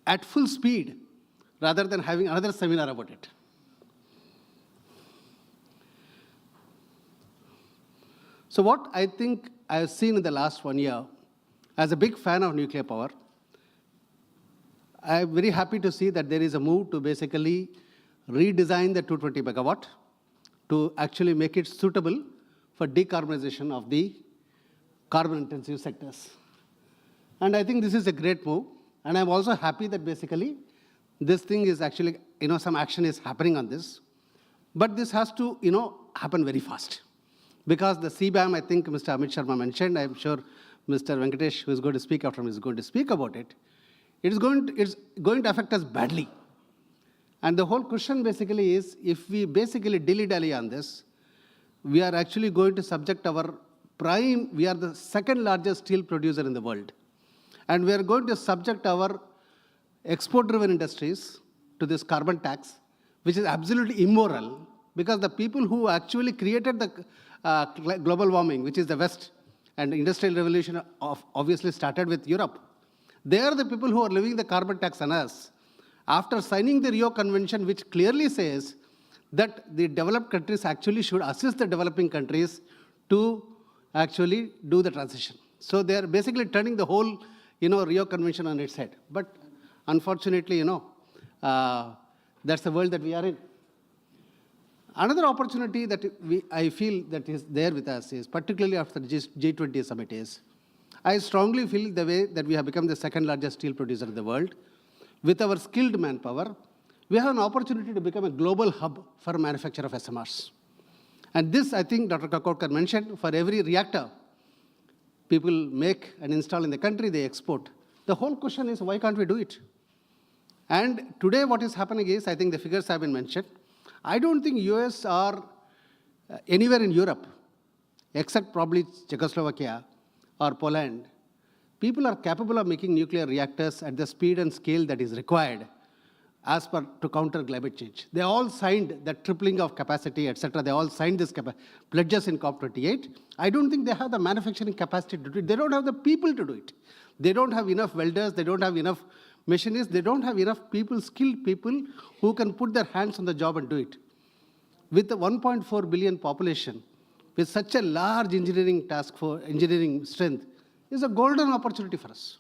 at full speed rather than having another seminar about it? So what I think I have seen in the last 1 year, as a big fan of nuclear power, I am very happy to see that there is a move to basically redesign the 220 megawatt to actually make it suitable for decarbonization of the carbon-intensive sectors. And I think this is a great move. And I'm also happy that basically this thing is actually, some action is happening on this. But this has to, happen very fast. Because the CBAM, I think Mr. Amit Sharma mentioned, I'm sure Mr. Venkatesh, who is going to speak after me, is going to speak about it. It's going to affect us badly. And the whole question basically is, if we basically dilly-dally on this, we are actually going to subject our prime, we are the second largest steel producer in the world. And we are going to subject our export-driven industries to this carbon tax, which is absolutely immoral, because the people who actually created the global warming, which is the West, and the Industrial Revolution obviously started with Europe. They are the people who are levying the carbon tax on us after signing the Rio Convention, which clearly says that the developed countries actually should assist the developing countries to actually do the transition. So they are basically turning the whole, Rio Convention on its head. But unfortunately, that's the world that we are in. Another opportunity that I feel that is there with us is, particularly after the G20 summit, is I strongly feel the way that we have become the second largest steel producer in the world. With our skilled manpower, we have an opportunity to become a global hub for manufacture of SMRs. And this, I think Dr. Kakodkar mentioned, for every reactor people make and install in the country, they export. The whole question is, why can't we do it? And today what is happening is, I think the figures have been mentioned. I don't think US or anywhere in Europe, except probably Czechoslovakia or Poland, people are capable of making nuclear reactors at the speed and scale that is required as per to counter climate change. They all signed the tripling of capacity, etc. They all signed this pledges in COP28. I don't think they have the manufacturing capacity to do it. They don't have the people to do it. They don't have enough welders. They don't have enough machinists. They don't have enough people, skilled people, who can put their hands on the job and do it. With the 1.4 billion population, with such a large engineering task for engineering strength, is a golden opportunity for us.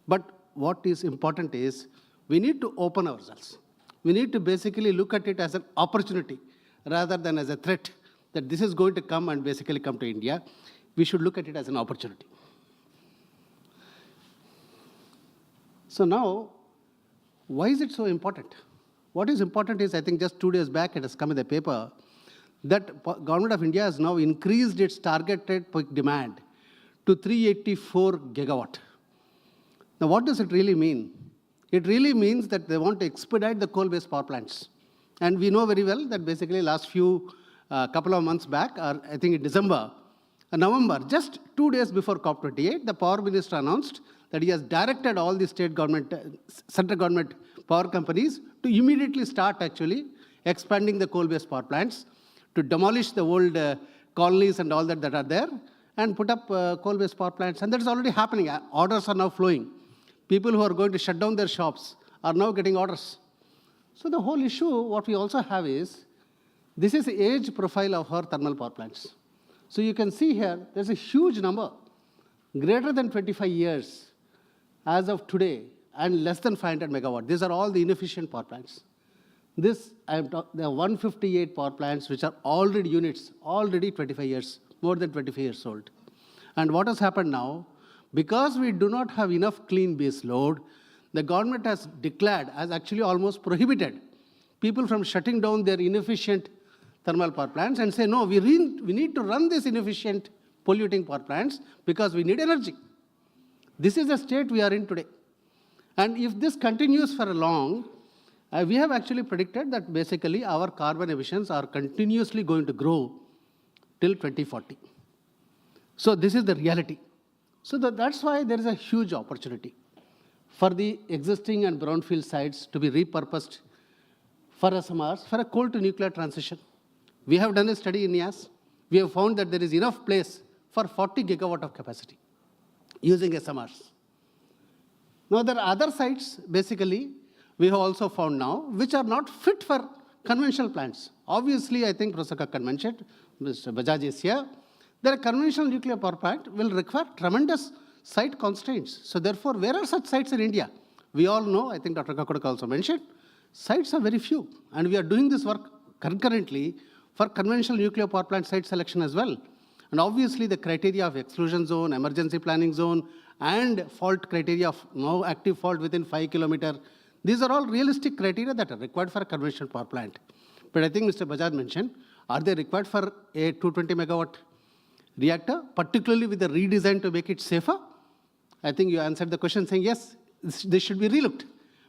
But what is important is, we need to open ourselves. We need to basically look at it as an opportunity rather than as a threat that this is going to come and basically come to India. We should look at it as an opportunity. So now, why is it so important? What is important is, I think just 2 days back it has come in the paper that Government of India has now increased its targeted peak demand to 384 gigawatt. Now what does it really mean? It really means that they want to expedite the coal-based power plants. And we know very well that basically last couple of months back, or I think in November, just 2 days before COP28, the Power Minister announced that he has directed all the state government, central government power companies to immediately start actually expanding the coal-based power plants, to demolish the old colonies and all that are there, and put up coal-based power plants. And that is already happening. Orders are now flowing. People who are going to shut down their shops are now getting orders. So the whole issue, what we also have is, this is the age profile of our thermal power plants. So you can see here, there's a huge number, greater than 25 years as of today, and less than 500 megawatt. These are all the inefficient power plants. There are 158 power plants which are already units, already 25 years, more than 25 years old. And what has happened now, because we do not have enough clean base load, the government has declared, has actually almost prohibited people from shutting down their inefficient thermal power plants and say, no, we need to run these inefficient polluting power plants because we need energy. This is the state we are in today. And if this continues for a long, we have actually predicted that basically our carbon emissions are continuously going to grow till 2040. So this is the reality. So that's why there is a huge opportunity for the existing and brownfield sites to be repurposed for SMRs, for a coal to nuclear transition. We have done a study in IAS. We have found that there is enough place for 40 gigawatt of capacity using SMRs. Now there are other sites, basically, we have also found now, which are not fit for conventional plants. Obviously, I think Professor Kakkad mentioned, Mr. Bajaj is here, that a conventional nuclear power plant will require tremendous site constraints. So therefore, where are such sites in India? We all know, I think Dr. Kakodkar also mentioned, sites are very few. And we are doing this work concurrently for conventional nuclear power plant site selection as well. And obviously, the criteria of exclusion zone, emergency planning zone, and fault criteria of no active fault within 5 kilometers, these are all realistic criteria that are required for a conventional power plant. But I think Mr. Bajaj mentioned, are they required for a 220 megawatt reactor, particularly with the redesign to make it safer? I think you answered the question saying, yes, this should be relooked.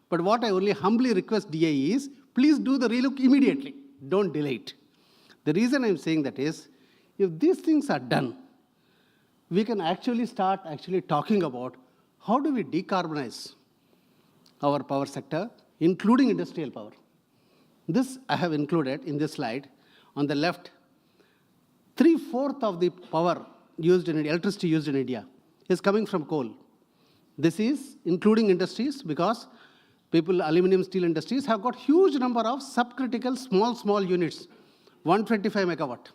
But what I only humbly request DIE is, please do the relook immediately. Don't delay it. The reason I'm saying that is, if these things are done, we can actually start talking about how do we decarbonize our power sector, including industrial power. This I have included in this slide. On the left, 3/4 of the power used in electricity used in India is coming from coal. This is including industries because people, aluminum steel industries have got huge number of subcritical small units, 125 megawatt,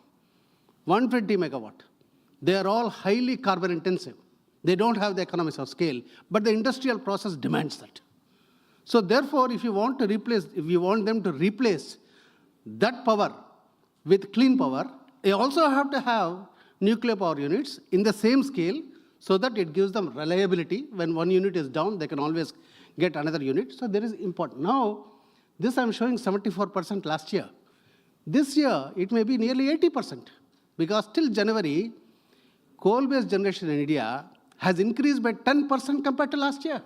120 megawatt. They are all highly carbon intensive. They don't have the economies of scale, but the industrial process demands that. So therefore, if you want them to replace that power with clean power, they also have to have nuclear power units in the same scale so that it gives them reliability. When one unit is down, they can always get another unit. So there is important. Now, this I'm showing 74% last year. This year, it may be nearly 80%, because till January, coal-based generation in India has increased by 10% compared to last year.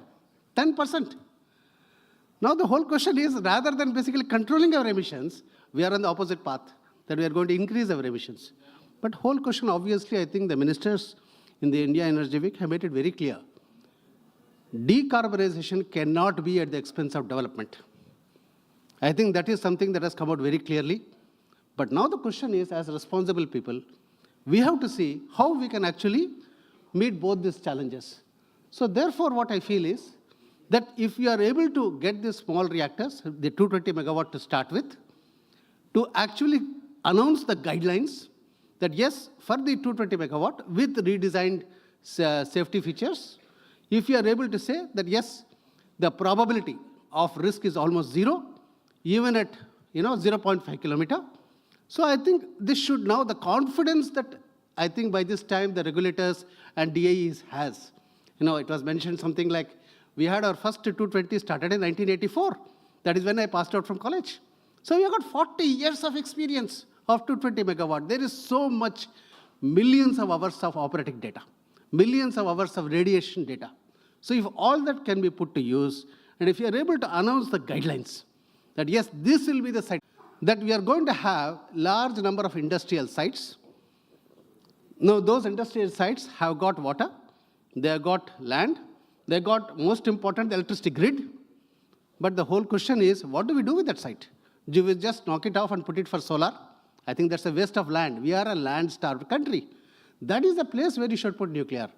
10%. Now the whole question is, rather than basically controlling our emissions, we are on the opposite path, that we are going to increase our emissions. But whole question, obviously, I think the ministers in the India Energy Week have made it very clear. Decarbonization cannot be at the expense of development. I think that is something that has come out very clearly. But now the question is, as responsible people, we have to see how we can actually meet both these challenges. So therefore, what I feel is that if we are able to get these small reactors, the 220 megawatt to start with, to actually announce the guidelines that yes, for the 220 megawatt with redesigned safety features, if you are able to say that yes, the probability of risk is almost zero, even at 0.5 kilometer. So I think this should now, the confidence that I think by this time the regulators and DAEs has. It was mentioned something like, we had our first 220 started in 1984. That is when I passed out from college. So we have got 40 years of experience of 220 megawatt. There is so much, millions of hours of operating data, millions of hours of radiation data. So if all that can be put to use, and if you are able to announce the guidelines, that yes, this will be the site, that we are going to have large number of industrial sites. Now those industrial sites have got water, they have got land, they got, most important, the electricity grid. But the whole question is, what do we do with that site? Do we just knock it off and put it for solar? I think that's a waste of land. We are a land-starved country. That is the place where you should put nuclear.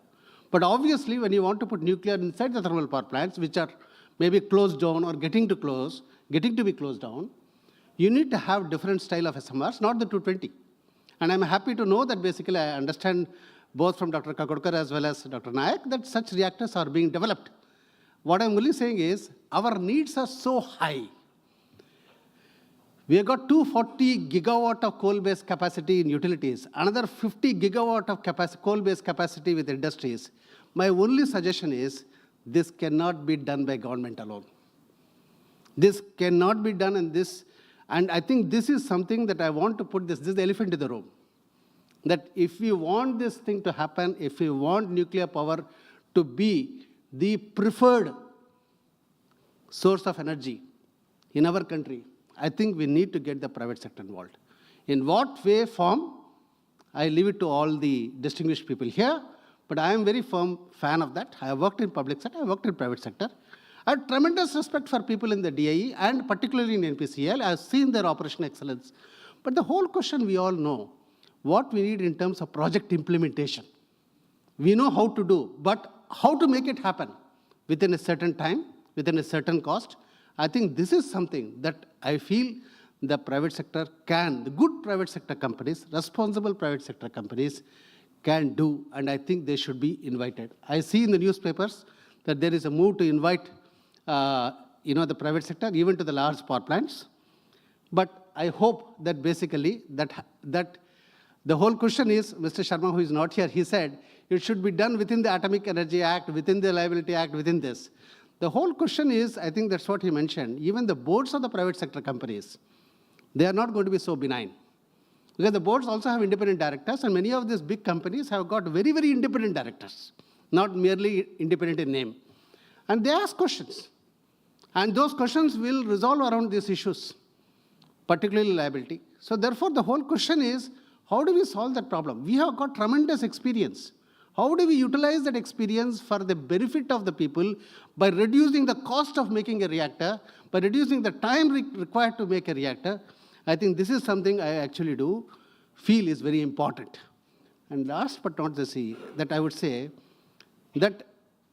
But obviously, when you want to put nuclear inside the thermal power plants, which are maybe closed down or getting to be closed down, you need to have different style of SMRs, not the 220. And I'm happy to know that basically I understand both from Dr. Kakodkar as well as Dr. Nayak, that such reactors are being developed. What I'm only saying is, our needs are so high. We have got 240 gigawatt of coal-based capacity in utilities, another 50 gigawatt of coal-based capacity with industries. My only suggestion is, this cannot be done by government alone. This cannot be done in this, and I think this is something that I want to put this is the elephant in the room. That if we want this thing to happen, if we want nuclear power to be the preferred source of energy in our country, I think we need to get the private sector involved. In what way, form, I leave it to all the distinguished people here, but I am very firm fan of that. I have worked in public sector, I have worked in private sector. I have tremendous respect for people in the DIE and particularly in NPCL. I have seen their operational excellence. But the whole question we all know, what we need in terms of project implementation. We know how to do, but how to make it happen within a certain time, within a certain cost. I think this is something that I feel the private sector can, the good private sector companies, responsible private sector companies can do, and I think they should be invited. I see in the newspapers that there is a move to invite the private sector, even to the large power plants. But I hope that basically that the whole question is, Mr. Sharma, who is not here, he said, it should be done within the Atomic Energy Act, within the Liability Act, within this. The whole question is, I think that's what he mentioned, even the boards of the private sector companies, they are not going to be so benign. Because the boards also have independent directors, and many of these big companies have got very, very independent directors, not merely independent in name. And they ask questions. And those questions will resolve around these issues, particularly liability. So therefore, the whole question is, how do we solve that problem? We have got tremendous experience. How do we utilize that experience for the benefit of the people by reducing the cost of making a reactor, by reducing the time required to make a reactor? I think this is something I actually do feel is very important. And last but not least, that I would say that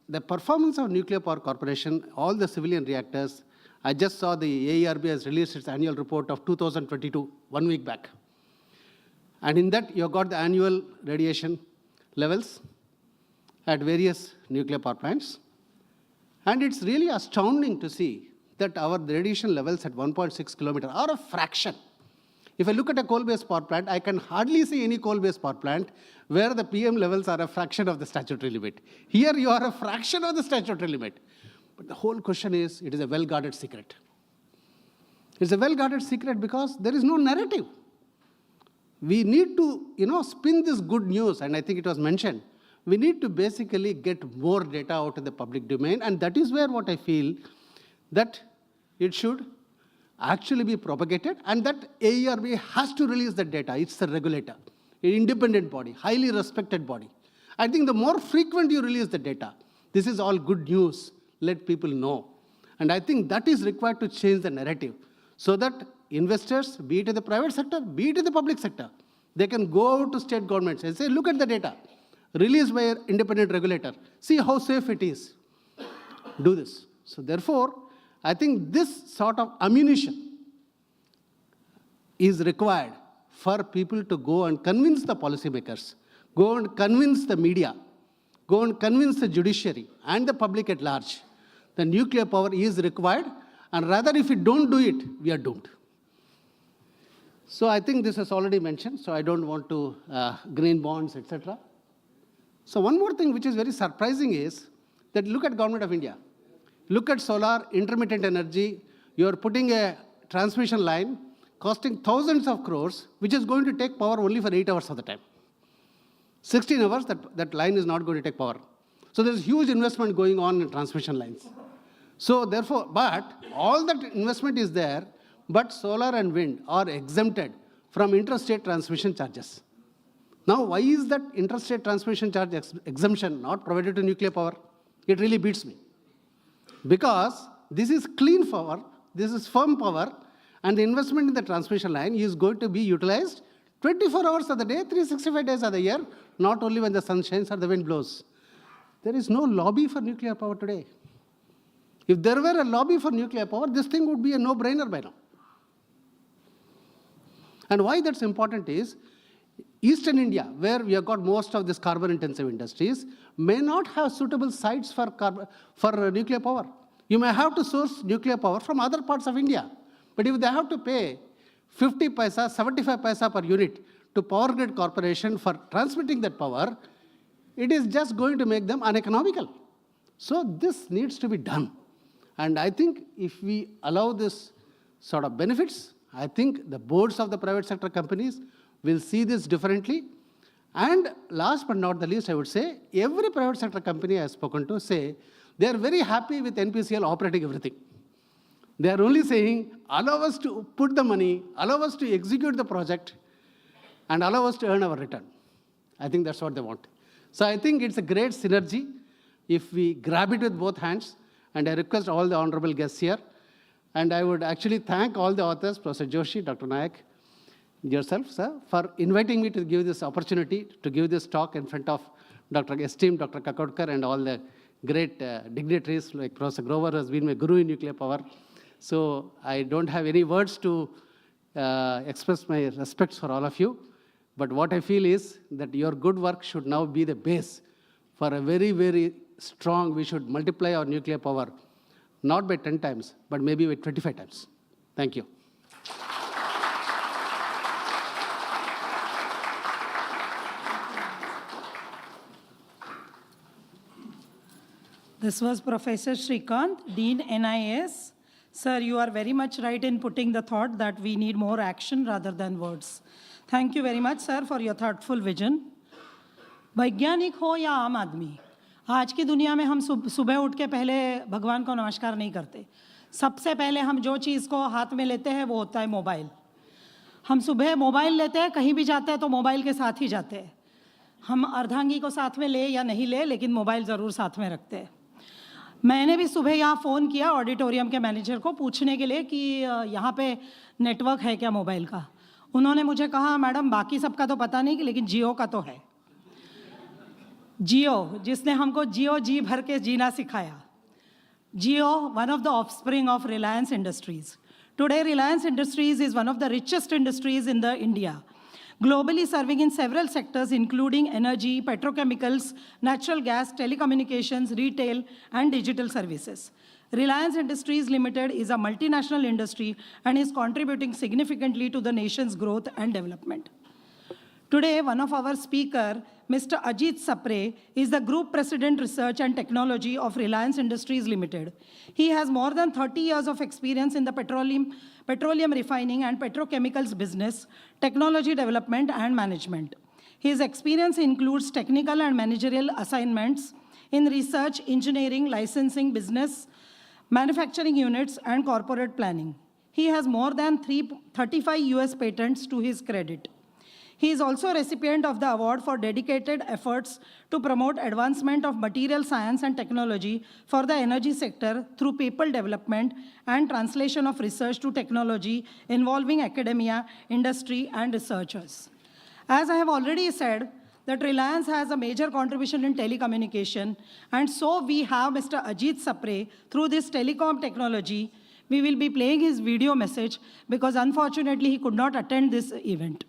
the performance of Nuclear Power Corporation, all the civilian reactors, I just saw the AERB has released its annual report of 2022, 1 week back. And in that, you've got the annual radiation levels at various nuclear power plants. And it's really astounding to see that our radiation levels at 1.6 kilometers are a fraction. If I look at a coal-based power plant, I can hardly see any coal-based power plant where the PM levels are a fraction of the statutory limit. Here you are a fraction of the statutory limit. But the whole question is, it is a well-guarded secret. It's a well-guarded secret because there is no narrative. We need to, spin this good news, and I think it was mentioned. We need to basically get more data out in the public domain, and that is where what I feel that it should actually be propagated, and that AERB has to release that data. It's the regulator, an independent body, highly respected body. I think the more frequent you release the data, this is all good news, let people know. And I think that is required to change the narrative so that investors, be it in the private sector, be it in the public sector, they can go out to state governments and say, look at the data, released by an independent regulator. See how safe it is. Do this. So therefore, I think this sort of ammunition is required for people to go and convince the policymakers, go and convince the media, go and convince the judiciary and the public at large. The nuclear power is required, and rather if we don't do it, we are doomed. So I think this is already mentioned, so I don't want to green bonds, etc. So one more thing which is very surprising is that look at Government of India. Look at solar, intermittent energy. You are putting a transmission line costing thousands of crores, which is going to take power only for 8 hours of the time. 16 hours, that line is not going to take power. So there's huge investment going on in transmission lines. So therefore, but all that investment is there, but solar and wind are exempted from interstate transmission charges. Now, why is that interstate transmission charge exemption not provided to nuclear power? It really beats me. Because this is clean power, this is firm power, and the investment in the transmission line is going to be utilized 24 hours of the day, 365 days of the year, not only when the sun shines or the wind blows. There is no lobby for nuclear power today. If there were a lobby for nuclear power, this thing would be a no-brainer by now. And why that's important is, Eastern India, where we have got most of these carbon-intensive industries, may not have suitable sites for nuclear power. You may have to source nuclear power from other parts of India. But if they have to pay 50 paisa, 75 paisa per unit to Power Grid Corporation for transmitting that power, it is just going to make them uneconomical. So this needs to be done. And I think if we allow this sort of benefits, I think the boards of the private sector companies will see this differently. And last but not the least, I would say, every private sector company I have spoken to say, they are very happy with NPCL operating everything. They are only saying, allow us to put the money, allow us to execute the project, and allow us to earn our return. I think that's what they want. So I think it's a great synergy if we grab it with both hands, and I request all the honorable guests here. And I would actually thank all the authors, Professor Joshi, Dr. Nayak, yourself, sir, for inviting me to give this opportunity, to give this talk in front of Dr. Esteemed, Dr. Kakodkar, and all the great dignitaries like Professor Grover, who has been my guru in nuclear power. So I don't have any words to express my respects for all of you. But what I feel is that your good work should now be the base for a very, very strong, we should multiply our nuclear power, not by 10 times, but maybe by 25 times. Thank you. This was Professor Srikanth, Dean NIS. Sir, you are very much right in putting the thought that we need more action rather than words. Thank you very much, sir, for your thoughtful vision. वैज्ञानिक हो या आम आदमी, आज की दुनिया में हम सुबह उठ के पहले भगवान को नमस्कार नहीं करते. सबसे पहले हम जो चीज़ को हाथ में लेते हैं वो होता है मोबाइल. हम सुबह मोबाइल लेते हैं, कहीं भी जाते हैं तो मोबाइल के साथ ही जाते हैं. हम अर्धांगी को साथ में ले या नहीं ले, लेकिन मोबाइल ज़रूर साथ में रखते हैं. मैंने भी सुबह यहाँ फ़ोन किया ऑडिटोरियम के मैनेजर को पूछने के लिए कि यहाँ पे नेटवर्क है क्या मोबाइल का. उन्होंने मुझे कहा, मैडम बाकी सबका तो पता नहीं, लेकिन जियो का तो है. जियो, जिसने हमको जियो जी भर के जीना सिखाया. Geo, one of the offspring of Reliance Industries. Today, Reliance Industries is one of the richest industries in India, globally serving in several sectors, including energy, petrochemicals, natural gas, telecommunications, retail, and digital services. Reliance Industries Limited is a multinational industry and is contributing significantly to the nation's growth and development. Today, one of our speakers, Mr. Ajit Sapre, is the Group President Research and Technology of Reliance Industries Limited. He has more than 30 years of experience in the petroleum refining and petrochemicals business, technology development, and management. His experience includes technical and managerial assignments in research, engineering, licensing, business, manufacturing units, and corporate planning. He has more than 35 US patents to his credit. He is also a recipient of the award for dedicated efforts to promote advancement of material science and technology for the energy sector through people development and translation of research to technology involving academia, industry, and researchers. As I have already said, that Reliance has a major contribution in telecommunication, and so we have Mr. Ajit Sapre. Through this telecom technology, we will be playing his video message because unfortunately he could not attend this event.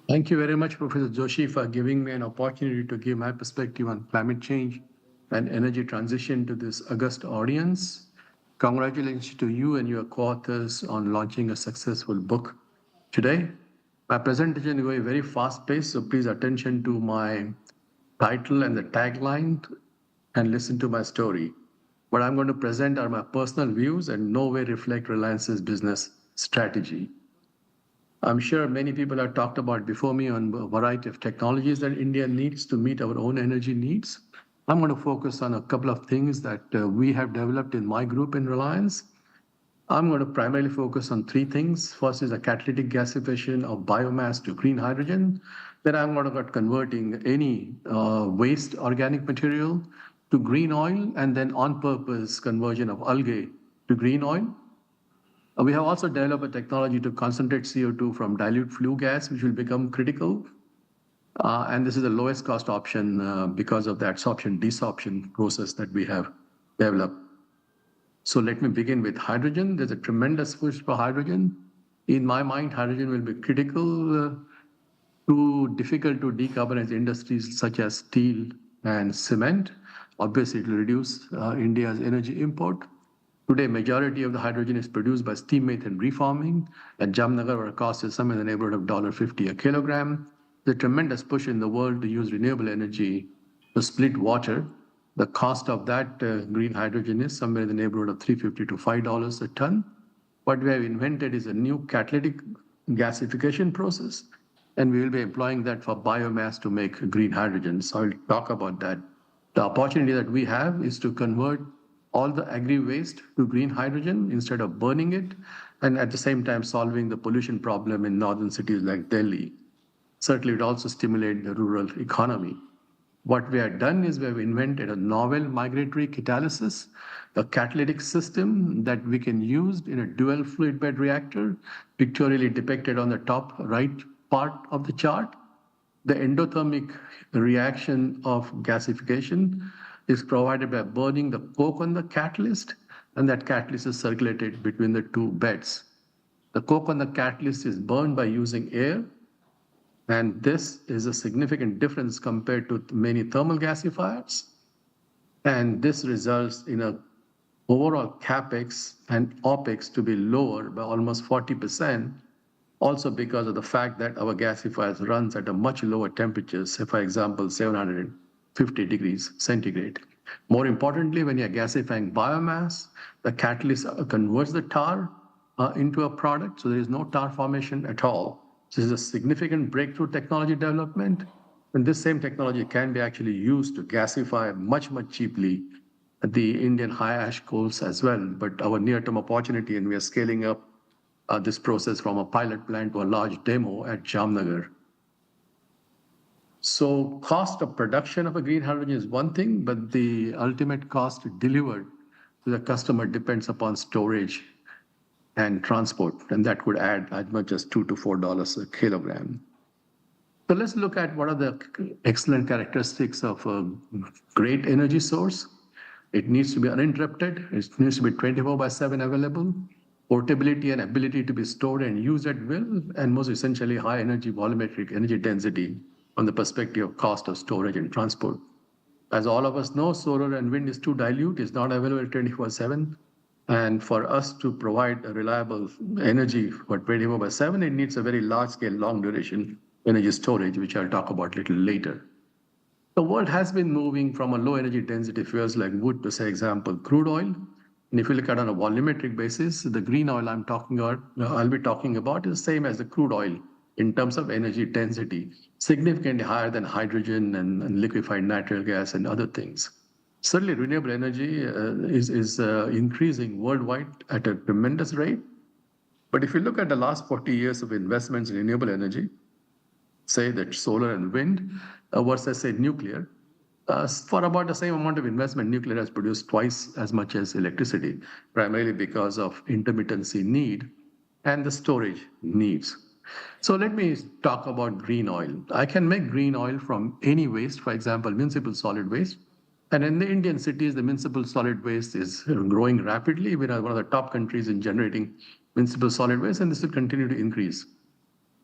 Thank you very much, Professor Joshi, for giving me an opportunity to give my perspective on climate change and energy transition to this august audience. Congratulations to you and your co-authors on launching a successful book today. My presentation is going very fast paced, so please attention to my title and the tagline and listen to my story. What I'm going to present are my personal views and no way reflect Reliance's business strategy. I'm sure many people have talked about before me on a variety of technologies that India needs to meet our own energy needs. I'm going to focus on a couple of things that we have developed in my group in Reliance. I'm going to primarily focus on three things. First is a catalytic gasification of biomass to green hydrogen. Then I'm going to start converting any waste organic material to green oil, and then on-purpose conversion of algae to green oil. We have also developed a technology to concentrate CO2 from dilute flue gas, which will become critical. And this is the lowest cost option because of the adsorption-desorption process that we have developed. So let me begin with hydrogen. There's a tremendous push for hydrogen. In my mind, hydrogen will be critical to difficult to decarbonize industries such as steel and cement. Obviously, it will reduce India's energy import. Today, majority of the hydrogen is produced by steam methane reforming. At Jamnagar, our cost is somewhere in the neighborhood of $1.50 a kilogram. There's a tremendous push in the world to use renewable energy to split water. The cost of that green hydrogen is somewhere in the neighborhood of $3.50 to $5 a ton. What we have invented is a new catalytic gasification process, and we will be employing that for biomass to make green hydrogen. So I'll talk about that. The opportunity that we have is to convert all the agri-waste to green hydrogen instead of burning it, and at the same time solving the pollution problem in northern cities like Delhi. Certainly, it also stimulates the rural economy. What we have done is we have invented a novel migratory catalysis, a catalytic system that we can use in a dual fluid bed reactor, pictorially depicted on the top right part of the chart. The endothermic reaction of gasification is provided by burning the coke on the catalyst, and that catalyst is circulated between the two beds. The coke on the catalyst is burned by using air, and this is a significant difference compared to many thermal gasifiers. And this results in an overall capex and opex to be lower by almost 40%, also because of the fact that our gasifiers runs at a much lower temperature, say for example, 750 degrees centigrade. More importantly, when you're gasifying biomass, the catalyst converts the tar into a product, so there is no tar formation at all. This is a significant breakthrough technology development, and this same technology can be actually used to gasify much, much cheaply the Indian high ash coals as well. But our near-term opportunity, and we are scaling up this process from a pilot plant to a large demo at Jamnagar. So cost of production of a green hydrogen is one thing, but the ultimate cost delivered to the customer depends upon storage and transport, and that could add as much as $2 to $4 a kilogram. So let's look at what are the excellent characteristics of a great energy source. It needs to be uninterrupted. It needs to be 24/7 available. Portability and ability to be stored and used at will, and most essentially high energy volumetric energy density from the perspective of cost of storage and transport. As all of us know, solar and wind is too dilute, it's not available 24/7. And for us to provide a reliable energy for 24/7, it needs a very large scale, long duration energy storage, which I'll talk about a little later. The world has been moving from a low energy density fuels like wood to, say, example, crude oil. And if you look at on a volumetric basis, the green oil I'll be talking about is the same as the crude oil in terms of energy density, significantly higher than hydrogen and liquefied natural gas and other things. Certainly, renewable energy is increasing worldwide at a tremendous rate. But if you look at the last 40 years of investments in renewable energy, say that solar and wind versus, say, nuclear, for about the same amount of investment, nuclear has produced twice as much as electricity, primarily because of intermittency need and the storage needs. So let me talk about green oil. I can make green oil from any waste, for example, municipal solid waste. And in the Indian cities, the municipal solid waste is growing rapidly. We are one of the top countries in generating municipal solid waste, and this will continue to increase.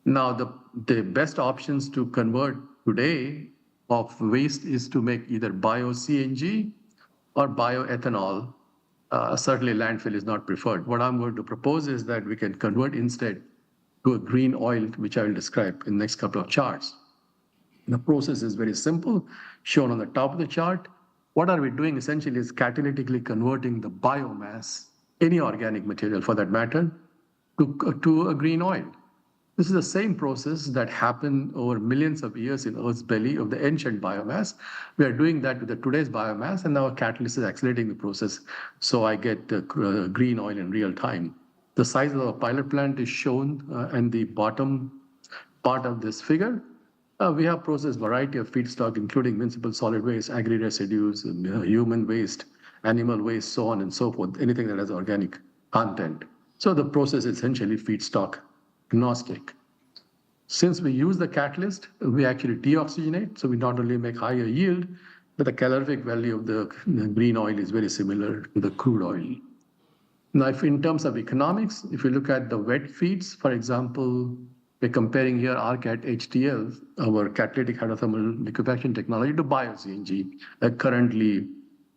Now, the best options to convert today of waste is to make either bio-CNG or bioethanol. Certainly, landfill is not preferred. What I'm going to propose is that we can convert instead to a green oil, which I will describe in the next couple of charts. The process is very simple, shown on the top of the chart. What are we doing essentially is catalytically converting the biomass, any organic material for that matter, to a green oil. This is the same process that happened over millions of years in Earth's belly of the ancient biomass. We are doing that with today's biomass, and now a catalyst is accelerating the process. So I get green oil in real time. The size of the pilot plant is shown in the bottom part of this figure. We have processed a variety of feedstock, including municipal solid waste, agri residues, human waste, animal waste, so on and so forth, anything that has organic content. So the process is essentially feedstock agnostic. Since we use the catalyst, we actually deoxygenate, so we not only make higher yield, but the calorific value of the green oil is very similar to the crude oil. Now, if in terms of economics, if you look at the wet feeds, for example, we're comparing here RCAT HTL, our catalytic hydrothermal liquefaction technology, to bio-CNG, a currently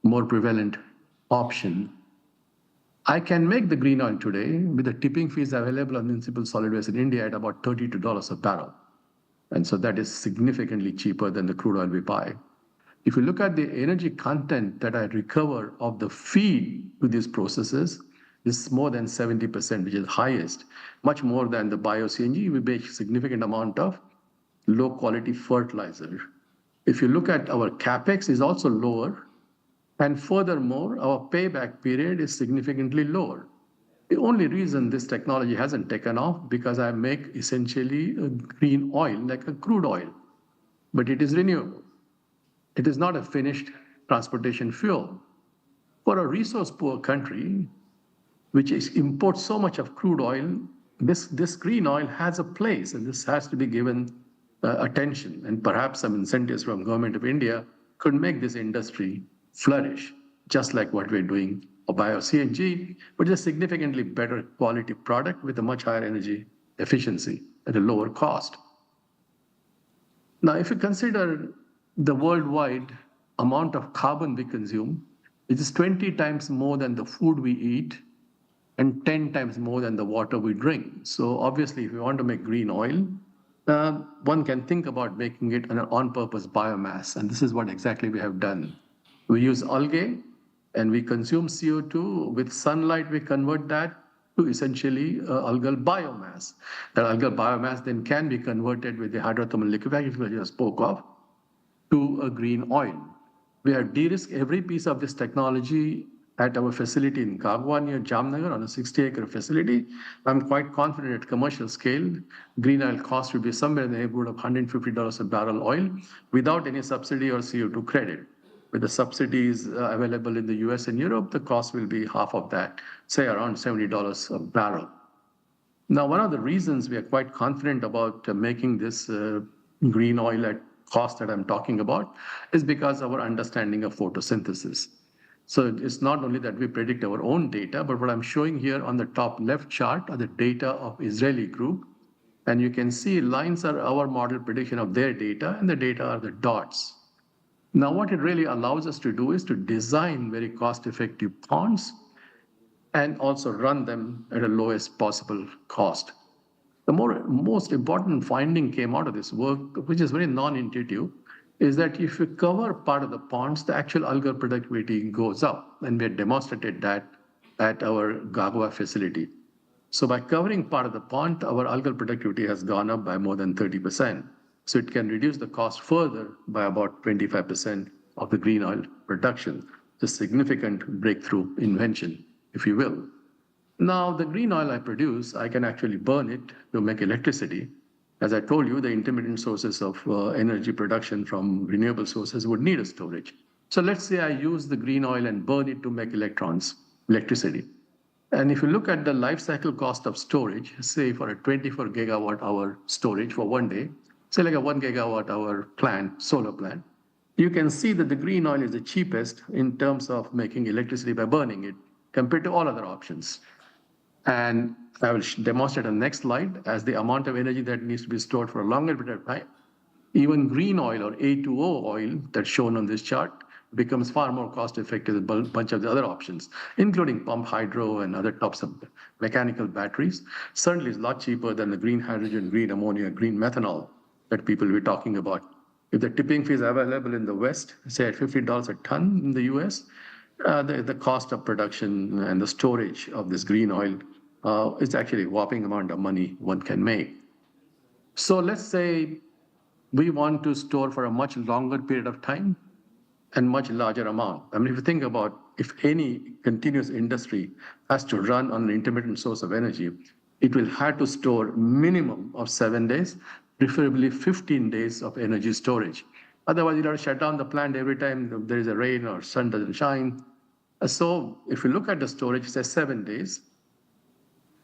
more prevalent option. I can make the green oil today with the tipping fees available on municipal solid waste in India at about $32 a barrel. And so that is significantly cheaper than the crude oil we buy. If you look at the energy content that I recover of the feed to these processes, is more than 70%, which is highest, much more than the bio-CNG. We make significant amount of low quality fertilizer. If you look at our capex is also lower, and furthermore, our payback period is significantly lower. The only reason this technology hasn't taken off because I make essentially a green oil like a crude oil, but it is renewable. It is not a finished transportation fuel. For a resource poor country, which imports so much of crude oil, this green oil has a place, and this has to be given attention. And perhaps some incentives from government of India could make this industry flourish, just like what we're doing for bio-CNG, but it's a significantly better quality product with a much higher energy efficiency at a lower cost. Now, if you consider the worldwide amount of carbon we consume, it is 20 times more than the food we eat and 10 times more than the water we drink. So obviously, if you want to make green oil, one can think about making it an on-purpose biomass, and this is what exactly we have done. We use algae, and we consume CO2. With sunlight, we convert that to essentially algal biomass. That algal biomass then can be converted with the hydrothermal liquefaction which I spoke of to a green oil. We have de-risked every piece of this technology at our facility in Gagwa near Jamnagar on a 60-acre facility. I'm quite confident at commercial scale, green oil cost will be somewhere in the neighborhood of $150 a barrel oil without any subsidy or CO2 credit. With the subsidies available in the US and Europe, the cost will be half of that, say around $70 a barrel. Now, one of the reasons we are quite confident about making this green oil at cost that I'm talking about is because of our understanding of photosynthesis. So it's not only that we predict our own data, but what I'm showing here on the top left chart are the data of Israeli group. And you can see lines are our model prediction of their data, and the data are the dots. Now, what it really allows us to do is to design very cost-effective ponds and also run them at a lowest possible cost. The most important finding came out of this work, which is very non-intuitive, is that if you cover part of the ponds, the actual algal productivity goes up, and we have demonstrated that at our Gagwa facility. So by covering part of the pond, our algal productivity has gone up by more than 30%. So it can reduce the cost further by about 25% of the green oil production. It's a significant breakthrough invention, if you will. Now, the green oil I produce, I can actually burn it to make electricity. As I told you, the intermittent sources of energy production from renewable sources would need a storage. So let's say I use the green oil and burn it to make electricity. And if you look at the life cycle cost of storage, say for a 24 gigawatt hour storage for one day, say like a 1 gigawatt hour plant, solar plant, you can see that the green oil is the cheapest in terms of making electricity by burning it compared to all other options. And I will demonstrate on the next slide as the amount of energy that needs to be stored for a longer period of time. Even green oil or A2O oil that's shown on this chart becomes far more cost effective than a bunch of the other options, including pump hydro and other types of mechanical batteries. Certainly it's a lot cheaper than the green hydrogen, green ammonia, green methanol that people will be talking about. If the tipping fee is available in the West, say at $50 a ton in the US, the cost of production and the storage of this green oil is actually a whopping amount of money one can make. So let's say we want to store for a much longer period of time and much larger amount. I mean, if you think about if any continuous industry has to run on an intermittent source of energy, it will have to store minimum of 7 days, preferably 15 days of energy storage. Otherwise, you'll have to shut down the plant every time there is a rain or sun doesn't shine. So if you look at the storage, it says 7 days,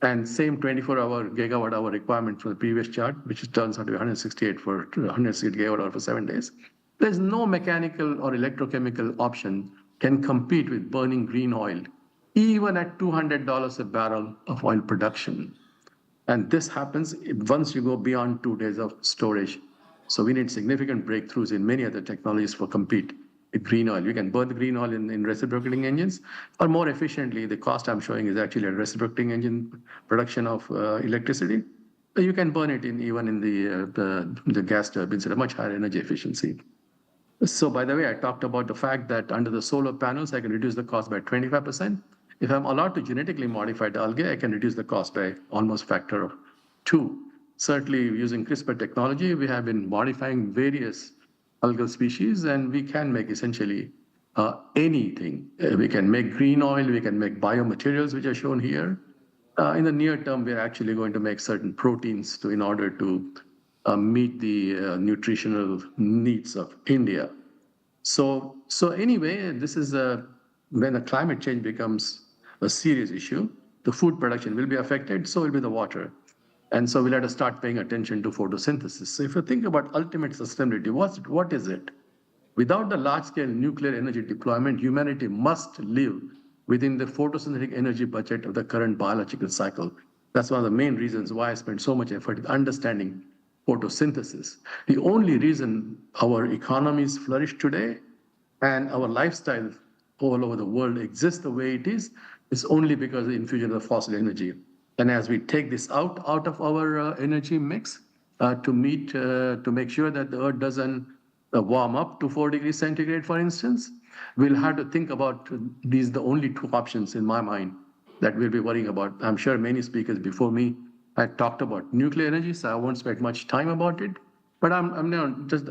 and same 24-hour gigawatt hour requirement from the previous chart, which turns out to be 168 gigawatt hour for 7 days. There's no mechanical or electrochemical option can compete with burning green oil, even at $200 a barrel of oil production. And this happens once you go beyond 2 days of storage. So we need significant breakthroughs in many other technologies for compete with green oil. You can burn the green oil in reciprocating engines, or more efficiently, the cost I'm showing is actually a reciprocating engine production of electricity. You can burn it even in the gas turbines at a much higher energy efficiency. So by the way, I talked about the fact that under the solar panels, I can reduce the cost by 25%. If I'm allowed to genetically modify the algae, I can reduce the cost by almost factor of 2. Certainly using CRISPR technology, we have been modifying various algal species, and we can make essentially anything. We can make green oil, we can make biomaterials, which are shown here. In the near term, we're actually going to make certain proteins in order to meet the nutritional needs of India. So anyway, this is when the climate change becomes a serious issue, the food production will be affected, so will be the water. And so we'll have to start paying attention to photosynthesis. So if you think about ultimate sustainability, what is it? Without the large-scale nuclear energy deployment, humanity must live within the photosynthetic energy budget of the current biological cycle. That's one of the main reasons why I spent so much effort in understanding photosynthesis. The only reason our economies flourish today and our lifestyle all over the world exists the way it is only because of the infusion of fossil energy. And as we take this out of our energy mix to make sure that the Earth doesn't warm up to 4 degrees centigrade, for instance, we'll have to think about these the only 2 options in my mind that we'll be worrying about. I'm sure many speakers before me had talked about nuclear energy, so I won't spend much time about it. But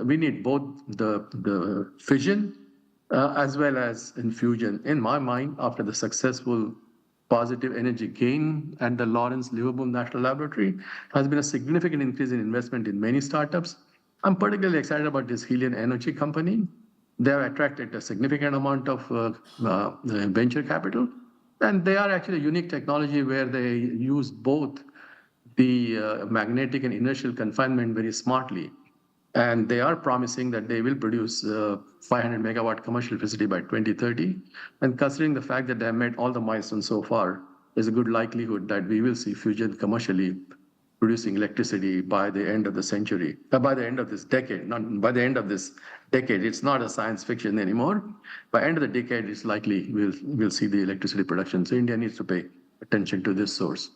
we need both the fission as well as in fusion. In my mind, after the successful positive energy gain at the Lawrence Liverpool National Laboratory, has been a significant increase in investment in many startups. I'm particularly excited about this Helion Energy company. They have attracted a significant amount of venture capital, and they are actually a unique technology where they use both the magnetic and inertial confinement very smartly. And they are promising that they will produce 500 megawatt commercial facility by 2030. And considering the fact that they have met all the milestones so far, there's a good likelihood that we will see fusion commercially producing electricity by the end of the century, by the end of this decade, not by the end of this decade. It's not a science fiction anymore. By end of the decade, it's likely we'll see the electricity production. So India needs to pay attention to this source.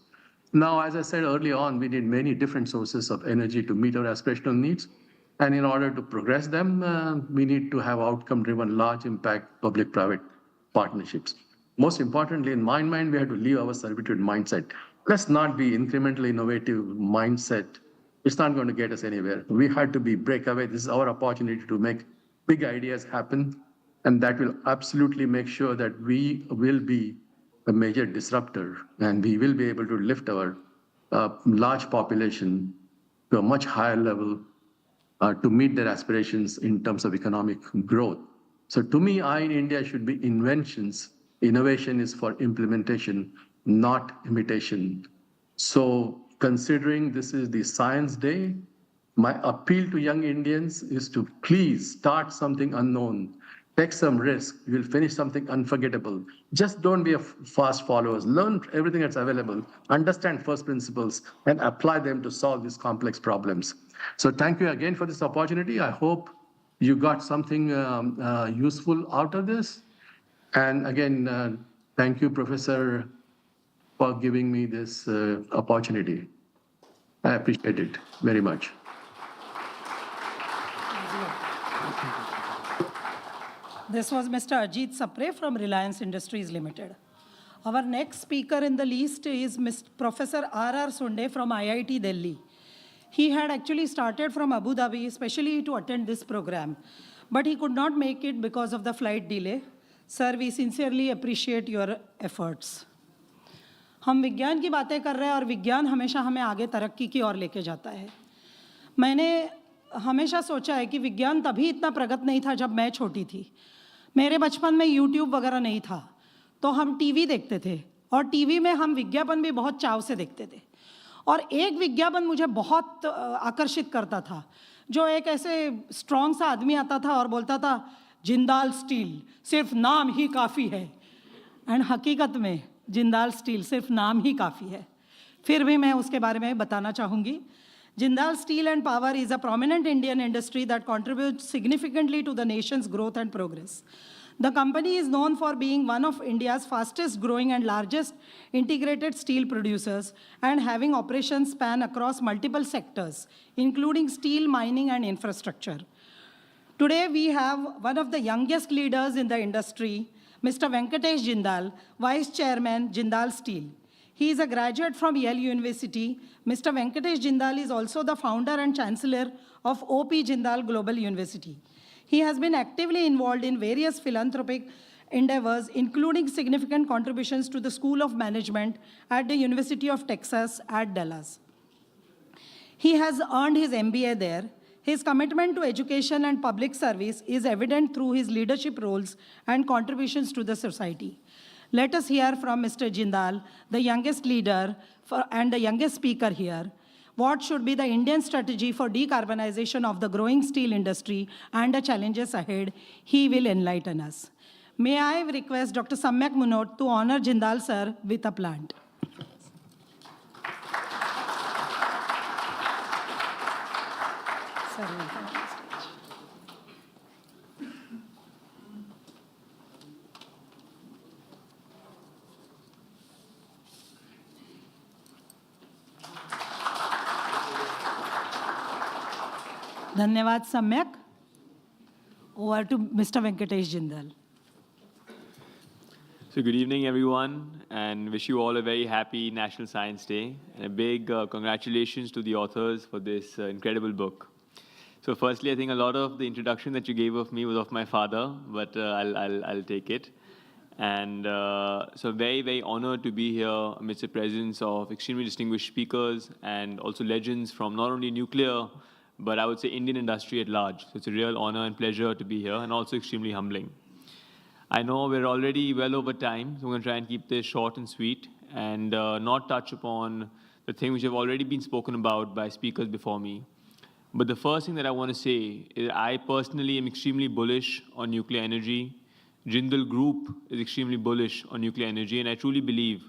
Now, as I said early on, we need many different sources of energy to meet our aspirational needs. And in order to progress them, we need to have outcome-driven, large impact public-private partnerships. Most importantly, in my mind, we have to leave our servitude mindset. Let's not be incrementally innovative mindset. It's not going to get us anywhere. We have to be breakaway. This is our opportunity to make big ideas happen. And that will absolutely make sure that we will be a major disruptor and we will be able to lift our large population to a much higher level to meet their aspirations in terms of economic growth. So to me, in India should be inventions. Innovation is for implementation, not imitation. So considering this is the Science Day, my appeal to young Indians is to please start something unknown. Take some risk. You will finish something unforgettable. Just don't be a fast followers. Learn everything that's available. Understand first principles and apply them to solve these complex problems. So thank you again for this opportunity. I hope you got something useful out of this. And again, thank you, Professor, for giving me this opportunity. I appreciate it very much. This was Mr. Ajit Sapre from Reliance Industries Limited. Our next speaker in the list is Professor R.R. Sonde from IIT Delhi. He had actually started from Abu Dhabi, especially to attend this program, but he could not make it because of the flight delay. Sir, we sincerely appreciate your efforts. हम विज्ञान की बातें कर रहे हैं और विज्ञान हमेशा हमें आगे तरक्की की ओर लेके जाता है. मैंने हमेशा सोचा है कि विज्ञान तभी इतना प्रगत नहीं था जब मैं छोटी थी. मेरे बचपन में यूट्यूब वगैरह नहीं था, तो हम टीवी देखते थे और टीवी में हम विज्ञापन भी बहुत चाव से देखते थे. और एक विज्ञापन मुझे बहुत आकर्षित करता था, जो एक ऐसे स्ट्रॉन्ग सा आदमी आता था और बोलता था, जिंदाल स्टील सिर्फ नाम ही काफ़ी है. एंड हकीकत में जिंदाल स्टील सिर्फ नाम ही काफ़ी है. फिर भी मैं उसके बारे में बताना चाहूँगी. Jindal Steel and Power is a prominent Indian industry that contributes significantly to the nation's growth and progress. The company is known for being one of India's fastest growing and largest integrated steel producers and having operations span across multiple sectors, including steel, mining, and infrastructure. Today, we have one of the youngest leaders in the industry, Mr. Venkatesh Jindal, Vice Chairman, Jindal Steel. He is a graduate from Yale University. Mr. Venkatesh Jindal is also the founder and chancellor of OP Jindal Global University. He has been actively involved in various philanthropic endeavors, including significant contributions to the School of Management at the University of Texas at Dallas. He has earned his MBA there. His commitment to education and public service is evident through his leadership roles and contributions to the society. Let us hear from Mr. Jindal, the youngest leader and the youngest speaker here. What should be the Indian strategy for decarbonization of the growing steel industry and the challenges ahead? He will enlighten us. May I request Dr. Samyak Munot to honor Jindal sir with a plant. Sir, welcome. Dhanyavad Samyak. Over to Mr. Venkatesh Jindal. So good evening, everyone, and wish you all a very happy National Science Day and a big congratulations to the authors for this incredible book. So firstly, I think a lot of the introduction that you gave of me was of my father, but I'll take it. And so very, very honored to be here amidst the presence of extremely distinguished speakers and also legends from not only nuclear, but I would say Indian industry at large. So it's a real honor and pleasure to be here, and also extremely humbling. I know we're already well over time, so I'm going to try and keep this short and sweet and not touch upon the things which have already been spoken about by speakers before me. But the first thing that I want to say is I personally am extremely bullish on nuclear energy. Jindal Group is extremely bullish on nuclear energy, and I truly believe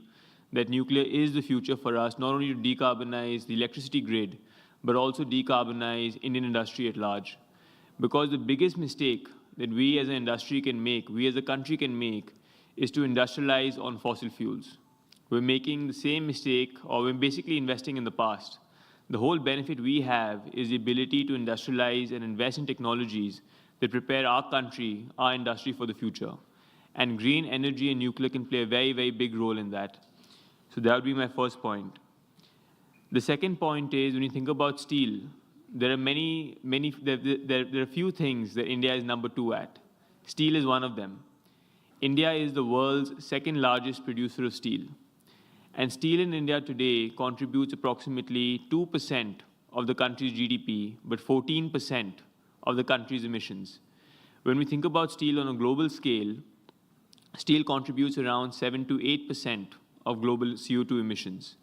that nuclear is the future for us, not only to decarbonize the electricity grid, but also decarbonize Indian industry at large. Because the biggest mistake that we as an industry can make, we as a country can make, is to industrialize on fossil fuels. We're making the same mistake, or we're basically investing in the past. The whole benefit we have is the ability to industrialize and invest in technologies that prepare our country, our industry for the future. And green energy and nuclear can play a very, very big role in that. So that would be my first point. The second point is, when you think about steel, there are there are a few things that India is number 2 at. Steel is one of them. India is the world's second largest producer of steel. And steel in India today contributes approximately 2% of the country's GDP, but 14% of the country's emissions. When we think about steel on a global scale, steel contributes around 7 to 8% of global CO2 emissions.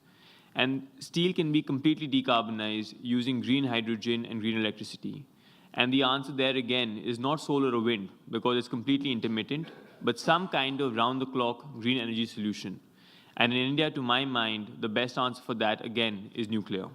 And steel can be completely decarbonized using green hydrogen and green electricity. And the answer there again is not solar or wind, because it's completely intermittent, but some kind of round-the-clock green energy solution. And in India, to my mind, the best answer for that, again, is nuclear.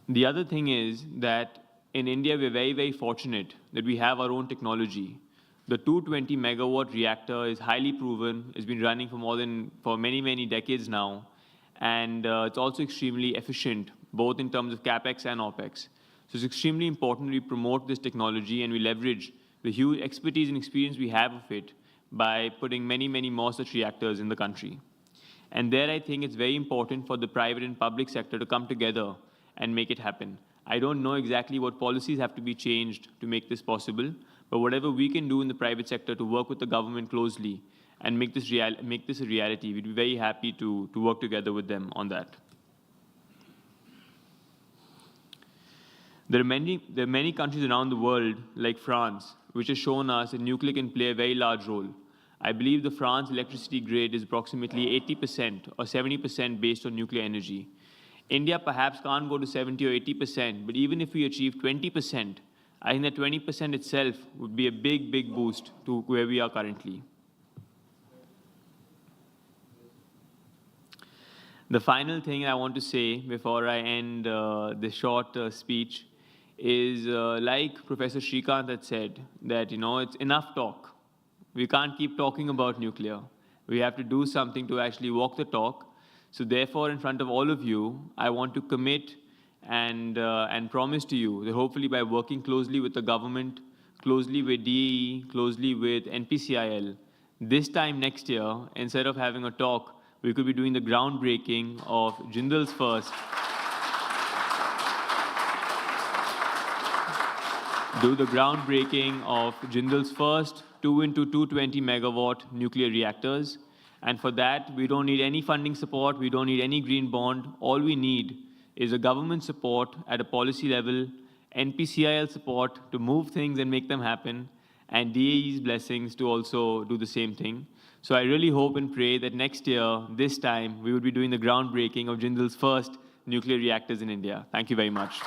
The other thing is that in India, we're very, very fortunate that we have our own technology. The 220 megawatt reactor is highly proven. It's been running for many, many decades now. And it's also extremely efficient, both in terms of CapEx and OpEx. So it's extremely important we promote this technology and we leverage the huge expertise and experience we have of it by putting many, many more such reactors in the country. And there I think it's very important for the private and public sector to come together and make it happen. I don't know exactly what policies have to be changed to make this possible, but whatever we can do in the private sector to work with the government closely and make this a reality, we'd be very happy to work together with them on that. There are many countries around the world, like France, which has shown us that nuclear can play a very large role. I believe the France electricity grid is approximately 80% or 70% based on nuclear energy. India perhaps can't go to 70 or 80%, but even if we achieve 20%, I think that 20% itself would be a big, big boost to where we are currently. The final thing I want to say before I end this short speech is like Professor Srikanth had said, that it's enough talk. We can't keep talking about nuclear. We have to do something to actually walk the talk. So therefore, in front of all of you, I want to commit and promise to you that hopefully by working closely with the government, closely with DAE, closely with NPCIL, this time next year, instead of having a talk, we could be doing the groundbreaking of Jindal's first. Do the groundbreaking of Jindal's first 2 into 220 megawatt nuclear reactors. And for that, we don't need any funding support. We don't need any green bond. All we need is a government support at a policy level, NPCIL support to move things and make them happen, and DAE's blessings to also do the same thing. So I really hope and pray that next year, this time, we will be doing the groundbreaking of Jindal's first nuclear reactors in India. Thank you very much.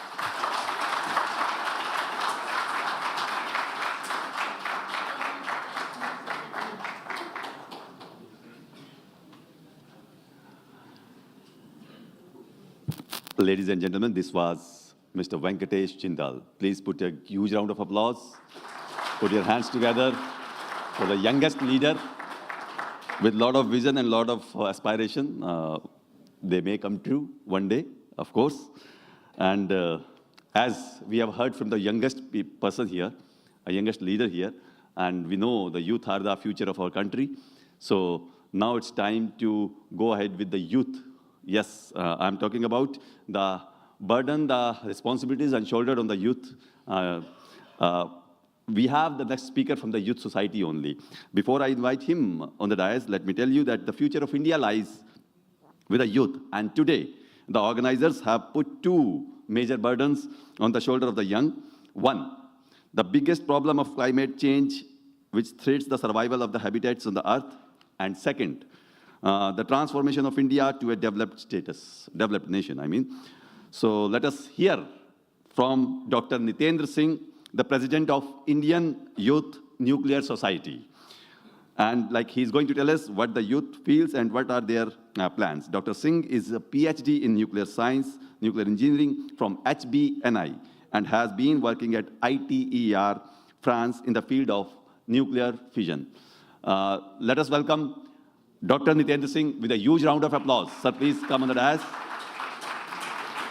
Ladies and gentlemen, this was Mr. Venkatesh Jindal. Please put a huge round of applause. Put your hands together for the youngest leader with a lot of vision and a lot of aspiration. They may come true one day, of course. And as we have heard from the youngest person here, a youngest leader here, and we know the youth are the future of our country. So Now it's time to go ahead with the youth. Yes, I'm talking about the burden, the responsibilities and shouldered on the youth. We have the next speaker from the Youth Society only. Before I invite him on the dais, let me tell you that the future of India lies with the youth. And today, the organizers have put two major burdens on the shoulder of the young. One, the biggest problem of climate change, which threats the survival of the habitats on the earth. And second, the transformation of India to a developed nation, I mean. So let us hear from Dr. Nitendra Singh, the president of Indian Youth Nuclear Society. And he's going to tell us what the youth feels and what are their plans. Dr. Singh is a PhD in nuclear science, nuclear engineering from HBNI, and has been working at ITER, France, in the field of nuclear fission. Let us welcome Dr. Nitendra Singh with a huge round of applause. Sir, please come on the dais.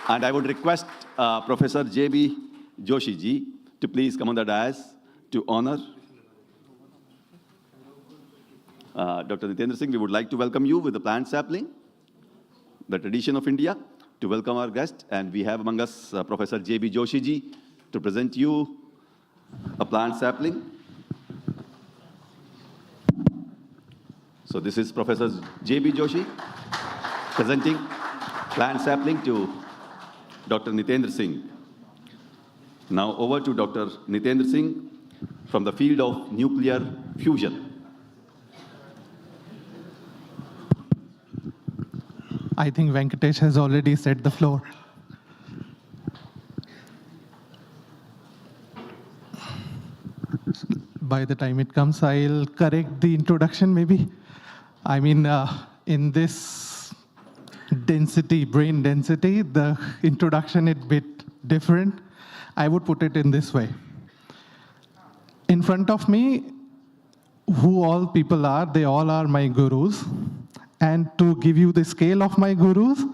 And I would request Professor J.B. Joshi ji to please come on the dais to honor Dr. Nitendra Singh. We would like to welcome you with the plant sapling, the tradition of India, to welcome our guest. And we have among us Professor J.B. Joshi ji to present you a plant sapling. So this is Professor J.B. Joshi presenting plant sapling to Dr. Nitendra Singh. Now over to Dr. Nitendra Singh from the field of nuclear fusion. I think Venkatesh has already set the floor. By the time it comes, I'll correct the introduction maybe. I mean, in this density, brain density, the introduction is a bit different. I would put it in this way. In front of me, who all people are, they all are my gurus. And to give you the scale of my gurus,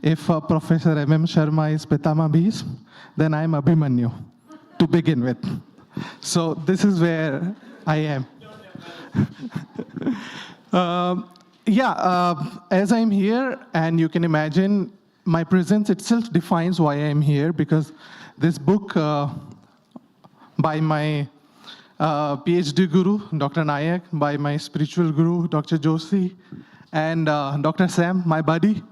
if Professor M.M. Sharma is Pitama Bhishma, then I'm Abhimanyu, to begin with. So this is where I am. As I'm here, and you can imagine, my presence itself defines why I'm here, because this book by my PhD guru, Dr. Nayak, by my spiritual guru, Dr. Joshi, and Dr. Sam, my buddy,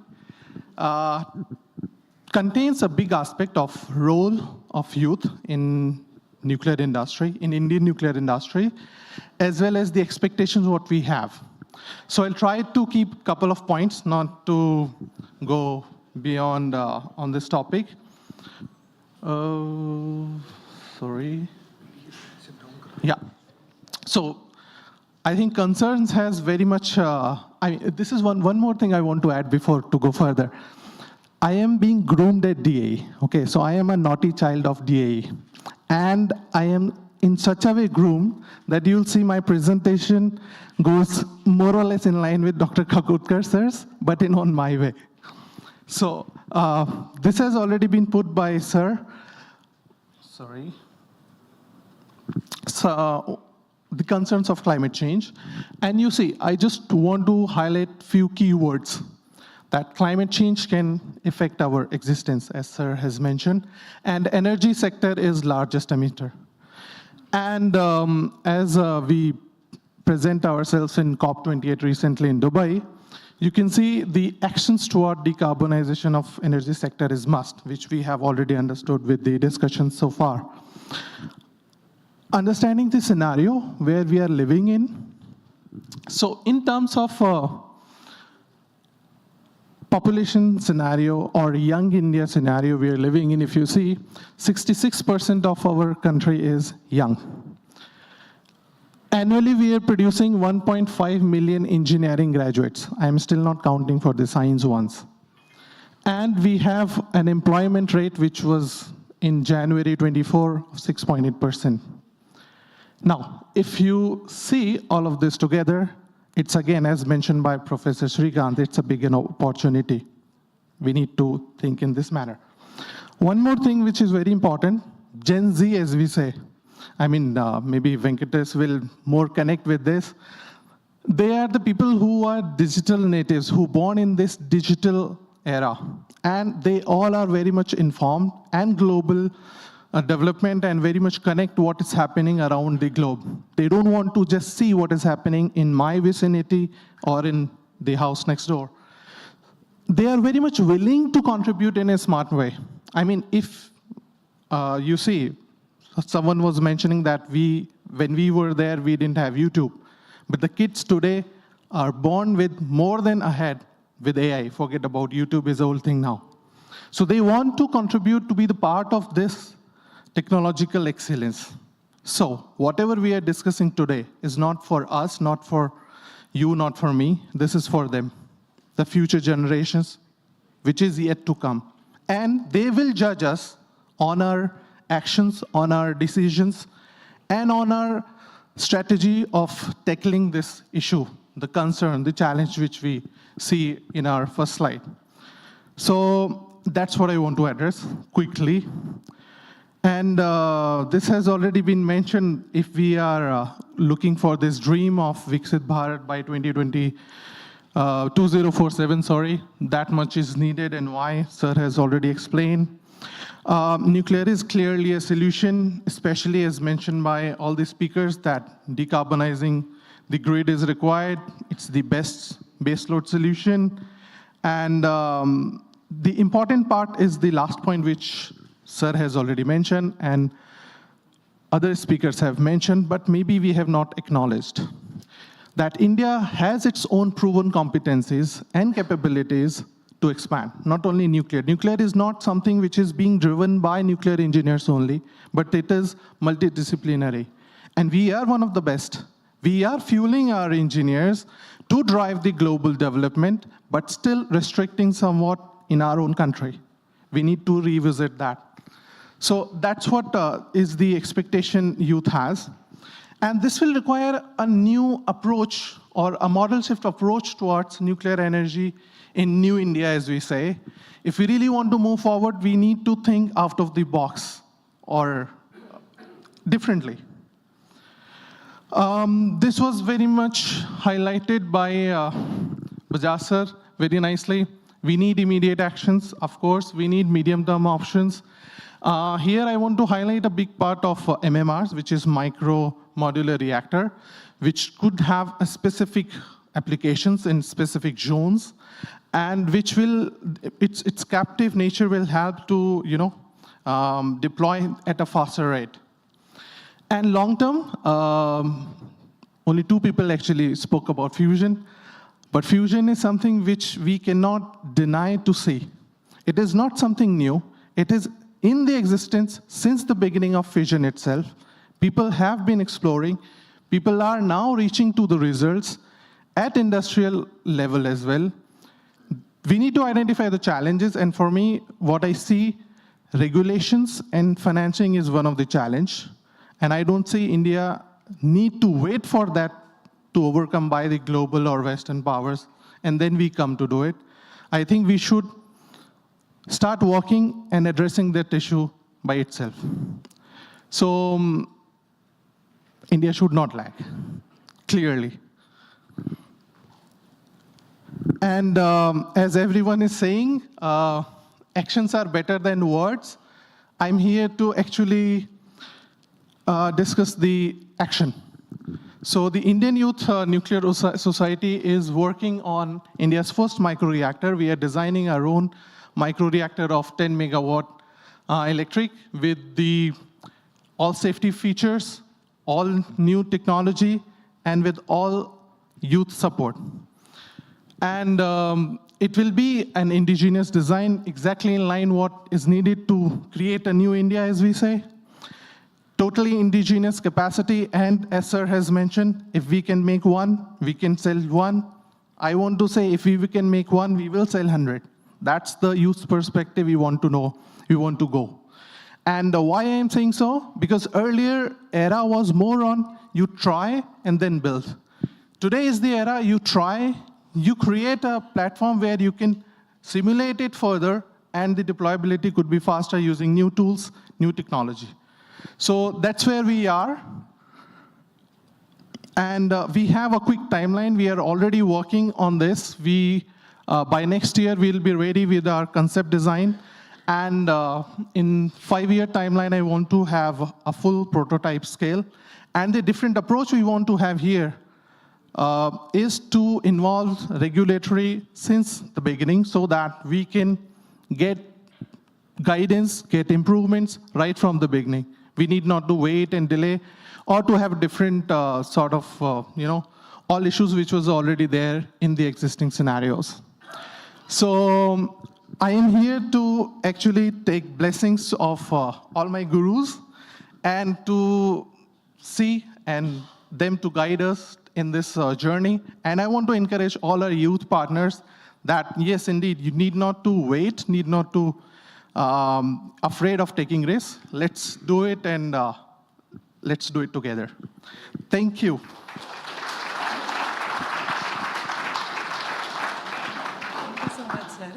contains a big aspect of role of youth in nuclear industry, in Indian nuclear industry, as well as the expectations what we have. So I'll try to keep a couple of points, not to go beyond on this topic. Sorry. Yeah. So I think concerns has very much, this is one more thing I want to add before to go further. I am being groomed at DAE. Okay, so I am a naughty child of DAE. And I am in such a way groomed that you'll see my presentation goes more or less in line with Dr. Kakutkar sir's, but in on my way. So this has already been put by sir. Sorry. So the concerns of climate change. And you see, I just want to highlight few keywords that climate change can affect our existence, as sir has mentioned. And energy sector is largest emitter. And as we present ourselves in COP28 recently in Dubai, you can see the actions toward decarbonization of energy sector is must, which we have already understood with the discussion so far. Understanding the scenario where we are living in. So in terms of population scenario or young India scenario we are living in, if you see, 66% of our country is young. Annually, we are producing 1.5 million engineering graduates. I'm still not counting for the science ones. And we have an employment rate which was in January 24, 6.8%. Now, if you see all of this together, it's again, as mentioned by Professor Srikanth, it's a big opportunity. We need to think in this manner. One more thing which is very important, Gen Z, as we say. I mean, maybe Venkatesh will more connect with this. they are the people who are digital natives, who born in this digital era. And they all are very much informed and global development and very much connect what is happening around the globe. They don't want to just see what is happening in my vicinity or in the house next door. They are very much willing to contribute in a smart way. I mean, if you see, someone was mentioning that when we were there, we didn't have YouTube. But the kids today are born with more than ahead with AI. Forget about YouTube is the whole thing now. So they want to contribute to be the part of this technological excellence. So whatever we are discussing today is not for us, not for you, not for me. This is for them, the future generations, which is yet to come. And they will judge us on our actions, on our decisions, and on our strategy of tackling this issue, the concern, the challenge which we see in our first slide. So that's what I want to address quickly. And this has already been mentioned. If we are looking for this dream of Viksit Bharat by 2047, sorry, that much is needed, and why, sir has already explained. Nuclear is clearly a solution, especially as mentioned by all the speakers, that decarbonizing the grid is required. It's the best baseload solution. And the important part is the last point, which sir has already mentioned and other speakers have mentioned, but maybe we have not acknowledged that India has its own proven competencies and capabilities to expand, not only nuclear. Nuclear is not something which is being driven by nuclear engineers only, but it is multidisciplinary. And we are one of the best. We are fueling our engineers to drive the global development, but still restricting somewhat in our own country. We need to revisit that. So that's what is the expectation youth has. And this will require a new approach or a model shift approach towards nuclear energy in New India, as we say. If we really want to move forward, we need to think out of the box or differently. This was very much highlighted by Bajaj sir very nicely. We need immediate actions, of course. We need medium-term options. Here I want to highlight a big part of MMRs, which is micro modular reactor, which could have a specific applications in specific zones, and which will, its captive nature will help to, deploy at a faster rate. And long term, only two people actually spoke about fusion, but fusion is something which we cannot deny to see. It is not something new. It is in the existence since the beginning of fission itself. People have been exploring. People are now reaching to the results at industrial level as well. We need to identify the challenges, and for me, what I see, regulations and financing is one of the challenge. And I don't see India need to wait for that to overcome by the global or Western powers, and then we come to do it. I think we should start working and addressing that issue by itself. So India should not lag, clearly. And as everyone is saying, actions are better than words. I'm here to actually discuss the action. So the Indian Youth Nuclear Society is working on India's first microreactor. We are designing our own microreactor of 10 megawatt electric with the all safety features, all new technology, and with all youth support. And it will be an indigenous design, exactly in line what is needed to create a new India, as we say. Totally indigenous capacity, and as sir has mentioned, if we can make one, we can sell one. I want to say, if we can make one, we will sell 100. That's the youth perspective we want to know, we want to go. And why I am saying so? Because earlier era was more on you try and then build. Today is the era you try, you create a platform where you can simulate it further, and the deployability could be faster using new tools, new technology. So that's where we are. And we have a quick timeline. We are already working on this. By next year, we'll be ready with our concept design. And in 5-year timeline, I want to have a full prototype scale. And the different approach we want to have here is to involve regulatory since the beginning so that we can get guidance, get improvements right from the beginning. We need not to wait and delay or to have different sort of, all issues which was already there in the existing scenarios. So I am here to actually take blessings of all my gurus and to see and them to guide us in this journey. And I want to encourage all our youth partners that, yes, indeed, you need not to wait, need not to afraid of taking risks. Let's do it, and let's do it together. Thank you. Thank you so much, sir.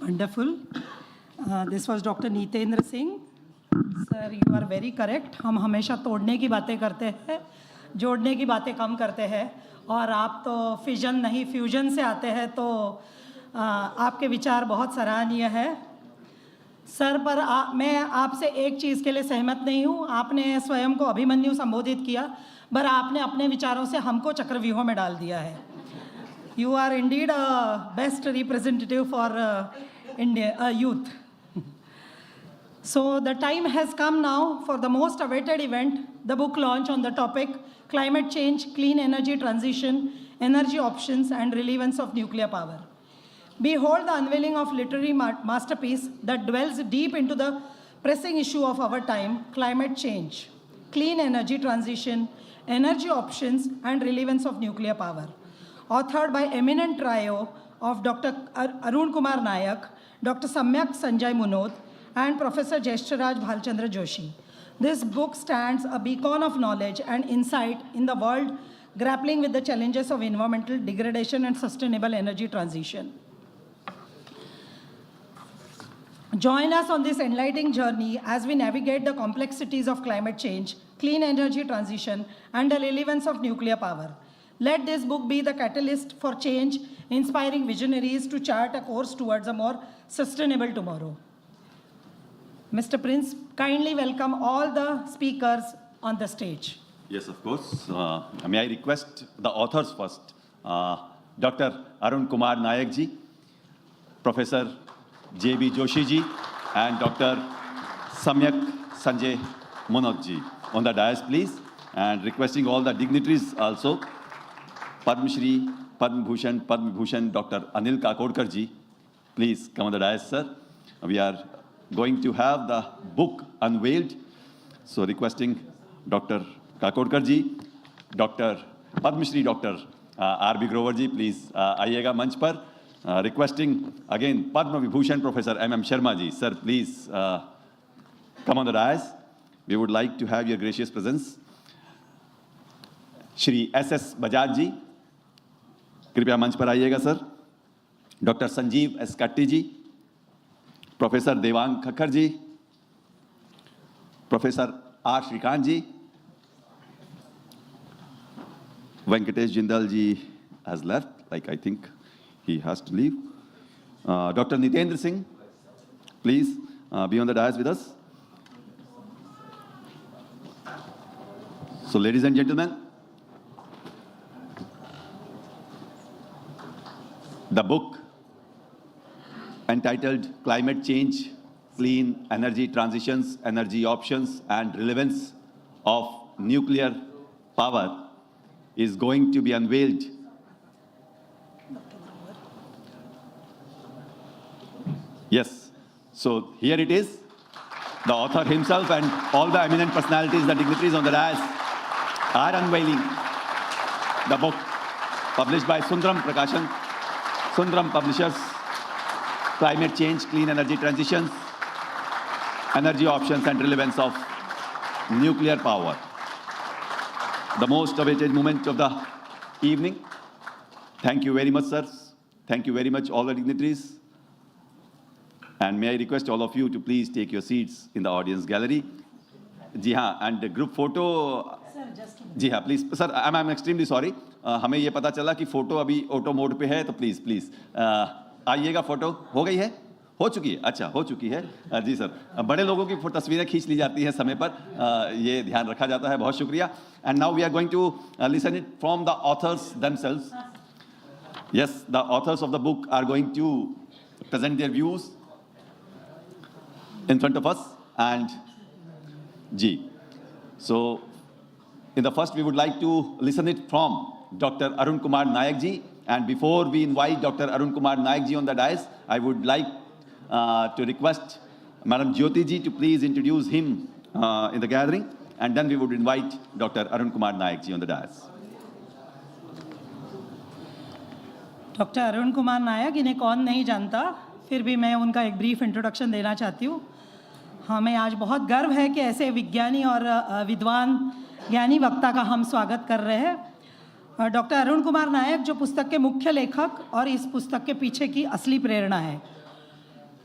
Wonderful. This was Dr. Nitendra Singh. Sir, you are very correct. हम हमेशा तोड़ने की बातें करते हैं, जोड़ने की बातें कम करते हैं, और आप तो फिजन नहीं फ्यूजन से आते हैं, तो आपके विचार बहुत सराहनीय है सर। पर मैं आपसे एक चीज़ के लिए सहमत नहीं हूँ। आपने स्वयं को अभिमन्यु संबोधित किया, पर आपने अपने विचारों से हमको चक्रव्यूह में डाल दिया है। You are indeed best representative for India youth. So the time has come now for the most awaited event, the book launch on the topic Climate Change, Clean Energy Transition, Energy Options and Relevance of Nuclear Power. Behold the unveiling of literary masterpiece that dwells deep into the pressing issue of our time, climate change, clean energy transition, energy options and relevance of nuclear power. Authored by eminent trio of Dr. Arun Kumar Nayak, Dr. Samyak Sanjay Munod, and Professor Jeshtaraj Bhalchandra Joshi. This book stands a beacon of knowledge and insight in the world grappling with the challenges of environmental degradation and sustainable energy transition. Join us on this enlightening journey as we navigate the complexities of climate change, clean energy transition, and the relevance of nuclear power. Let this book be the catalyst for change, inspiring visionaries to chart a course towards a more sustainable tomorrow. Mr. Prince, kindly welcome all the speakers on the stage. Yes, of course. May I request the authors first? Dr. Arun Kumar Nayak ji, Professor J.B. Joshi ji, and Dr. Samyak Sanjay Munod ji. On the dais, please. And requesting all the dignitaries also. Padma Shri, Padma Bhushan, Dr. Anil Kakodkar ji. Please come on the dais, sir. We are going to have the book unveiled. So requesting Dr. Kakodkar ji, Dr. Padma Shri, Dr. R.B. Grover ji, please आइएगा मंच पर. Requesting again Padma Vibhushan Professor M.M. Sharma ji. Sir, please come on the dais. We would like to have your gracious presence. Shri S.S. Bajaj ji, कृपया मंच पर आइएगा sir. Dr. Sanjeev S. Katti ji, Professor Devang Khakkar ji, Professor R. Shrikant ji, Venkatesh Jindal ji has left, like I think he has to leave. Dr. Nitendra Singh, please be on the dais with us. So ladies and gentlemen, the book entitled Climate Change, Clean Energy Transitions, Energy Options and Relevance of Nuclear Power is going to be unveiled. Yes, so here it is. The author himself and all the eminent personalities, the dignitaries on the dais are unveiling the book published by Sundaram Prakashan, Sundaram Publishers, Climate Change, Clean Energy Transitions, Energy Options and Relevance of Nuclear Power. The most awaited moment of the evening. Thank you very much, sirs. Thank you very much, all the dignitaries. And may I request all of you to please take your seats in the audience gallery. जी हाँ, and the group photo. जी हाँ, please, sir, I'm extremely sorry. हमें ये पता चला कि photo अभी auto mode पे है, तो प्लीज आइएगा. फोटो हो गई है? हो चुकी है? अच्छा, हो चुकी है. जी सर, बड़े लोगों की तस्वीरें खींच ली जाती हैं समय पर, ये ध्यान रखा जाता है. बहुत शुक्रिया. And now we are going to listen it from the authors themselves. Yes, the authors of the book are going to present their views in front of us. And G. So, in the first, we would like to listen it from Dr. Arun Kumar Nayak ji. And before we invite Dr. Arun Kumar Nayak ji on the dais, I would like to request Madam Jyoti ji to please introduce him in the gathering. And then we would invite Dr. Arun Kumar Nayak ji on the dais. Doctor Arun Kumar Nayak, इन्हें कौन नहीं जानता, फिर भी मैं उनका एक brief introduction देना चाहती हूँ. हमें आज बहुत गर्व है कि ऐसे विज्ञानी और विद्वान ज्ञानी वक्ता का हम स्वागत कर रहे हैं. डॉक्टर अरुण कुमार नायक जो पुस्तक के मुख्य लेखक और इस पुस्तक के पीछे की असली प्रेरणा है.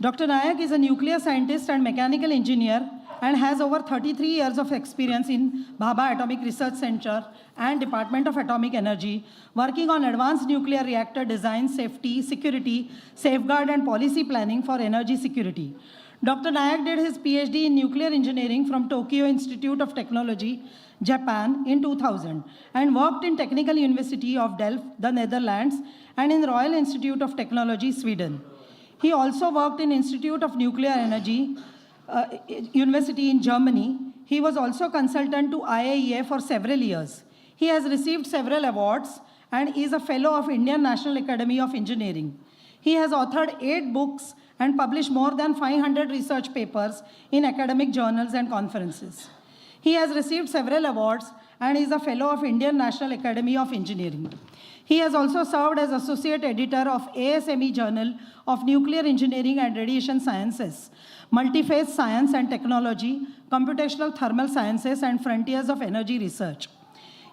Doctor Nayak is a nuclear scientist and mechanical engineer and has over 33 years of experience in Bhabha Atomic Research Center and Department of Atomic Energy, working on advanced nuclear reactor design, safety, security, safeguard and policy planning for energy security. Dr. Nayak did his PhD in nuclear engineering from Tokyo Institute of Technology, Japan in 2000 and worked in Technical University of Delft, the Netherlands, and in Royal Institute of Technology, Sweden. He also worked in Institute of Nuclear Energy, University in Germany. He was also consultant to IAEA for several years. He has received several awards and is a fellow of Indian National Academy of Engineering. He has authored 8 books and published more than 500 research papers in academic journals and conferences. He has received several awards and is a fellow of Indian National Academy of Engineering. He has also served as associate editor of ASME Journal of Nuclear Engineering and Radiation Sciences, Multiphase Science and Technology, Computational Thermal Sciences, and Frontiers of Energy Research.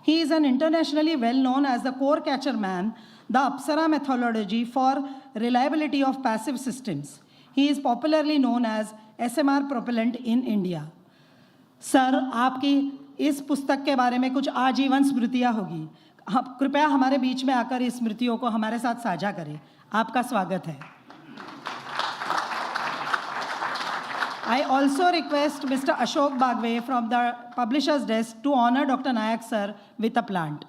He is an internationally well-known as the core catcher man, the Apsara methodology for reliability of passive systems. He is popularly known as SMR propellant in India. Sir, आपकी इस पुस्तक के बारे में कुछ आजीवन स्मृतियाँ होगी. कृपया हमारे बीच में आकर इस स्मृतियों को हमारे साथ साझा करें. आपका स्वागत है. I also request Mr. Ashok Bagwe from the publisher's desk to honor Dr. Nayak sir with a plant.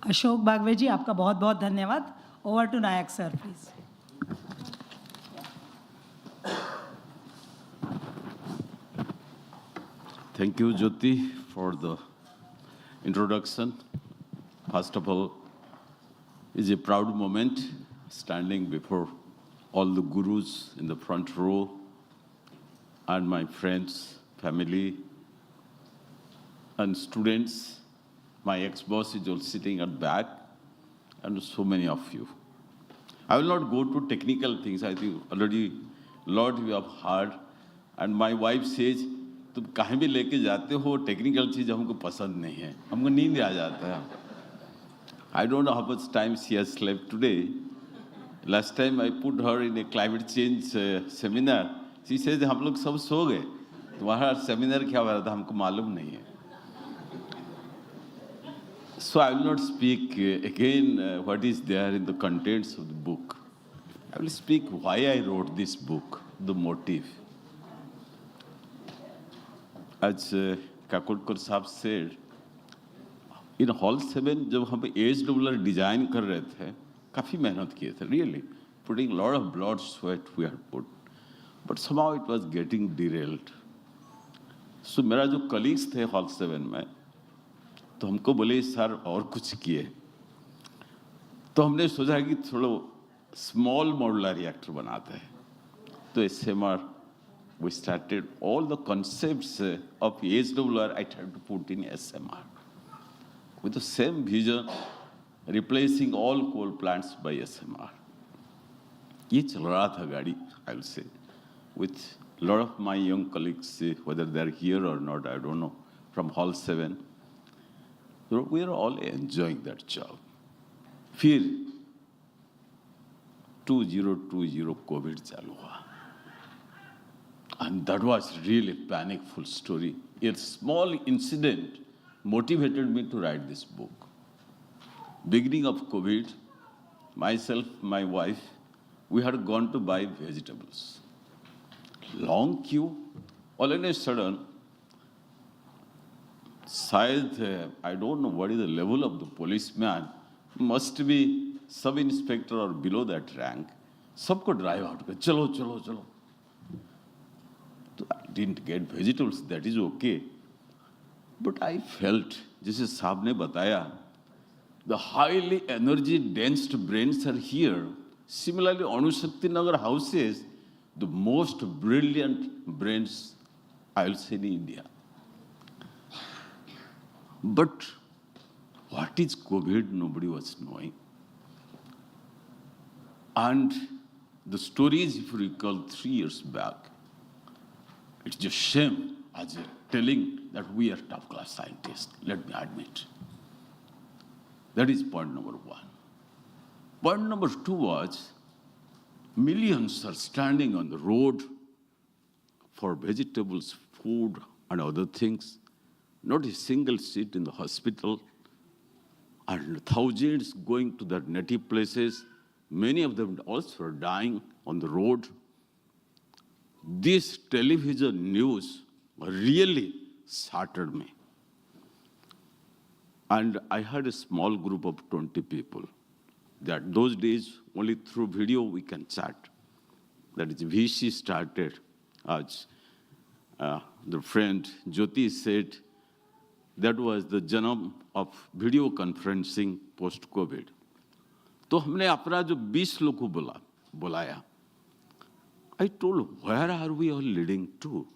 Ashok Bagwe जी, आपका बहुत बहुत धन्यवाद. Over to Nayak sir, please. Thank you, Jyoti, for the introduction. First of all, it's a proud moment standing before all the gurus in the front row and my friends, family, and students. My ex-boss is also sitting at back, and so many of you. I will not go to technical things. I think already a lot you have heard. And my wife says, तुम कहीं भी लेके जाते हो technical चीज़ हमको पसंद नहीं है, हमको नींद आ जाता है. I don't know how much time she has slept today. Last time I put her in a climate change seminar. She says, हम लोग सब सो गए. तुम्हारा सेमिनार क्या हो रहा था हमको मालूम नहीं है. So I will not speak again what is there in the contents of the book. I will speak why I wrote this book, the motive. As Kakodkar Saab said, in Hall 7, जब हम HWR design कर रहे थे, काफी मेहनत किए थे, really, putting a lot of blood, sweat we had put, but somehow it was getting derailed. So मेरा जो colleagues थे Hall 7 में, तो हमको बोले सर और कुछ किए. तो हमने सोचा कि थोड़ा small modular reactor बनाते हैं. तो SMR, we started all the concepts of HWR, I tried to put in SMR. With the same vision, replacing all coal plants by SMR. ये चल रहा था गाड़ी, I will say, with a lot of my young colleagues, whether they're here or not, I don't know, from Hall 7. So we are all enjoying that job. फिर 2020 COVID चालू हुआ. And that was really a panicful story. A small incident motivated me to write this book. Beginning of COVID, myself, my wife, we had gone to buy vegetables. Long queue, all of a sudden, I don't know what is the level of the policeman, must be sub-inspector or below that rank, सबको drive out, चलो, चलो, चलो. I didn't get vegetables, that is okay. But I felt, जैसे साहब ने बताया, the highly energy-dense brains are here. Similarly, Anushakti Nagar houses the most brilliant brains, I'll say, in India. But what is COVID? Nobody was knowing. And the stories, if you recall, 3 years back, it's just shame as a telling that we are top-class scientists, let me admit. That is point number one. Point number two was, millions are standing on the road for vegetables, food, and other things. Not a single seat in the hospital, and thousands going to their native places. Many of them also are dying on the road. This television news really shattered me. And I had a small group of 20 people. That those days, only through video we can chat. That is, VC started, as the friend Jyoti said, that was the janam of video conferencing post-COVID. तो हमने अपना जो 20 लोग को बुलाया. I told, where are we all leading to?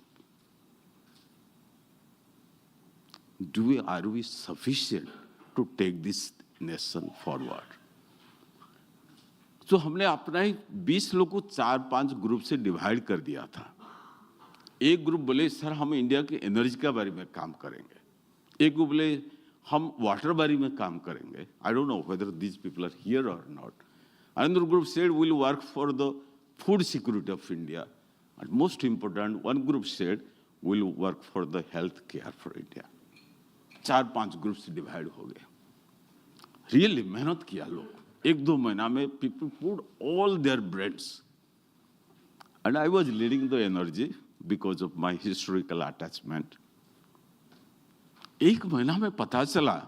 Are we sufficient to take this nation forward? तो हमने अपना ही 20 लोग को 4-5 ग्रुप से डिवाइड कर दिया था. एक ग्रुप बोले सर हम इंडिया के एनर्जी के बारे में काम करेंगे. एक ग्रुप बोले हम वाटर बारे में काम करेंगे. I don't know whether these people are here or not. Another group said we'll work for the food security of India. And most important, one group said we'll work for the health care for India. 4-5 group से divide हो गए. Really मेहनत किया लोग. 1-2 महीना में people put all their brains. And I was leading the energy because of my historical attachment. 1 महीना में पता चला,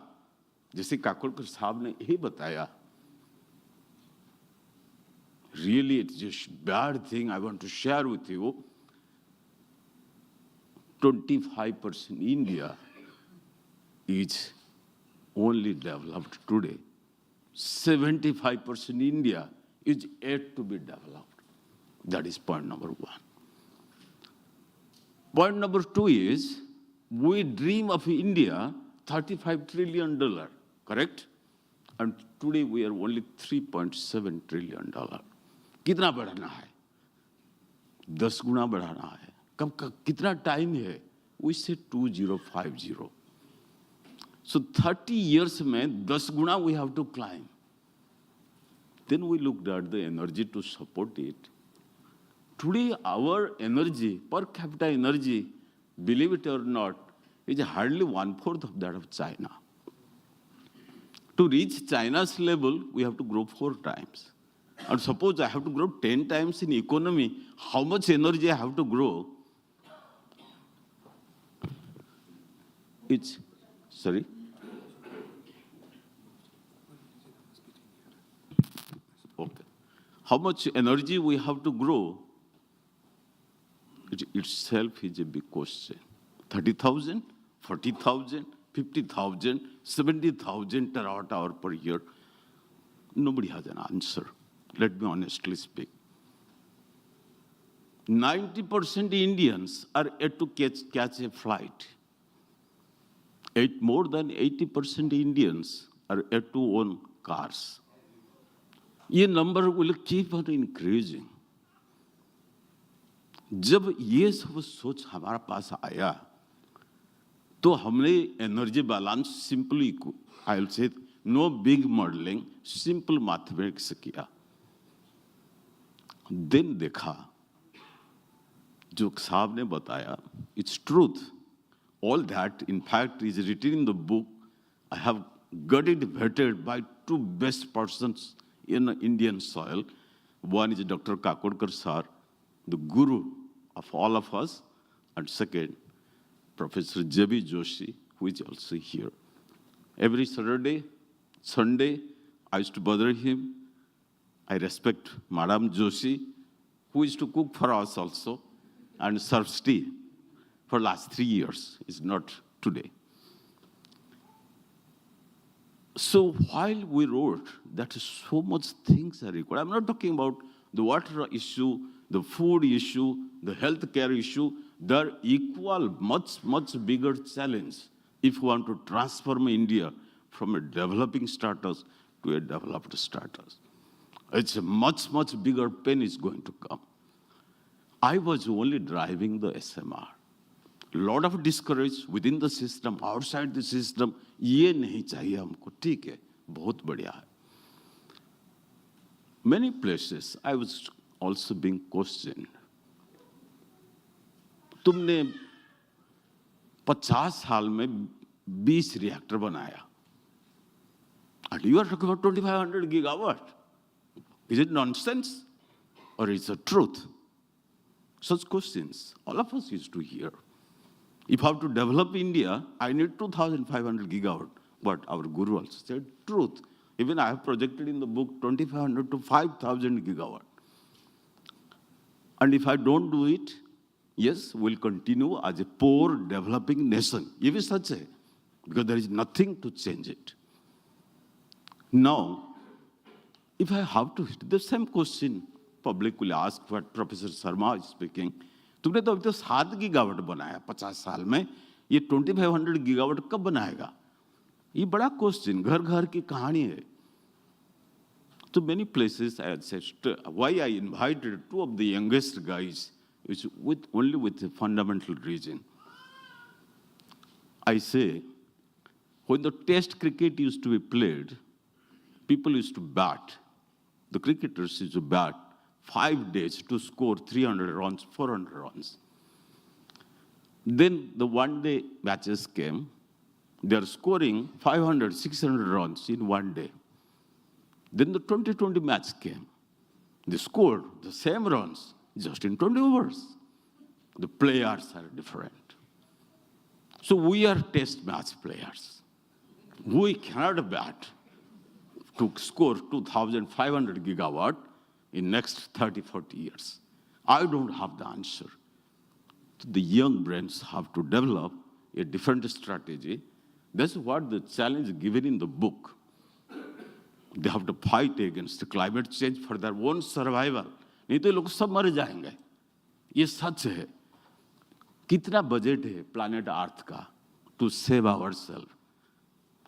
जैसे काकोडकर साहब ने यही बताया, really it's just bad thing I want to share with you. 25% India is only developed today. 75% India is yet to be developed. That is point number one. Point number two is, we dream of India $35 trillion, correct? And today we are only $3.7 trillion. कितना बढ़ाना है? 10 गुना बढ़ाना है. कब कितना time है? We say 2050. So 30 years में 10 गुना we have to climb. Then we looked at the energy to support it. Today our energy, per capita energy, believe it or not, is hardly 1/4 of that of China. To reach China's level, we have to grow 4 times. And suppose I have to grow 10 times in economy, how much energy I have to grow? It's, sorry? Okay. How much energy we have to grow? It itself is a big question. 30,000, 40,000, 50,000, 70,000 terawatt hour per year. Nobody has an answer. Let me honestly speak. 90% Indians are yet to catch a flight. More than 80% Indians are yet to own cars. This number will keep on increasing. जब ये सब सोच हमारे पास आया, तो हमने energy balance simply, I will say no big modelling, simple mathematics किया. Then देखा, जो साहब ने बताया, it's truth. All that, in fact, is written in the book. I have got it vetted by two best persons in Indian soil. One is Dr. Kakodkar sir, the guru of all of us, and second, Professor J.B. Joshi, who is also here. Every Saturday, Sunday, I used to bother him. I respect Madam Joshi, who used to cook for us also and serve tea for last 3 years. It's not today. So while we wrote that so much things are required, I'm not talking about the water issue, the food issue, the healthcare issue. They're equal, much bigger challenge if we want to transform India from a developing status to a developed status. It's a much bigger pain is going to come. I was only driving the SMR. Lot of discourage within the system, outside the system. ये नहीं चाहिए हमको, ठीक है, बहुत बढ़िया है. Many places I was also being questioned. तुमने 50 साल में 20 रिएक्टर बनाया. And you are talking about 2,500 gigawatt. Is it nonsense or is it truth? Such questions all of us used to hear. If I have to develop India, I need 2,500 gigawatt. But our guru also said truth. Even I have projected in the book 2,500 to 5,000 gigawatt. And if I don't do it, yes, we'll continue as a poor developing nation. It is such a, because there is nothing to change it. Now, if I have to, the same question public will ask what Professor Sharma is speaking. तुमने तो अभी तो 7 gigawatt बनाया 50 साल में, ये 2,500 gigawatt कब बनाएगा? ये बड़ा क्वेश्चन, घर घर की कहानी है. So many places I had said, why I invited two of the youngest guys, which only with a fundamental reason. I say, when the test cricket used to be played, people used to bat. The cricketers used to bat 5 days to score 300 runs, 400 runs. Then the one-day matches came. They are scoring 500, 600 runs in 1 day. Then the 2020 match came. They scored the same runs just in 20 overs. The players are different. So we are test match players. We cannot bat to score 2,500 gigawatt in next 30, 40 years. I don't have the answer. The young brains have to develop a different strategy. That's what the challenge given in the book. They have to fight against the climate change for their own survival. नहीं तो लोग सब मर जाएंगे. ये सच है. कितना budget है planet Earth का to save ourselves?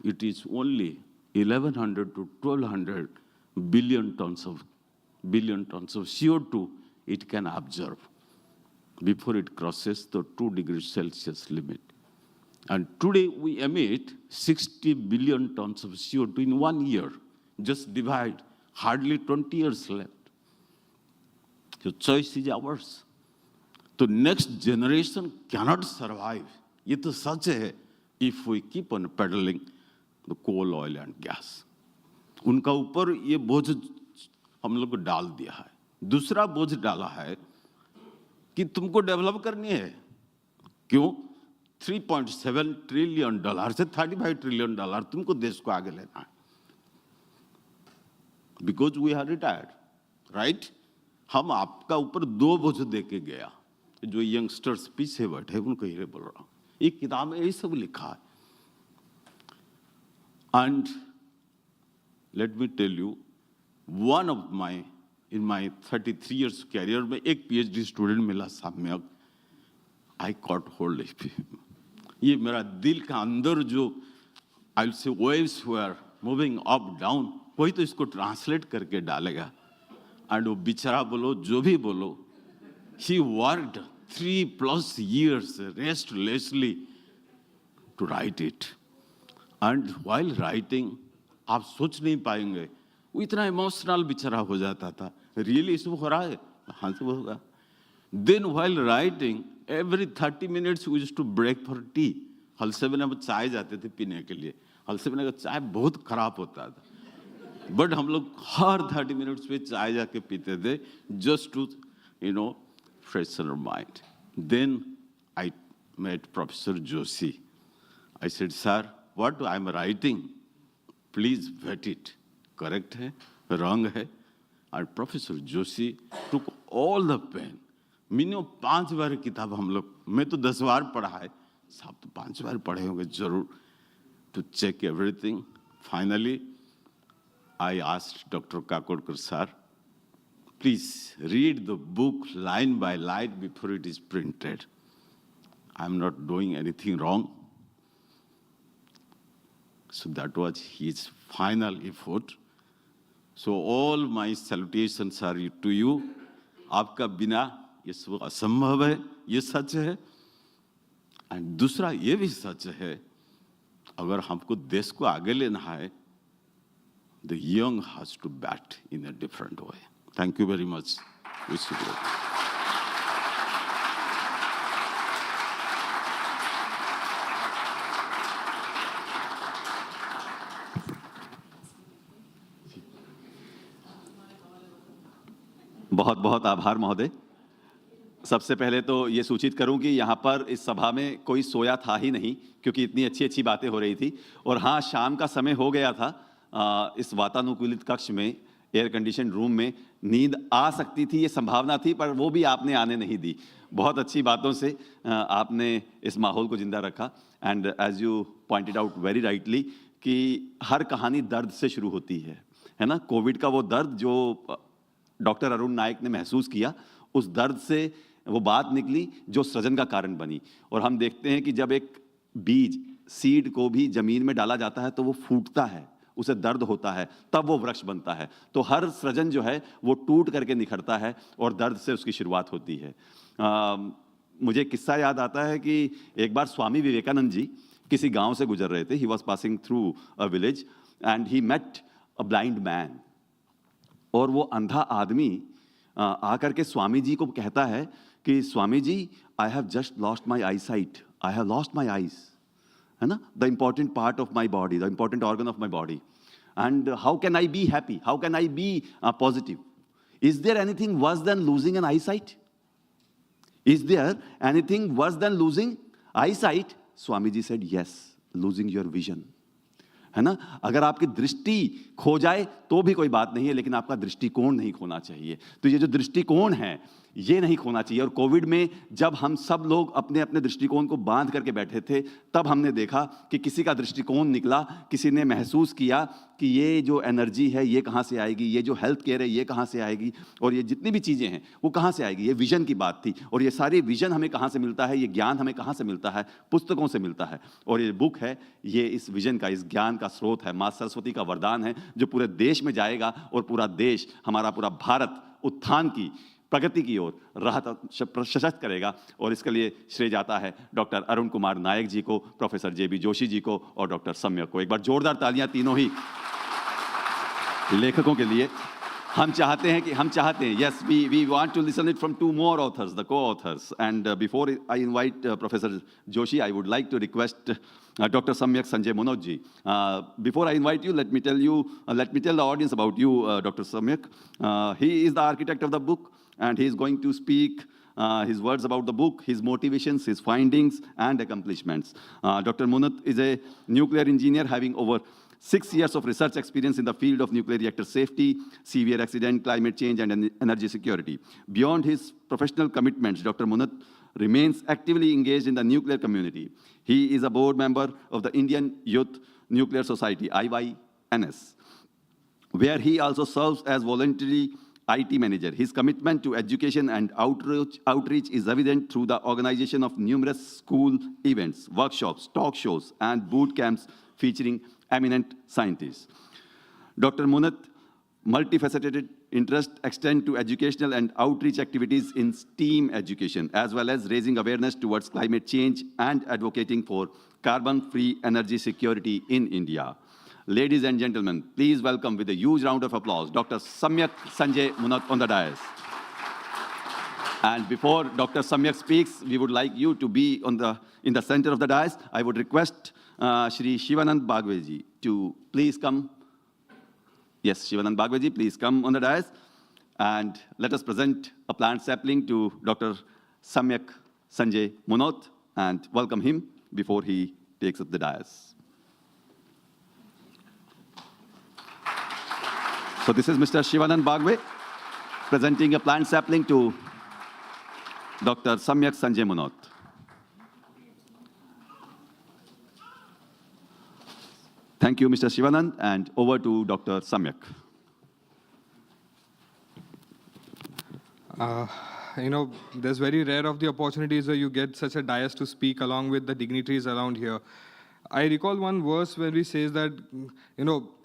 It is only 1,100 to 1,200 billion tons of CO2 it can absorb before it crosses the 2 degrees Celsius limit. And today we emit 60 billion tons of CO2 in 1 year. Just divide, hardly 20 years left. The choice is ours. The next generation cannot survive. It is such a, if we keep on peddling the coal, oil and gas. उनका ऊपर ये बोझ हम लोग को डाल दिया है. दूसरा बोझ डाला है कि तुमको डेवलप करनी है. क्यों? $3.7 trillion से $35 trillion तुमको देश को आगे लेना है. Because we are retired, right? हम आपका ऊपर 2 बोझ दे के गया. जो यंगस्टर्स पीछे बैठे उनको ये बोल रहा हूँ. एक किताब में यही सब लिखा है. And let me tell you, one of my in my 33 years career में एक PhD student मिला सम्यक, I caught hold of him. ये मेरा दिल का अंदर जो I'll say waves were moving up down, कोई तो इसको translate करके डालेगा. And वो बिचारा बोलो जो भी बोलो, he worked 3+ years restlessly to write it. And while writing, आप सोच नहीं पाएंगे, वो इतना इमोशनल बेचारा हो जाता था. Really इसको हो रहा है? हाँ से होगा. Then while writing, every 30 minutes we used to break for tea. हलसे में हम चाय जाते थे पीने के लिए. हलसे में का चाय बहुत खराब होता था. But हम लोग हर 30 minutes पे चाय जाके पीते थे, just to, freshen our mind. Then I met Professor Joshi. I said, sir, what I'm writing, please vet it. Correct है, wrong है. And Professor Joshi took all the pen. Minimum 5 बार किताब हम लोग, मैं तो 10 बार पढ़ा है, साहब तो 5 बार पढ़े होंगे जरूर, to check everything. Finally, I asked Dr. Kakodkar sir, please read the book line by line before it is printed. I'm not doing anything wrong. So that was his final effort. So all my salutations are to you. आपका बिना ये सब असंभव है, ये सच है. And दूसरा ये भी सच है, अगर हमको देश को आगे लेना है, the young has to bat in a different way. Thank you very much. Wish you good. बहुत बहुत आभार महोदय. सबसे पहले तो ये सूचित करूं कि यहाँ पर इस सभा में कोई सोया था ही नहीं, क्योंकि इतनी अच्छी अच्छी बातें हो रही थी. और हाँ, शाम का समय हो गया था. इस वातानुकूलित कक्ष में, एयर कंडीशन रूम में नींद आ सकती थी, ये संभावना थी, पर वो भी आपने आने नहीं दी. बहुत अच्छी बातों से आपने इस माहौल को जिंदा रखा. And as you pointed out very rightly कि हर कहानी दर्द से शुरू होती है ना. कोविड का वो दर्द जो डॉक्टर अरुण नायक ने महसूस किया, उस दर्द से वो बात निकली जो सृजन का कारण बनी. और हम देखते हैं कि जब एक बीज, सीड को भी जमीन में डाला जाता है तो वो फूटता है, उसे दर्द होता है, तब वो वृक्ष बनता है. तो हर सृजन जो है वो टूट करके निखरता है और दर्द से उसकी शुरुआत होती है. मुझे किस्सा याद आता है कि एक बार स्वामी विवेकानंद जी किसी गांव से गुजर रहे थे. He was passing through a village and he met a blind man. और वो अंधा आदमी आकर के स्वामी जी को कहता है कि Swami ji, I have just lost my eyesight, I have lost my eyes, है ना, the important part of my body, the important organ of my body. And how can I be happy, how can I be positive? Is there anything worse than losing an eyesight? Is there anything worse than losing eyesight? Swami ji said, yes, losing your vision. है ना, अगर आपकी दृष्टि खो जाए तो भी कोई बात नहीं है, लेकिन आपका दृष्टिकोण नहीं खोना चाहिए. तो ये जो दृष्टिकोण है ये नहीं खोना चाहिए. और कोविड में जब हम सब लोग अपने अपने दृष्टिकोण को बांध करके बैठे थे, तब हमने देखा कि किसी का दृष्टिकोण निकला, किसी ने महसूस किया कि ये जो एनर्जी है ये कहाँ से आएगी, ये जो हेल्थ केयर है ये कहाँ से आएगी, और ये जितनी भी चीज़ें हैं वो कहाँ से आएगी. ये विजन की बात थी. और ये सारी विजन हमें कहाँ से मिलता है, ये ज्ञान हमें कहाँ से मिलता है? पुस्तकों से मिलता है. और ये बुक है, ये इस विजन का, इस ज्ञान का स्रोत है. माँ सरस्वती का वरदान है जो पूरे देश में जाएगा और पूरा देश, हमारा पूरा भारत उत्थान की, प्रगति की ओर राह सशक्त करेगा. और इसके लिए श्रेय जाता है डॉक्टर अरुण कुमार नायक जी को, प्रोफेसर जेबी जोशी जी को और डॉक्टर सम्यक को. एक बार जोरदार तालियां तीनों ही लेखकों के लिए. हम चाहते हैं, yes, we want to listen it from 2 more authors, the co-authors. And before I invite Professor Joshi, I would like to request Dr. Samyak Sanjay Manoj ji. Before I invite you, let me tell the audience about you, Dr. Samyak. He is the architect of the book, and he is going to speak his words about the book, his motivations, his findings, and accomplishments. Dr. Munat is a nuclear engineer having over 6 years of research experience in the field of nuclear reactor safety, severe accident, climate change, and energy security. Beyond his professional commitments, Dr. Munat remains actively engaged in the nuclear community. He is a board member of the Indian Youth Nuclear Society, IYNS, where he also serves as voluntary IT manager. His commitment to education and outreach is evident through the organization of numerous school events, workshops, talk shows, and boot camps featuring eminent scientists. Dr. Munat, multifaceted interest extend to educational and outreach activities in STEAM education, as well as raising awareness towards climate change and advocating for carbon-free energy security in India. Ladies and gentlemen, please welcome with a huge round of applause, Dr. Samyak Sanjay Munat on the dais. And before Dr. Samyak speaks, we would like you to be in the center of the dais. I would request Shri Shivanand Bagweji to please come. Yes, Shivanand Bagweji, please come on the dais. And let us present a plant sapling to Dr. Samyak Sanjay Munat and welcome him before he takes up the dais. So this is Mr. Shivanand Bagwe presenting a plant sapling to Dr. Samyak Sanjay Munat. Thank you, Mr. Shivanand, and over to Dr. Samyak. There's very rare of the opportunities where you get such a dais to speak along with the dignitaries around here. I recall one verse where he says that,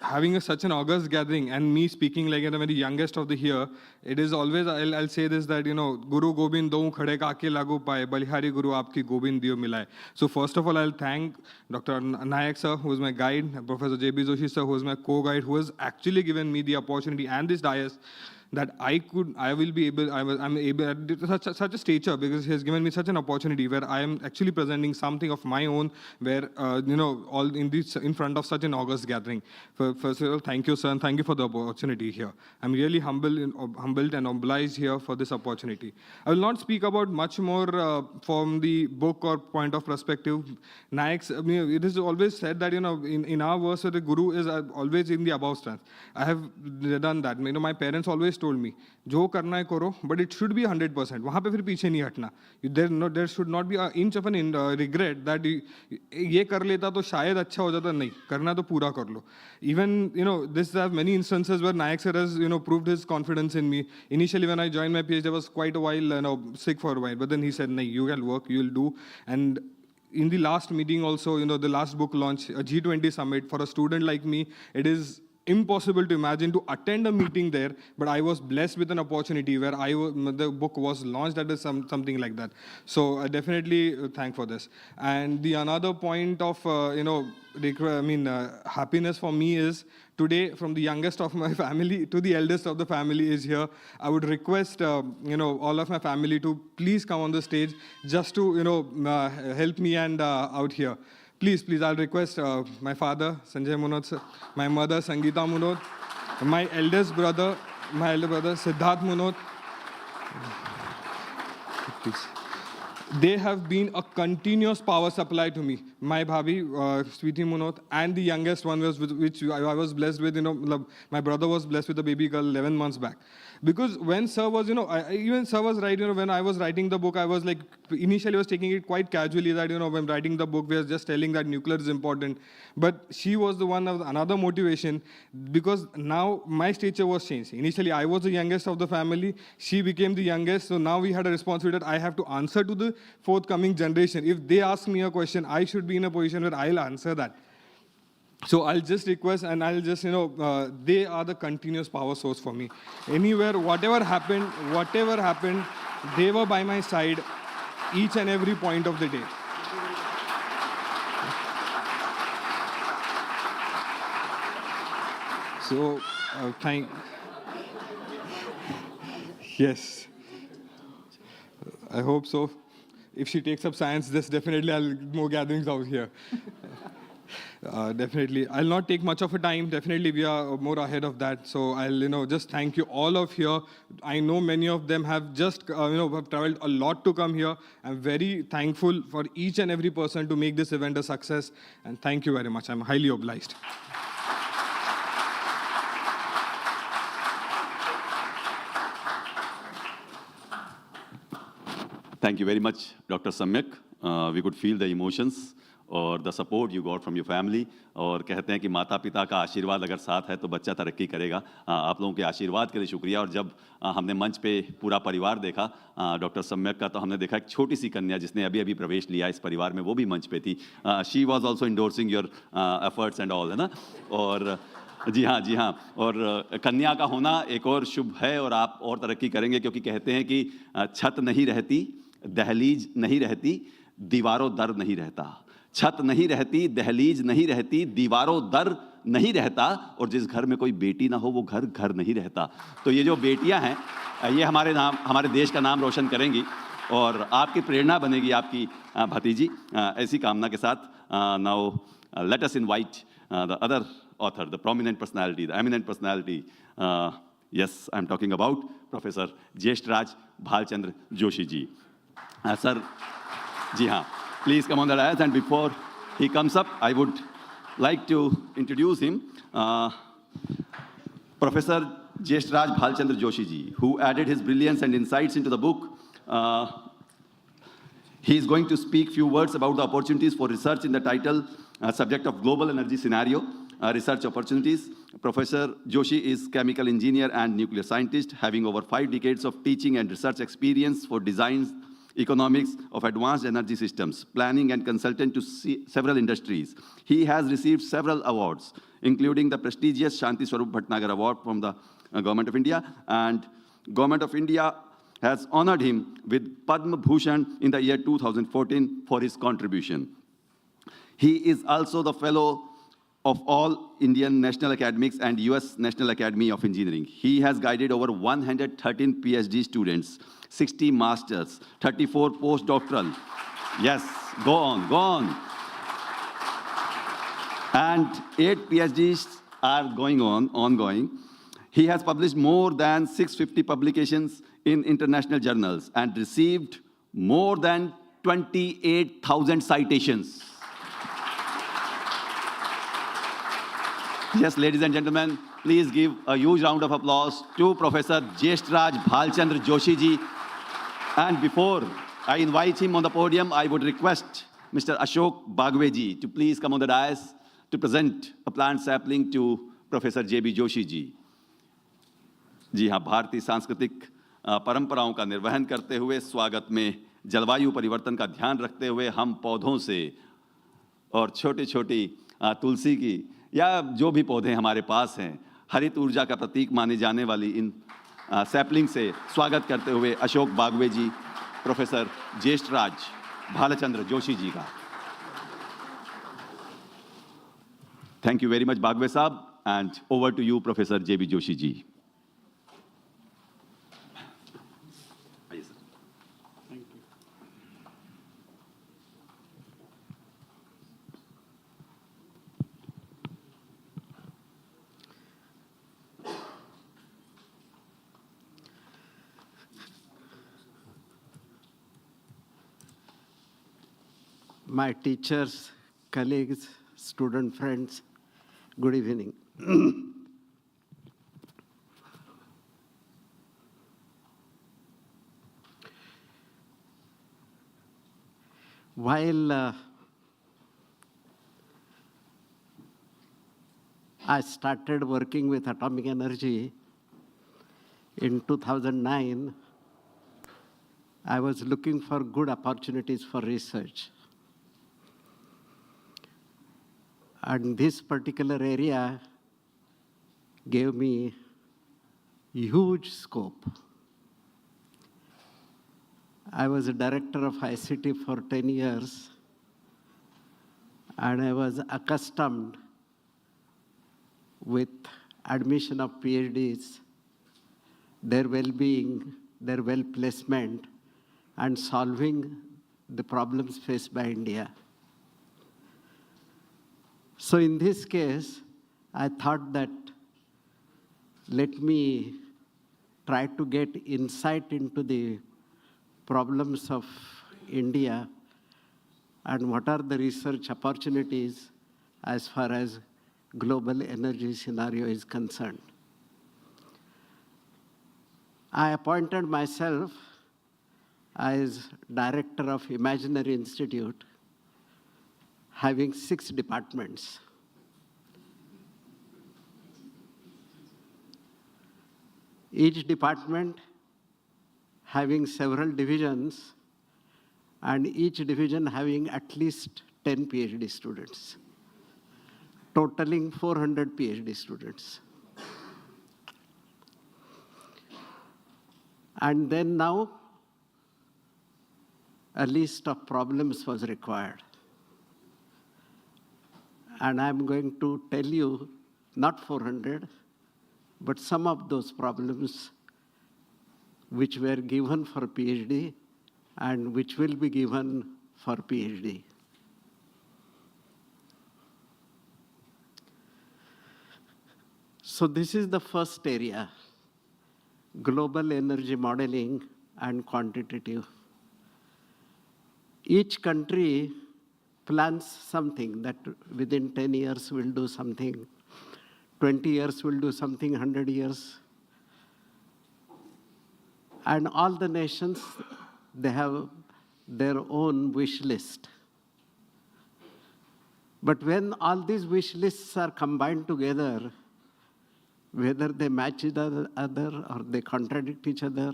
having such an august gathering and me speaking like the very youngest of the year, it is always, I'll say this, that, Guru Gobind do khade kaake lagu paye, balihari Guru aapki Gobind diyo milaye. So first of all, I'll thank Dr. Nayak sir, who is my guide, Professor J.B. Joshi sir, who is my co-guide, who has actually given me the opportunity and this dais that I'm able at such a stature, because he has given me such an opportunity where I am actually presenting something of my own, where, all in front of such an august gathering. First of all, thank you, sir, and thank you for the opportunity here. I'm really humbled and obliged here for this opportunity. I will not speak about much more from the book or point of perspective. It is always said that, in our verse, the Guru is always in the above stance. I have done that. My parents always told me, जो करना है करो, but it should be 100%. वहाँ पे फिर पीछे नहीं हटना. There should not be an inch of an regret that ये कर लेता तो शायद अच्छा हो जाता. नहीं, करना तो पूरा कर लो. Even, this have many instances where Nayak sir has, proved his confidence in me. Initially, when I joined my PhD, I was quite a while, sick for a while. But then he said, "No, you will work, you will do." And in the last meeting also, the last book launch, a G20 summit, for a student like me, it is impossible to imagine to attend a meeting there, but I was blessed with an opportunity where the book was launched at something like that. So I definitely thank for this. And the another point of happiness for me is today, from the youngest of my family to the eldest of the family is here. I would request all of my family to please come on the stage just to help me and out here. Please, I'll request my father, Sanjay Munot, my mother, Sangeeta Munot, my elder brother, Siddharth Munot. Please. They have been a continuous power supply to me. My bhabhi, Sweetie Munot, and the youngest one, which I was blessed with, my brother was blessed with a baby girl 11 months back. Because when sir was, even sir was right, when I was writing the book, I was like, initially I was taking it quite casually that, when writing the book, we were just telling that nuclear is important. But she was the one of another motivation, because now my stature was changed. Initially, I was the youngest of the family. She became the youngest. So now we had a responsibility that I have to answer to the forthcoming generation. If they ask me a question, I should be in a position where I'll answer that. So I'll just request, and I'll just, they are the continuous power source for me. Anywhere, whatever happened, they were by my side each and every point of the day. So, yes. I hope so. If she takes up science, this definitely I'll more gatherings out here. Definitely. I'll not take much of a time. Definitely we are more ahead of that. So I'll, just thank you all of here. I know many of them have just, have traveled a lot to come here. I'm very thankful for each and every person to make this event a success. And thank you very much. I'm highly obliged. Thank you very much, Dr. Samyak. We could feel the emotions और the support you got from your family. और कहते हैं कि माता पिता का आशीर्वाद अगर साथ है तो बच्चा तरक्की करेगा। आप लोगों के आशीर्वाद के लिए शुक्रिया। और जब हमने मंच पे पूरा परिवार देखा डॉक्टर सम्यक का, तो हमने देखा एक छोटी सी कन्या जिसने अभी अभी प्रवेश लिया इस परिवार में, वो भी मंच पे थी। She was also endorsing your efforts and all, है ना। और जी हाँ, जी हाँ। और कन्या का होना एक और शुभ है, और आप और तरक्की करेंगे, क्योंकि कहते हैं कि छत नहीं रहती, दहलीज नहीं रहती, दीवारों दर नहीं रहता। छत नहीं रहती, दहलीज नहीं रहती, दीवारों दर नहीं रहता, और जिस घर में कोई बेटी ना हो वो घर घर नहीं रहता। तो ये जो बेटियां हैं ये हमारे देश का नाम रोशन करेंगी, और आपकी प्रेरणा बनेगी आपकी भतीजी। ऐसी कामना के साथ now let us invite the other author, the prominent personality, the eminent personality. Yes, I'm talking about Professor Jeshraj Bhalchandra Joshi ji. Sir, ji haan, please come on the dais, and before he comes up, I would like to introduce him. Professor Jeshraj Bhalchandra Joshi ji, who added his brilliance and insights into the book. He is going to speak few words about the opportunities for research in the title, subject of global energy scenario. Research opportunities. Professor Joshi is chemical engineer and nuclear scientist, having over 5 decades of teaching and research experience for designs, economics of advanced energy systems, planning and consultant to several industries. He has received several awards, including the prestigious Shanti Swarup Bhatnagar Award from the Government of India, and Government of India has honored him with Padma Bhushan in the year 2014 for his contribution. He is also the fellow of all Indian National Academics and US National Academy of Engineering. He has guided over 113 PhD students, 60 masters, 34 postdoctoral. Yes, go on, go on. And 8 PhDs are ongoing. He has published more than 650 publications in international journals and received more than 28,000 citations. Yes, ladies and gentlemen, please give a huge round of applause to Professor Jeshraj Bhalchandra Joshi ji. And before I invite him on the podium, I would request Mr. Ashok Bagwe ji to please come on the dais to present a plant sapling to Professor J.B. Joshi ji. जी हाँ, भारतीय सांस्कृतिक परंपराओं का निर्वहन करते हुए, स्वागत में जलवायु परिवर्तन का ध्यान रखते हुए, हम पौधों से और छोटी छोटी तुलसी की या जो भी पौधे हमारे पास हैं, हरित ऊर्जा का प्रतीक माने जाने वाली इन सैपलिंग से स्वागत करते हुए अशोक बागवे जी, प्रोफेसर ज्येष्ठराज भालचंद्र जोशी जी का। Thank you very much Bagwe sahab, and over to you professor J B Joshi ji. My teachers, colleagues, student friends, good evening. While I started working with atomic energy in 2009, I was looking for good opportunities for research. And this particular area gave me huge scope. I was a director of ICT for 10 years, and I was accustomed with admission of PhDs, their well-being, their well-placement, and solving the problems faced by India. So in this case, I thought that let me try to get insight into the problems of India and what are the research opportunities as far as global energy scenario is concerned. I appointed myself as director of Imaginary Institute, having 6 departments. Each department having several divisions, and each division having at least 10 PhD students, totaling 400 PhD students. And then now, a list of problems was required. And I'm going to tell you, not 400, but some of those problems which were given for PhD and which will be given for PhD. So this is the first area, global energy modeling and quantitative. Each country plans something that within 10 years will do something, 20 years will do something, 100 years. And all the nations, they have their own wish list. But when all these wish lists are combined together, whether they match each other or they contradict each other,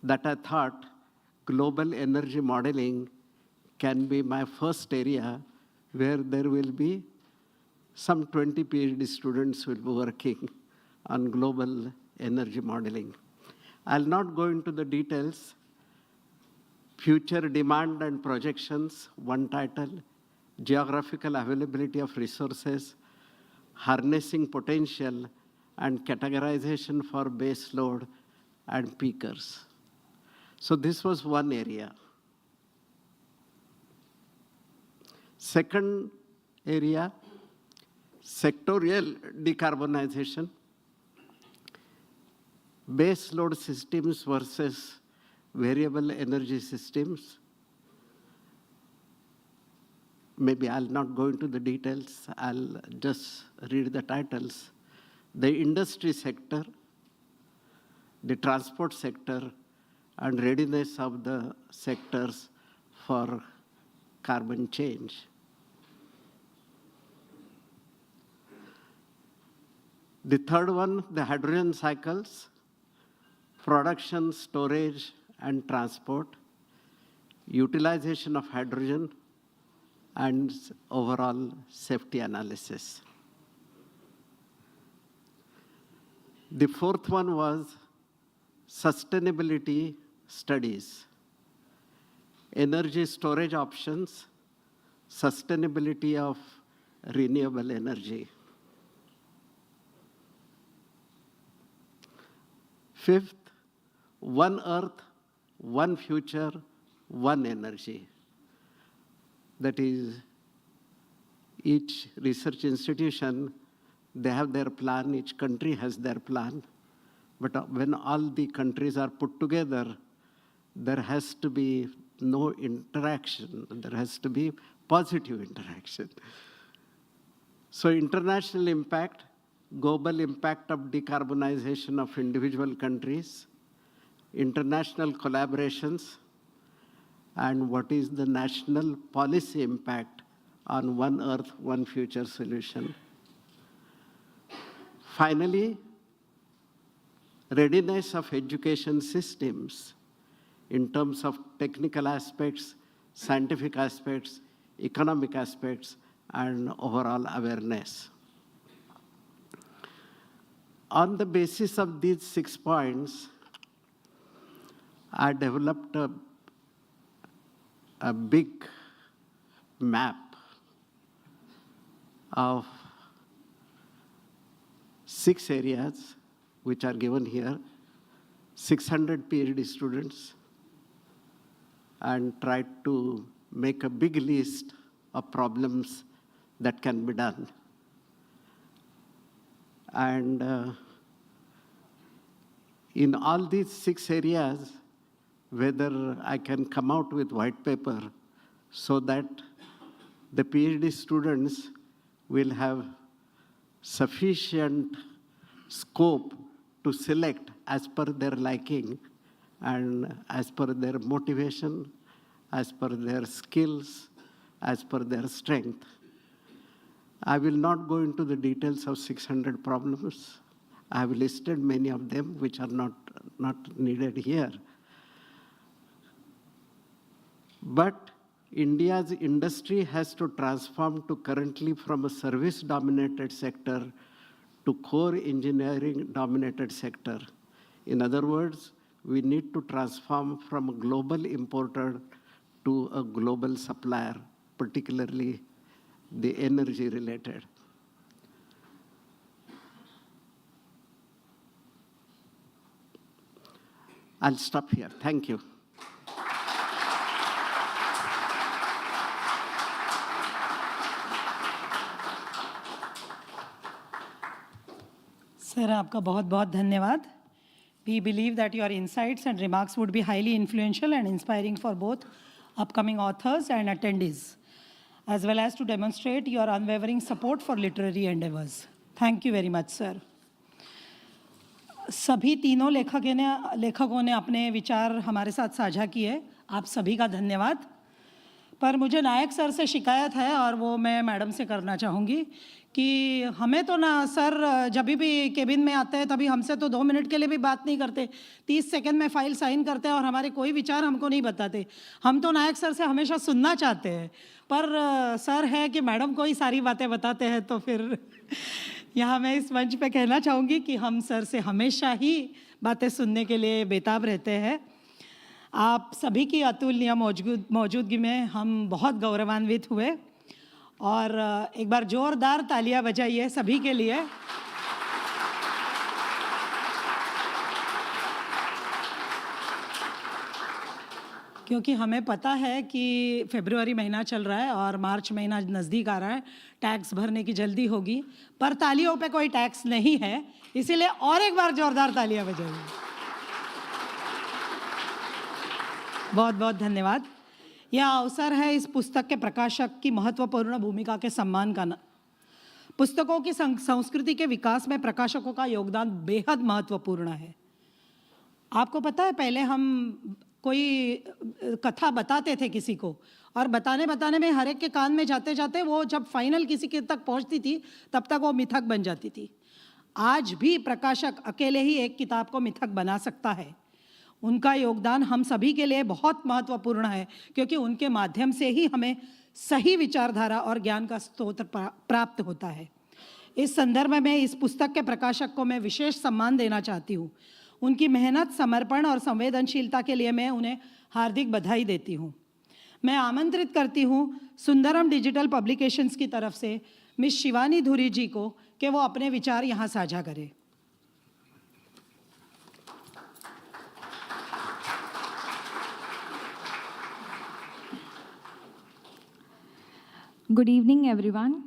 that I thought global energy modeling can be my first area where there will be some 20 PhD students will be working on global energy modeling. I'll not go into the details. Future demand and projections, one title, geographical availability of resources, harnessing potential, and categorization for base load and peakers. So this was one area. Second area, sectorial decarbonization, base load systems versus variable energy systems. Maybe I'll not go into the details, I'll just read the titles. The industry sector, the transport sector, and readiness of the sectors for carbon change. The third one, the hydrogen cycles, production, storage, and transport, utilization of hydrogen, and overall safety analysis. The fourth one was sustainability studies, energy storage options, sustainability of renewable energy. Fifth, one earth, one future, one energy. That is, each research institution, they have their plan, each country has their plan. But when all the countries are put together, there has to be no interaction. There has to be positive interaction. So international impact, global impact of decarbonization of individual countries, international collaborations, and what is the national policy impact on one earth, one future solution. Finally, readiness of education systems in terms of technical aspects, scientific aspects, economic aspects, and overall awareness. On the basis of these 6 points, I developed a big map of 6 areas which are given here, 600 PhD students, and tried to make a big list of problems that can be done. And in all these 6 areas, whether I can come out with white paper so that the PhD students will have sufficient scope to select as per their liking and as per their motivation, as per their skills, as per their strength. I will not go into the details of 600 problems. I have listed many of them which are not needed here. But India's industry has to transform to currently from a service-dominated sector to core engineering-dominated sector. In other words, we need to transform from a global importer to a global supplier, particularly the energy-related. I'll stop here. Thank you. Sir, आपका बहुत बहुत धन्यवाद. We believe that your insights and remarks would be highly influential and inspiring for both upcoming authors and attendees, as well as to demonstrate your unwavering support for literary endeavors. Thank you very much, sir. सभी तीनों लेखकों ने अपने विचार हमारे साथ साझा किए. आप सभी का धन्यवाद. पर मुझे नायक सर से शिकायत है और वो मैं मैडम से करना चाहूँगी कि हमें तो ना सर जब भी केबिन में आते हैं तभी हमसे तो 2 मिनट के लिए भी बात नहीं करते, 30 सेकंड में फाइल साइन करते हैं और हमारे कोई विचार हमको नहीं बताते. हम तो नायक सर से हमेशा सुनना चाहते हैं, पर सर है कि मैडम को ही सारी बातें बताते हैं. तो फिर यहाँ मैं इस मंच पे कहना चाहूँगी कि हम सर से हमेशा ही बातें सुनने के लिए बेताब रहते हैं. आप सभी की अतुलनीय मौजूदगी में हम बहुत गौरवान्वित हुए और एक बार जोरदार तालियां बजाइए सभी के लिए. क्योंकि हमें पता है कि फरवरी महीना चल रहा है और मार्च महीना नज़दीक आ रहा है, टैक्स भरने की जल्दी होगी, पर तालियों पे कोई टैक्स नहीं है, इसीलिए और एक बार जोरदार तालियां बजाइए. बहुत बहुत धन्यवाद. यह अवसर है इस पुस्तक के प्रकाशक की महत्वपूर्ण भूमिका के सम्मान का. पुस्तकों की संस्कृति के विकास में प्रकाशकों का योगदान बेहद महत्वपूर्ण है. आपको पता है पहले हम कोई कथा बताते थे किसी को और बताने में हर एक के कान में जाते जाते वो जब फाइनल किसी के तक पहुंचती थी तब तक वो मिथक बन जाती थी. आज भी प्रकाशक अकेले ही एक किताब को मिथक बना सकता है. उनका योगदान हम सभी के लिए बहुत महत्वपूर्ण है क्योंकि उनके माध्यम से ही हमें सही विचारधारा और ज्ञान का स्रोत प्राप्त होता है. इस संदर्भ में इस पुस्तक के प्रकाशक को मैं विशेष सम्मान देना चाहती हूँ. उनकी मेहनत, समर्पण और संवेदनशीलता के लिए मैं उन्हें हार्दिक बधाई देती हूँ. मैं आमंत्रित करती हूँ सुंदरम डिजिटल पब्लिकेशंस की तरफ से मिस शिवानी धुरी जी को कि वो अपने विचार यहाँ साझा करें. Good evening, everyone.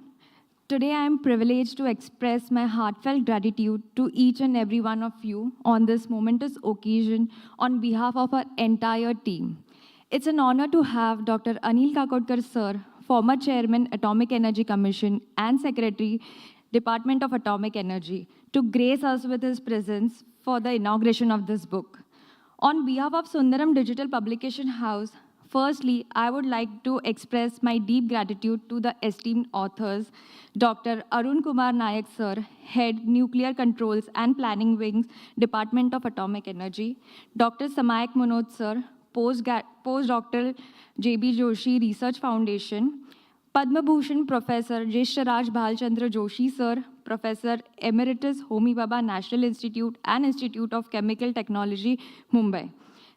Today, I am privileged to express my heartfelt gratitude to each and every one of you on this momentous occasion on behalf of our entire team. It's an honor to have Dr. Anil Kakodkar, sir, former Chairman, Atomic Energy Commission and Secretary, Department of Atomic Energy, to grace us with his presence for the inauguration of this book. On behalf of Sundaram Digital Publication House, firstly, I would like to express my deep gratitude to the esteemed authors, Dr. Arun Kumar Nayak, sir, Head, Nuclear Controls and Planning Wings, Department of Atomic Energy, Dr. Samayak Manoj, sir, Postdoctoral J.B. Joshi Research Foundation, Padma Bhushan Professor Jeshtaraj Bhalchandra Joshi, sir, Professor Emeritus Homi Bhabha National Institute and Institute of Chemical Technology, Mumbai.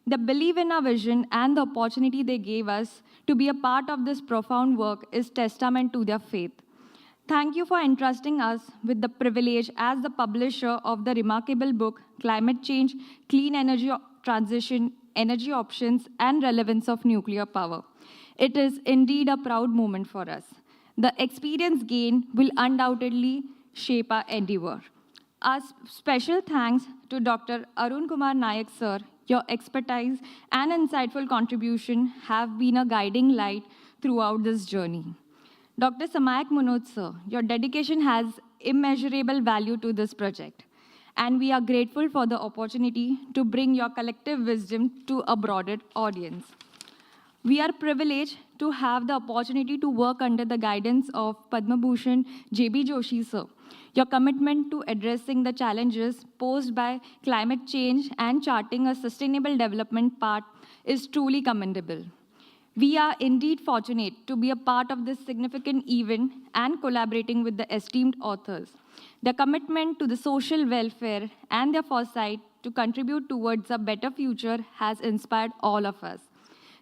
The belief in our vision and the opportunity they gave us to be a part of this profound work is testament to their faith. Thank you for entrusting us with the privilege as the publisher of the remarkable book, Climate Change, Clean Energy Transition, Energy Options, and Relevance of Nuclear Power. It is indeed a proud moment for us. The experience gained will undoubtedly shape our endeavor. Our special thanks to Dr. Arun Kumar Nayak, sir. Your expertise and insightful contribution have been a guiding light throughout this journey. Dr. Samayak Manoj, sir, your dedication has immeasurable value to this project, and we are grateful for the opportunity to bring your collective wisdom to a broader audience. We are privileged to have the opportunity to work under the guidance of Padma Bhushan J.B. Joshi, sir. Your commitment to addressing the challenges posed by climate change and charting a sustainable development path is truly commendable. We are indeed fortunate to be a part of this significant event and collaborating with the esteemed authors. Their commitment to the social welfare and their foresight to contribute towards a better future has inspired all of us.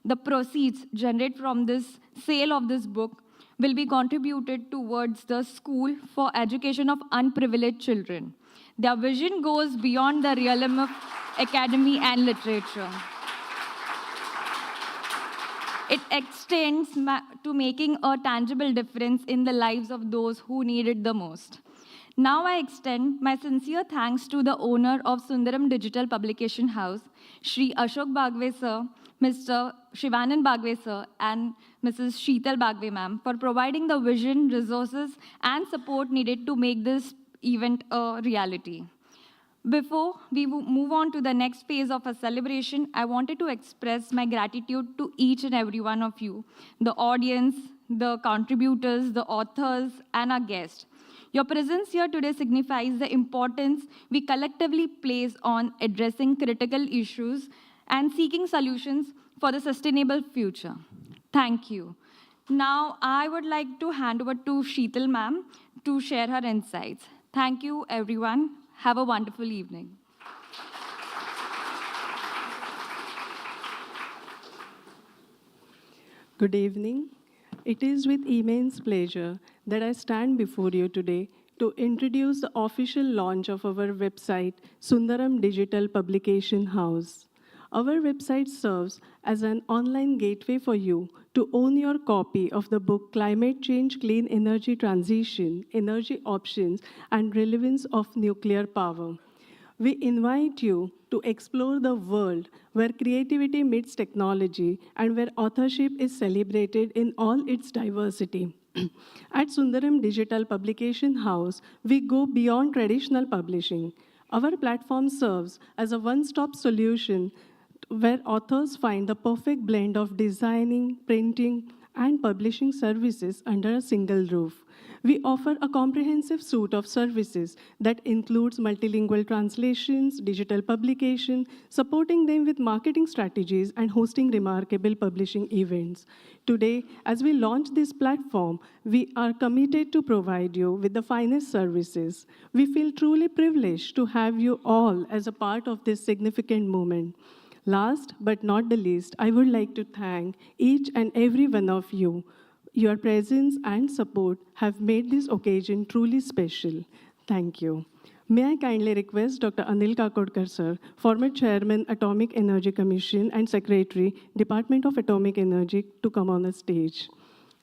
The proceeds generated from this sale of this book will be contributed towards the School for Education of Unprivileged Children. Their vision goes beyond the realm of academy and literature. It extends to making a tangible difference in the lives of those who need it the most. Now I extend my sincere thanks to the owner of Sundaram Digital Publication House, Shri Ashok Bagwe sir, Mr. Shivanand Bagwe sir, and Mrs. Sheetal Bagwe ma'am for providing the vision, resources, and support needed to make this event a reality. Before we move on to the next phase of a celebration, I wanted to express my gratitude to each and every one of you, the audience, the contributors, the authors, and our guests. Your presence here today signifies the importance we collectively place on addressing critical issues and seeking solutions for the sustainable future. Thank you. Now, I would like to hand over to Sheetal ma'am to share her insights. Thank you, everyone. Have a wonderful evening. Good evening. It is with immense pleasure that I stand before you today to introduce the official launch of our website, Sundaram Digital Publication House. Our website serves as an online gateway for you to own your copy of the book Climate Change, Clean Energy Transition, Energy Options, and Relevance of Nuclear Power. We invite you to explore the world where creativity meets technology and where authorship is celebrated in all its diversity. At Sundaram Digital Publication House, we go beyond traditional publishing. Our platform serves as a one-stop solution where authors find the perfect blend of designing, printing, and publishing services under a single roof. We offer a comprehensive suite of services that includes multilingual translations, digital publication, supporting them with marketing strategies, and hosting remarkable publishing events. Today, as we launch this platform, we are committed to provide you with the finest services. We feel truly privileged to have you all as a part of this significant movement. Last but not the least, I would like to thank each and every one of you. Your presence and support have made this occasion truly special. Thank you. May I kindly request Dr. Anil Kakodkar, sir, former Chairman, Atomic Energy Commission and Secretary, Department of Atomic Energy, to come on the stage.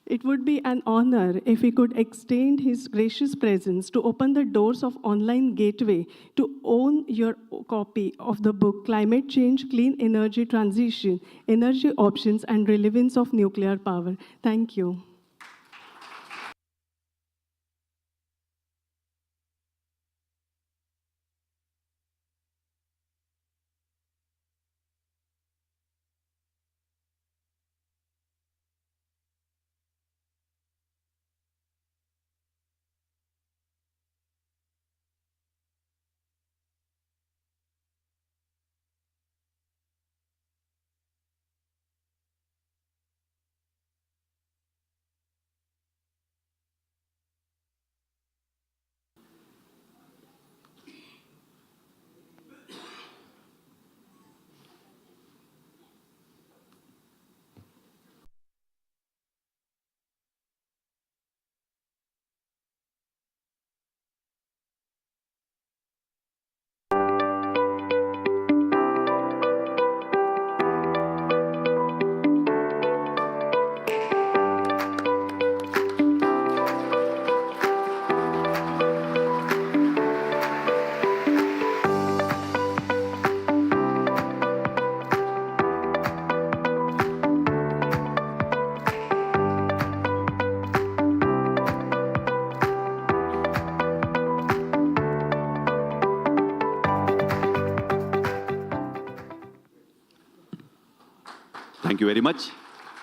It would be an honor if he could extend his gracious presence to open the doors of online gateway to own your copy of the book Climate Change, Clean Energy Transition, Energy Options, and Relevance of Nuclear Power. Thank you. Thank you very much.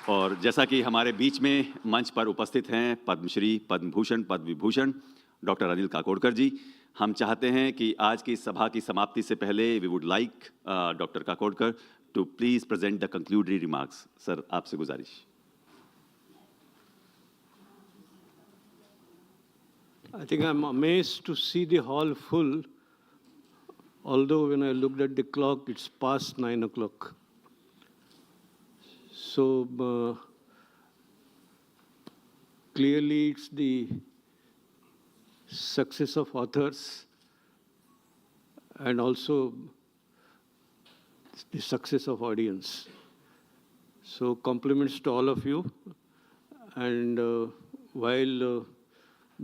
और जैसा कि हमारे बीच में मंच पर उपस्थित हैं Padmashri, Padma Bhushan, Padma Vibhushan doctor Anil Kakodkar जी, हम चाहते हैं कि आज की सभा की समाप्ति से पहले we would like doctor Kakodkar to please present the concludary remarks. Sir, आपसे गुजारिश. I think I'm amazed to see the hall full, although when I looked at the clock, it's past 9 o'clock. So clearly it's the success of authors and also the success of audience. So compliments to all of you. And while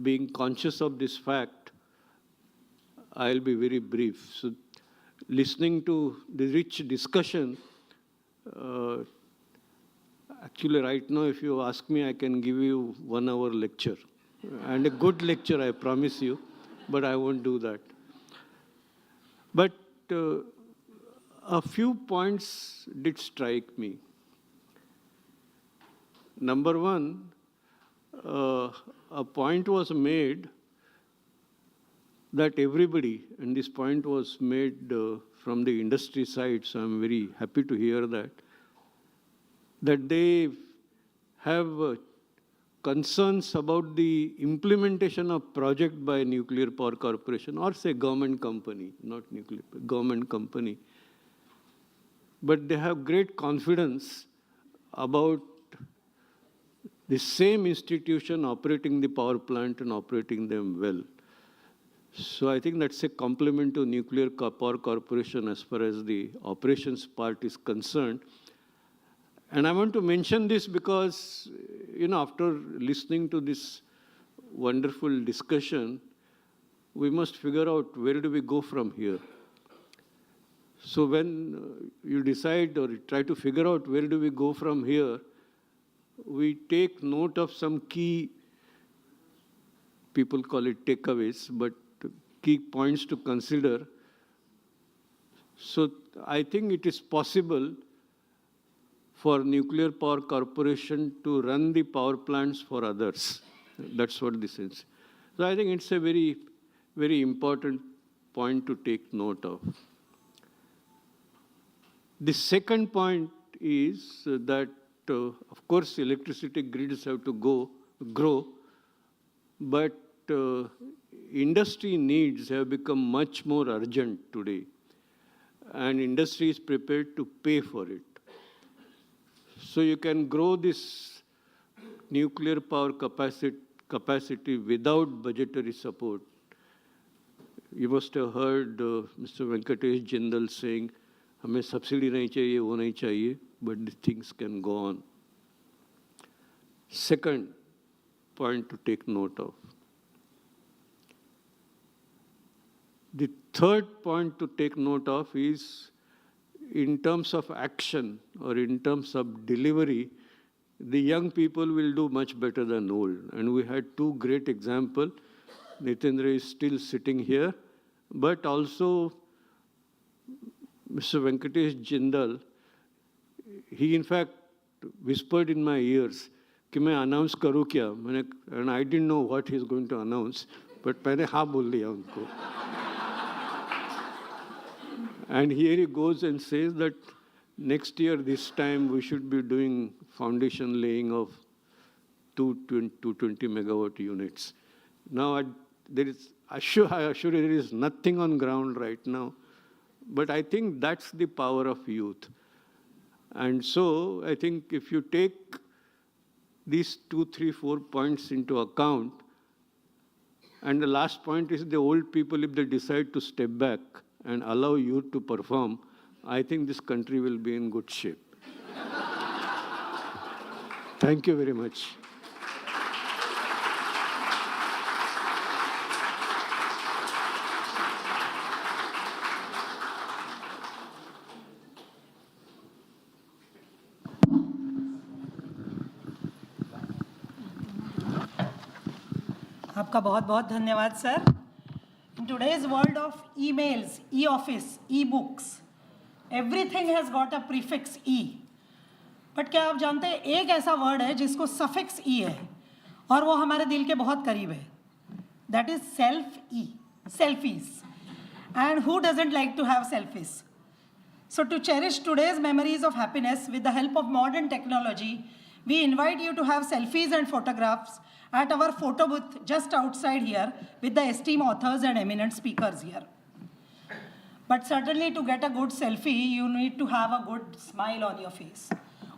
being conscious of this fact, I'll be very brief. So, listening to the rich discussion, actually right now, if you ask me, I can give you 1 hour lecture. And a good lecture, I promise you, but I won't do that. But a few points did strike me. Number one, a point was made that everybody, and this point was made from the industry side, so I'm very happy to hear that they have concerns about the implementation of project by nuclear power corporation or say government company, not nuclear, government company. But they have great confidence about the same institution operating the power plant and operating them well. So I think that's a compliment to Nuclear Power Corporation as far as the operations part is concerned. And I want to mention this because, after listening to this wonderful discussion, we must figure out where do we go from here. So when you decide or try to figure out where do we go from here, we take note of some key, people call it takeaways, but key points to consider. So I think it is possible for Nuclear Power Corporation to run the power plants for others. That's what this is. So I think it's a very, very important point to take note of. The second point is that of course, electricity grids have to grow, but industry needs have become much more urgent today, and industry is prepared to pay for it. So you can grow this nuclear power capacity without budgetary support. You must have heard Mr. Venkatesh Jindal saying, हमें subsidy नहीं चाहिए, वो नहीं चाहिए, but the things can go on. Second point to take note of. The third point to take note of is in terms of action or in terms of delivery, the young people will do much better than old. And we had two great examples. Nitendra is still sitting here, but also Mr. Venkatesh Jindal, he in fact whispered in my ears, कि मैं announce करूँ क्या? And I didn't know what he's going to announce, but मैंने हाँ बोल दिया उनको. And here he goes and says that next year, this time, we should be doing foundation laying of 220 megawatt units. Now, I assure you there is nothing on ground right now, but I think that's the power of youth. And so I think if you take these 2, 3, 4 points into account, and the last point is the old people, if they decide to step back and allow youth to perform, I think this country will be in good shape. Thank you very much. आपका बहुत बहुत धन्यवाद sir. In today's world of emails, e-office, e-books, everything has got a prefix E. But क्या आप जानते हैं एक ऐसा वर्ड है जिसको सफिक्स ई है और वो हमारे दिल के बहुत करीब है, that is selfie, selfies. And who doesn't like to have selfies? So to cherish today's memories of happiness with the help of modern technology, we invite you to have selfies and photographs at our photo booth just outside here with the esteemed authors and eminent speakers here. But certainly to get a good selfie, you need to have a good smile on your face.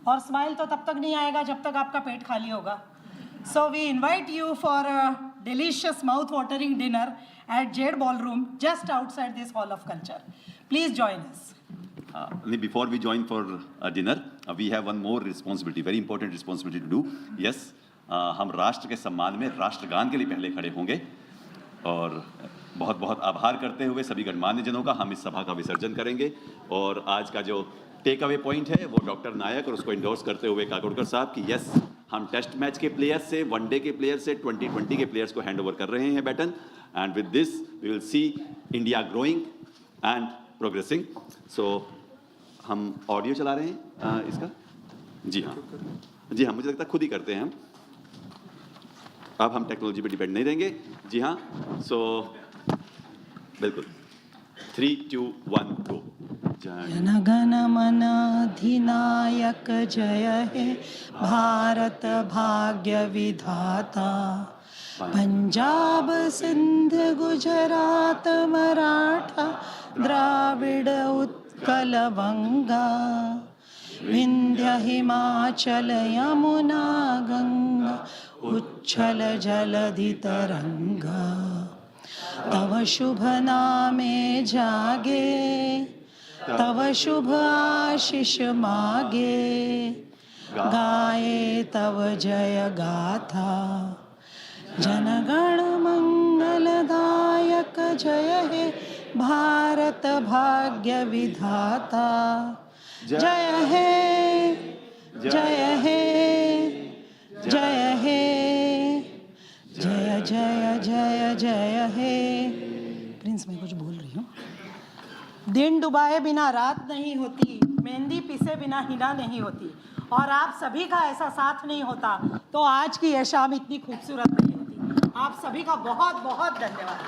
और smile तो तब तक नहीं आएगा जब तक आपका पेट खाली होगा. So we invite you for a delicious mouth-watering dinner at Jade Ballroom just outside this Hall of Culture. Please join us. Before we join for dinner, we have one more responsibility, very important responsibility to do. Yes, हम राष्ट्र के सम्मान में राष्ट्रगान के लिए पहले खड़े होंगे और बहुत बहुत आभार करते हुए सभी गणमान्य जनों का हम इस सभा का विसर्जन करेंगे. और आज का जो टेक अवे पॉइंट है वो डॉक्टर नायक और उसको इंडोर्स करते हुए काकोडकर साहब कि यस, हम टेस्ट मैच के प्लेयर्स से, वनडे के प्लेयर्स से 2020 के प्लेयर्स को हैंड ओवर कर रहे हैं baton. And with this we will see India growing and progressing. So हम ऑडियो चला रहे हैं इसका. जी हाँ, मुझे लगता है खुद ही करते हैं हम. अब हम टेक्नोलॉजी पे डिपेंड नहीं रहेंगे. जी हाँ, सो बिल्कुल 3, 2, 1 गो. जन गण मन अधिनायक जय हे भारत भाग्य विधाता. पंजाब सिंध गुजरात मराठा द्राविड़ उत्कल गंगा विंध्य हिमाचल यमुना गंगा उच्छल जलधि तरंगा. तव शुभ नामे जागे तव शुभ आशीष मागे. गाए तव जय गाथा. जनगण मंगलदायक जय हे भारत भाग्य विधाता. जय हे जय हे जय हे जय जय जय जय हे. प्रिंस, मैं कुछ बोल रही हूँ. दिन डुबाए बिना रात नहीं होती, मेहंदी पिसे बिना हिना नहीं होती, और आप सभी का ऐसा साथ नहीं होता तो आज की यह शाम इतनी खूबसूरत नहीं होती. आप सभी का बहुत बहुत धन्यवाद.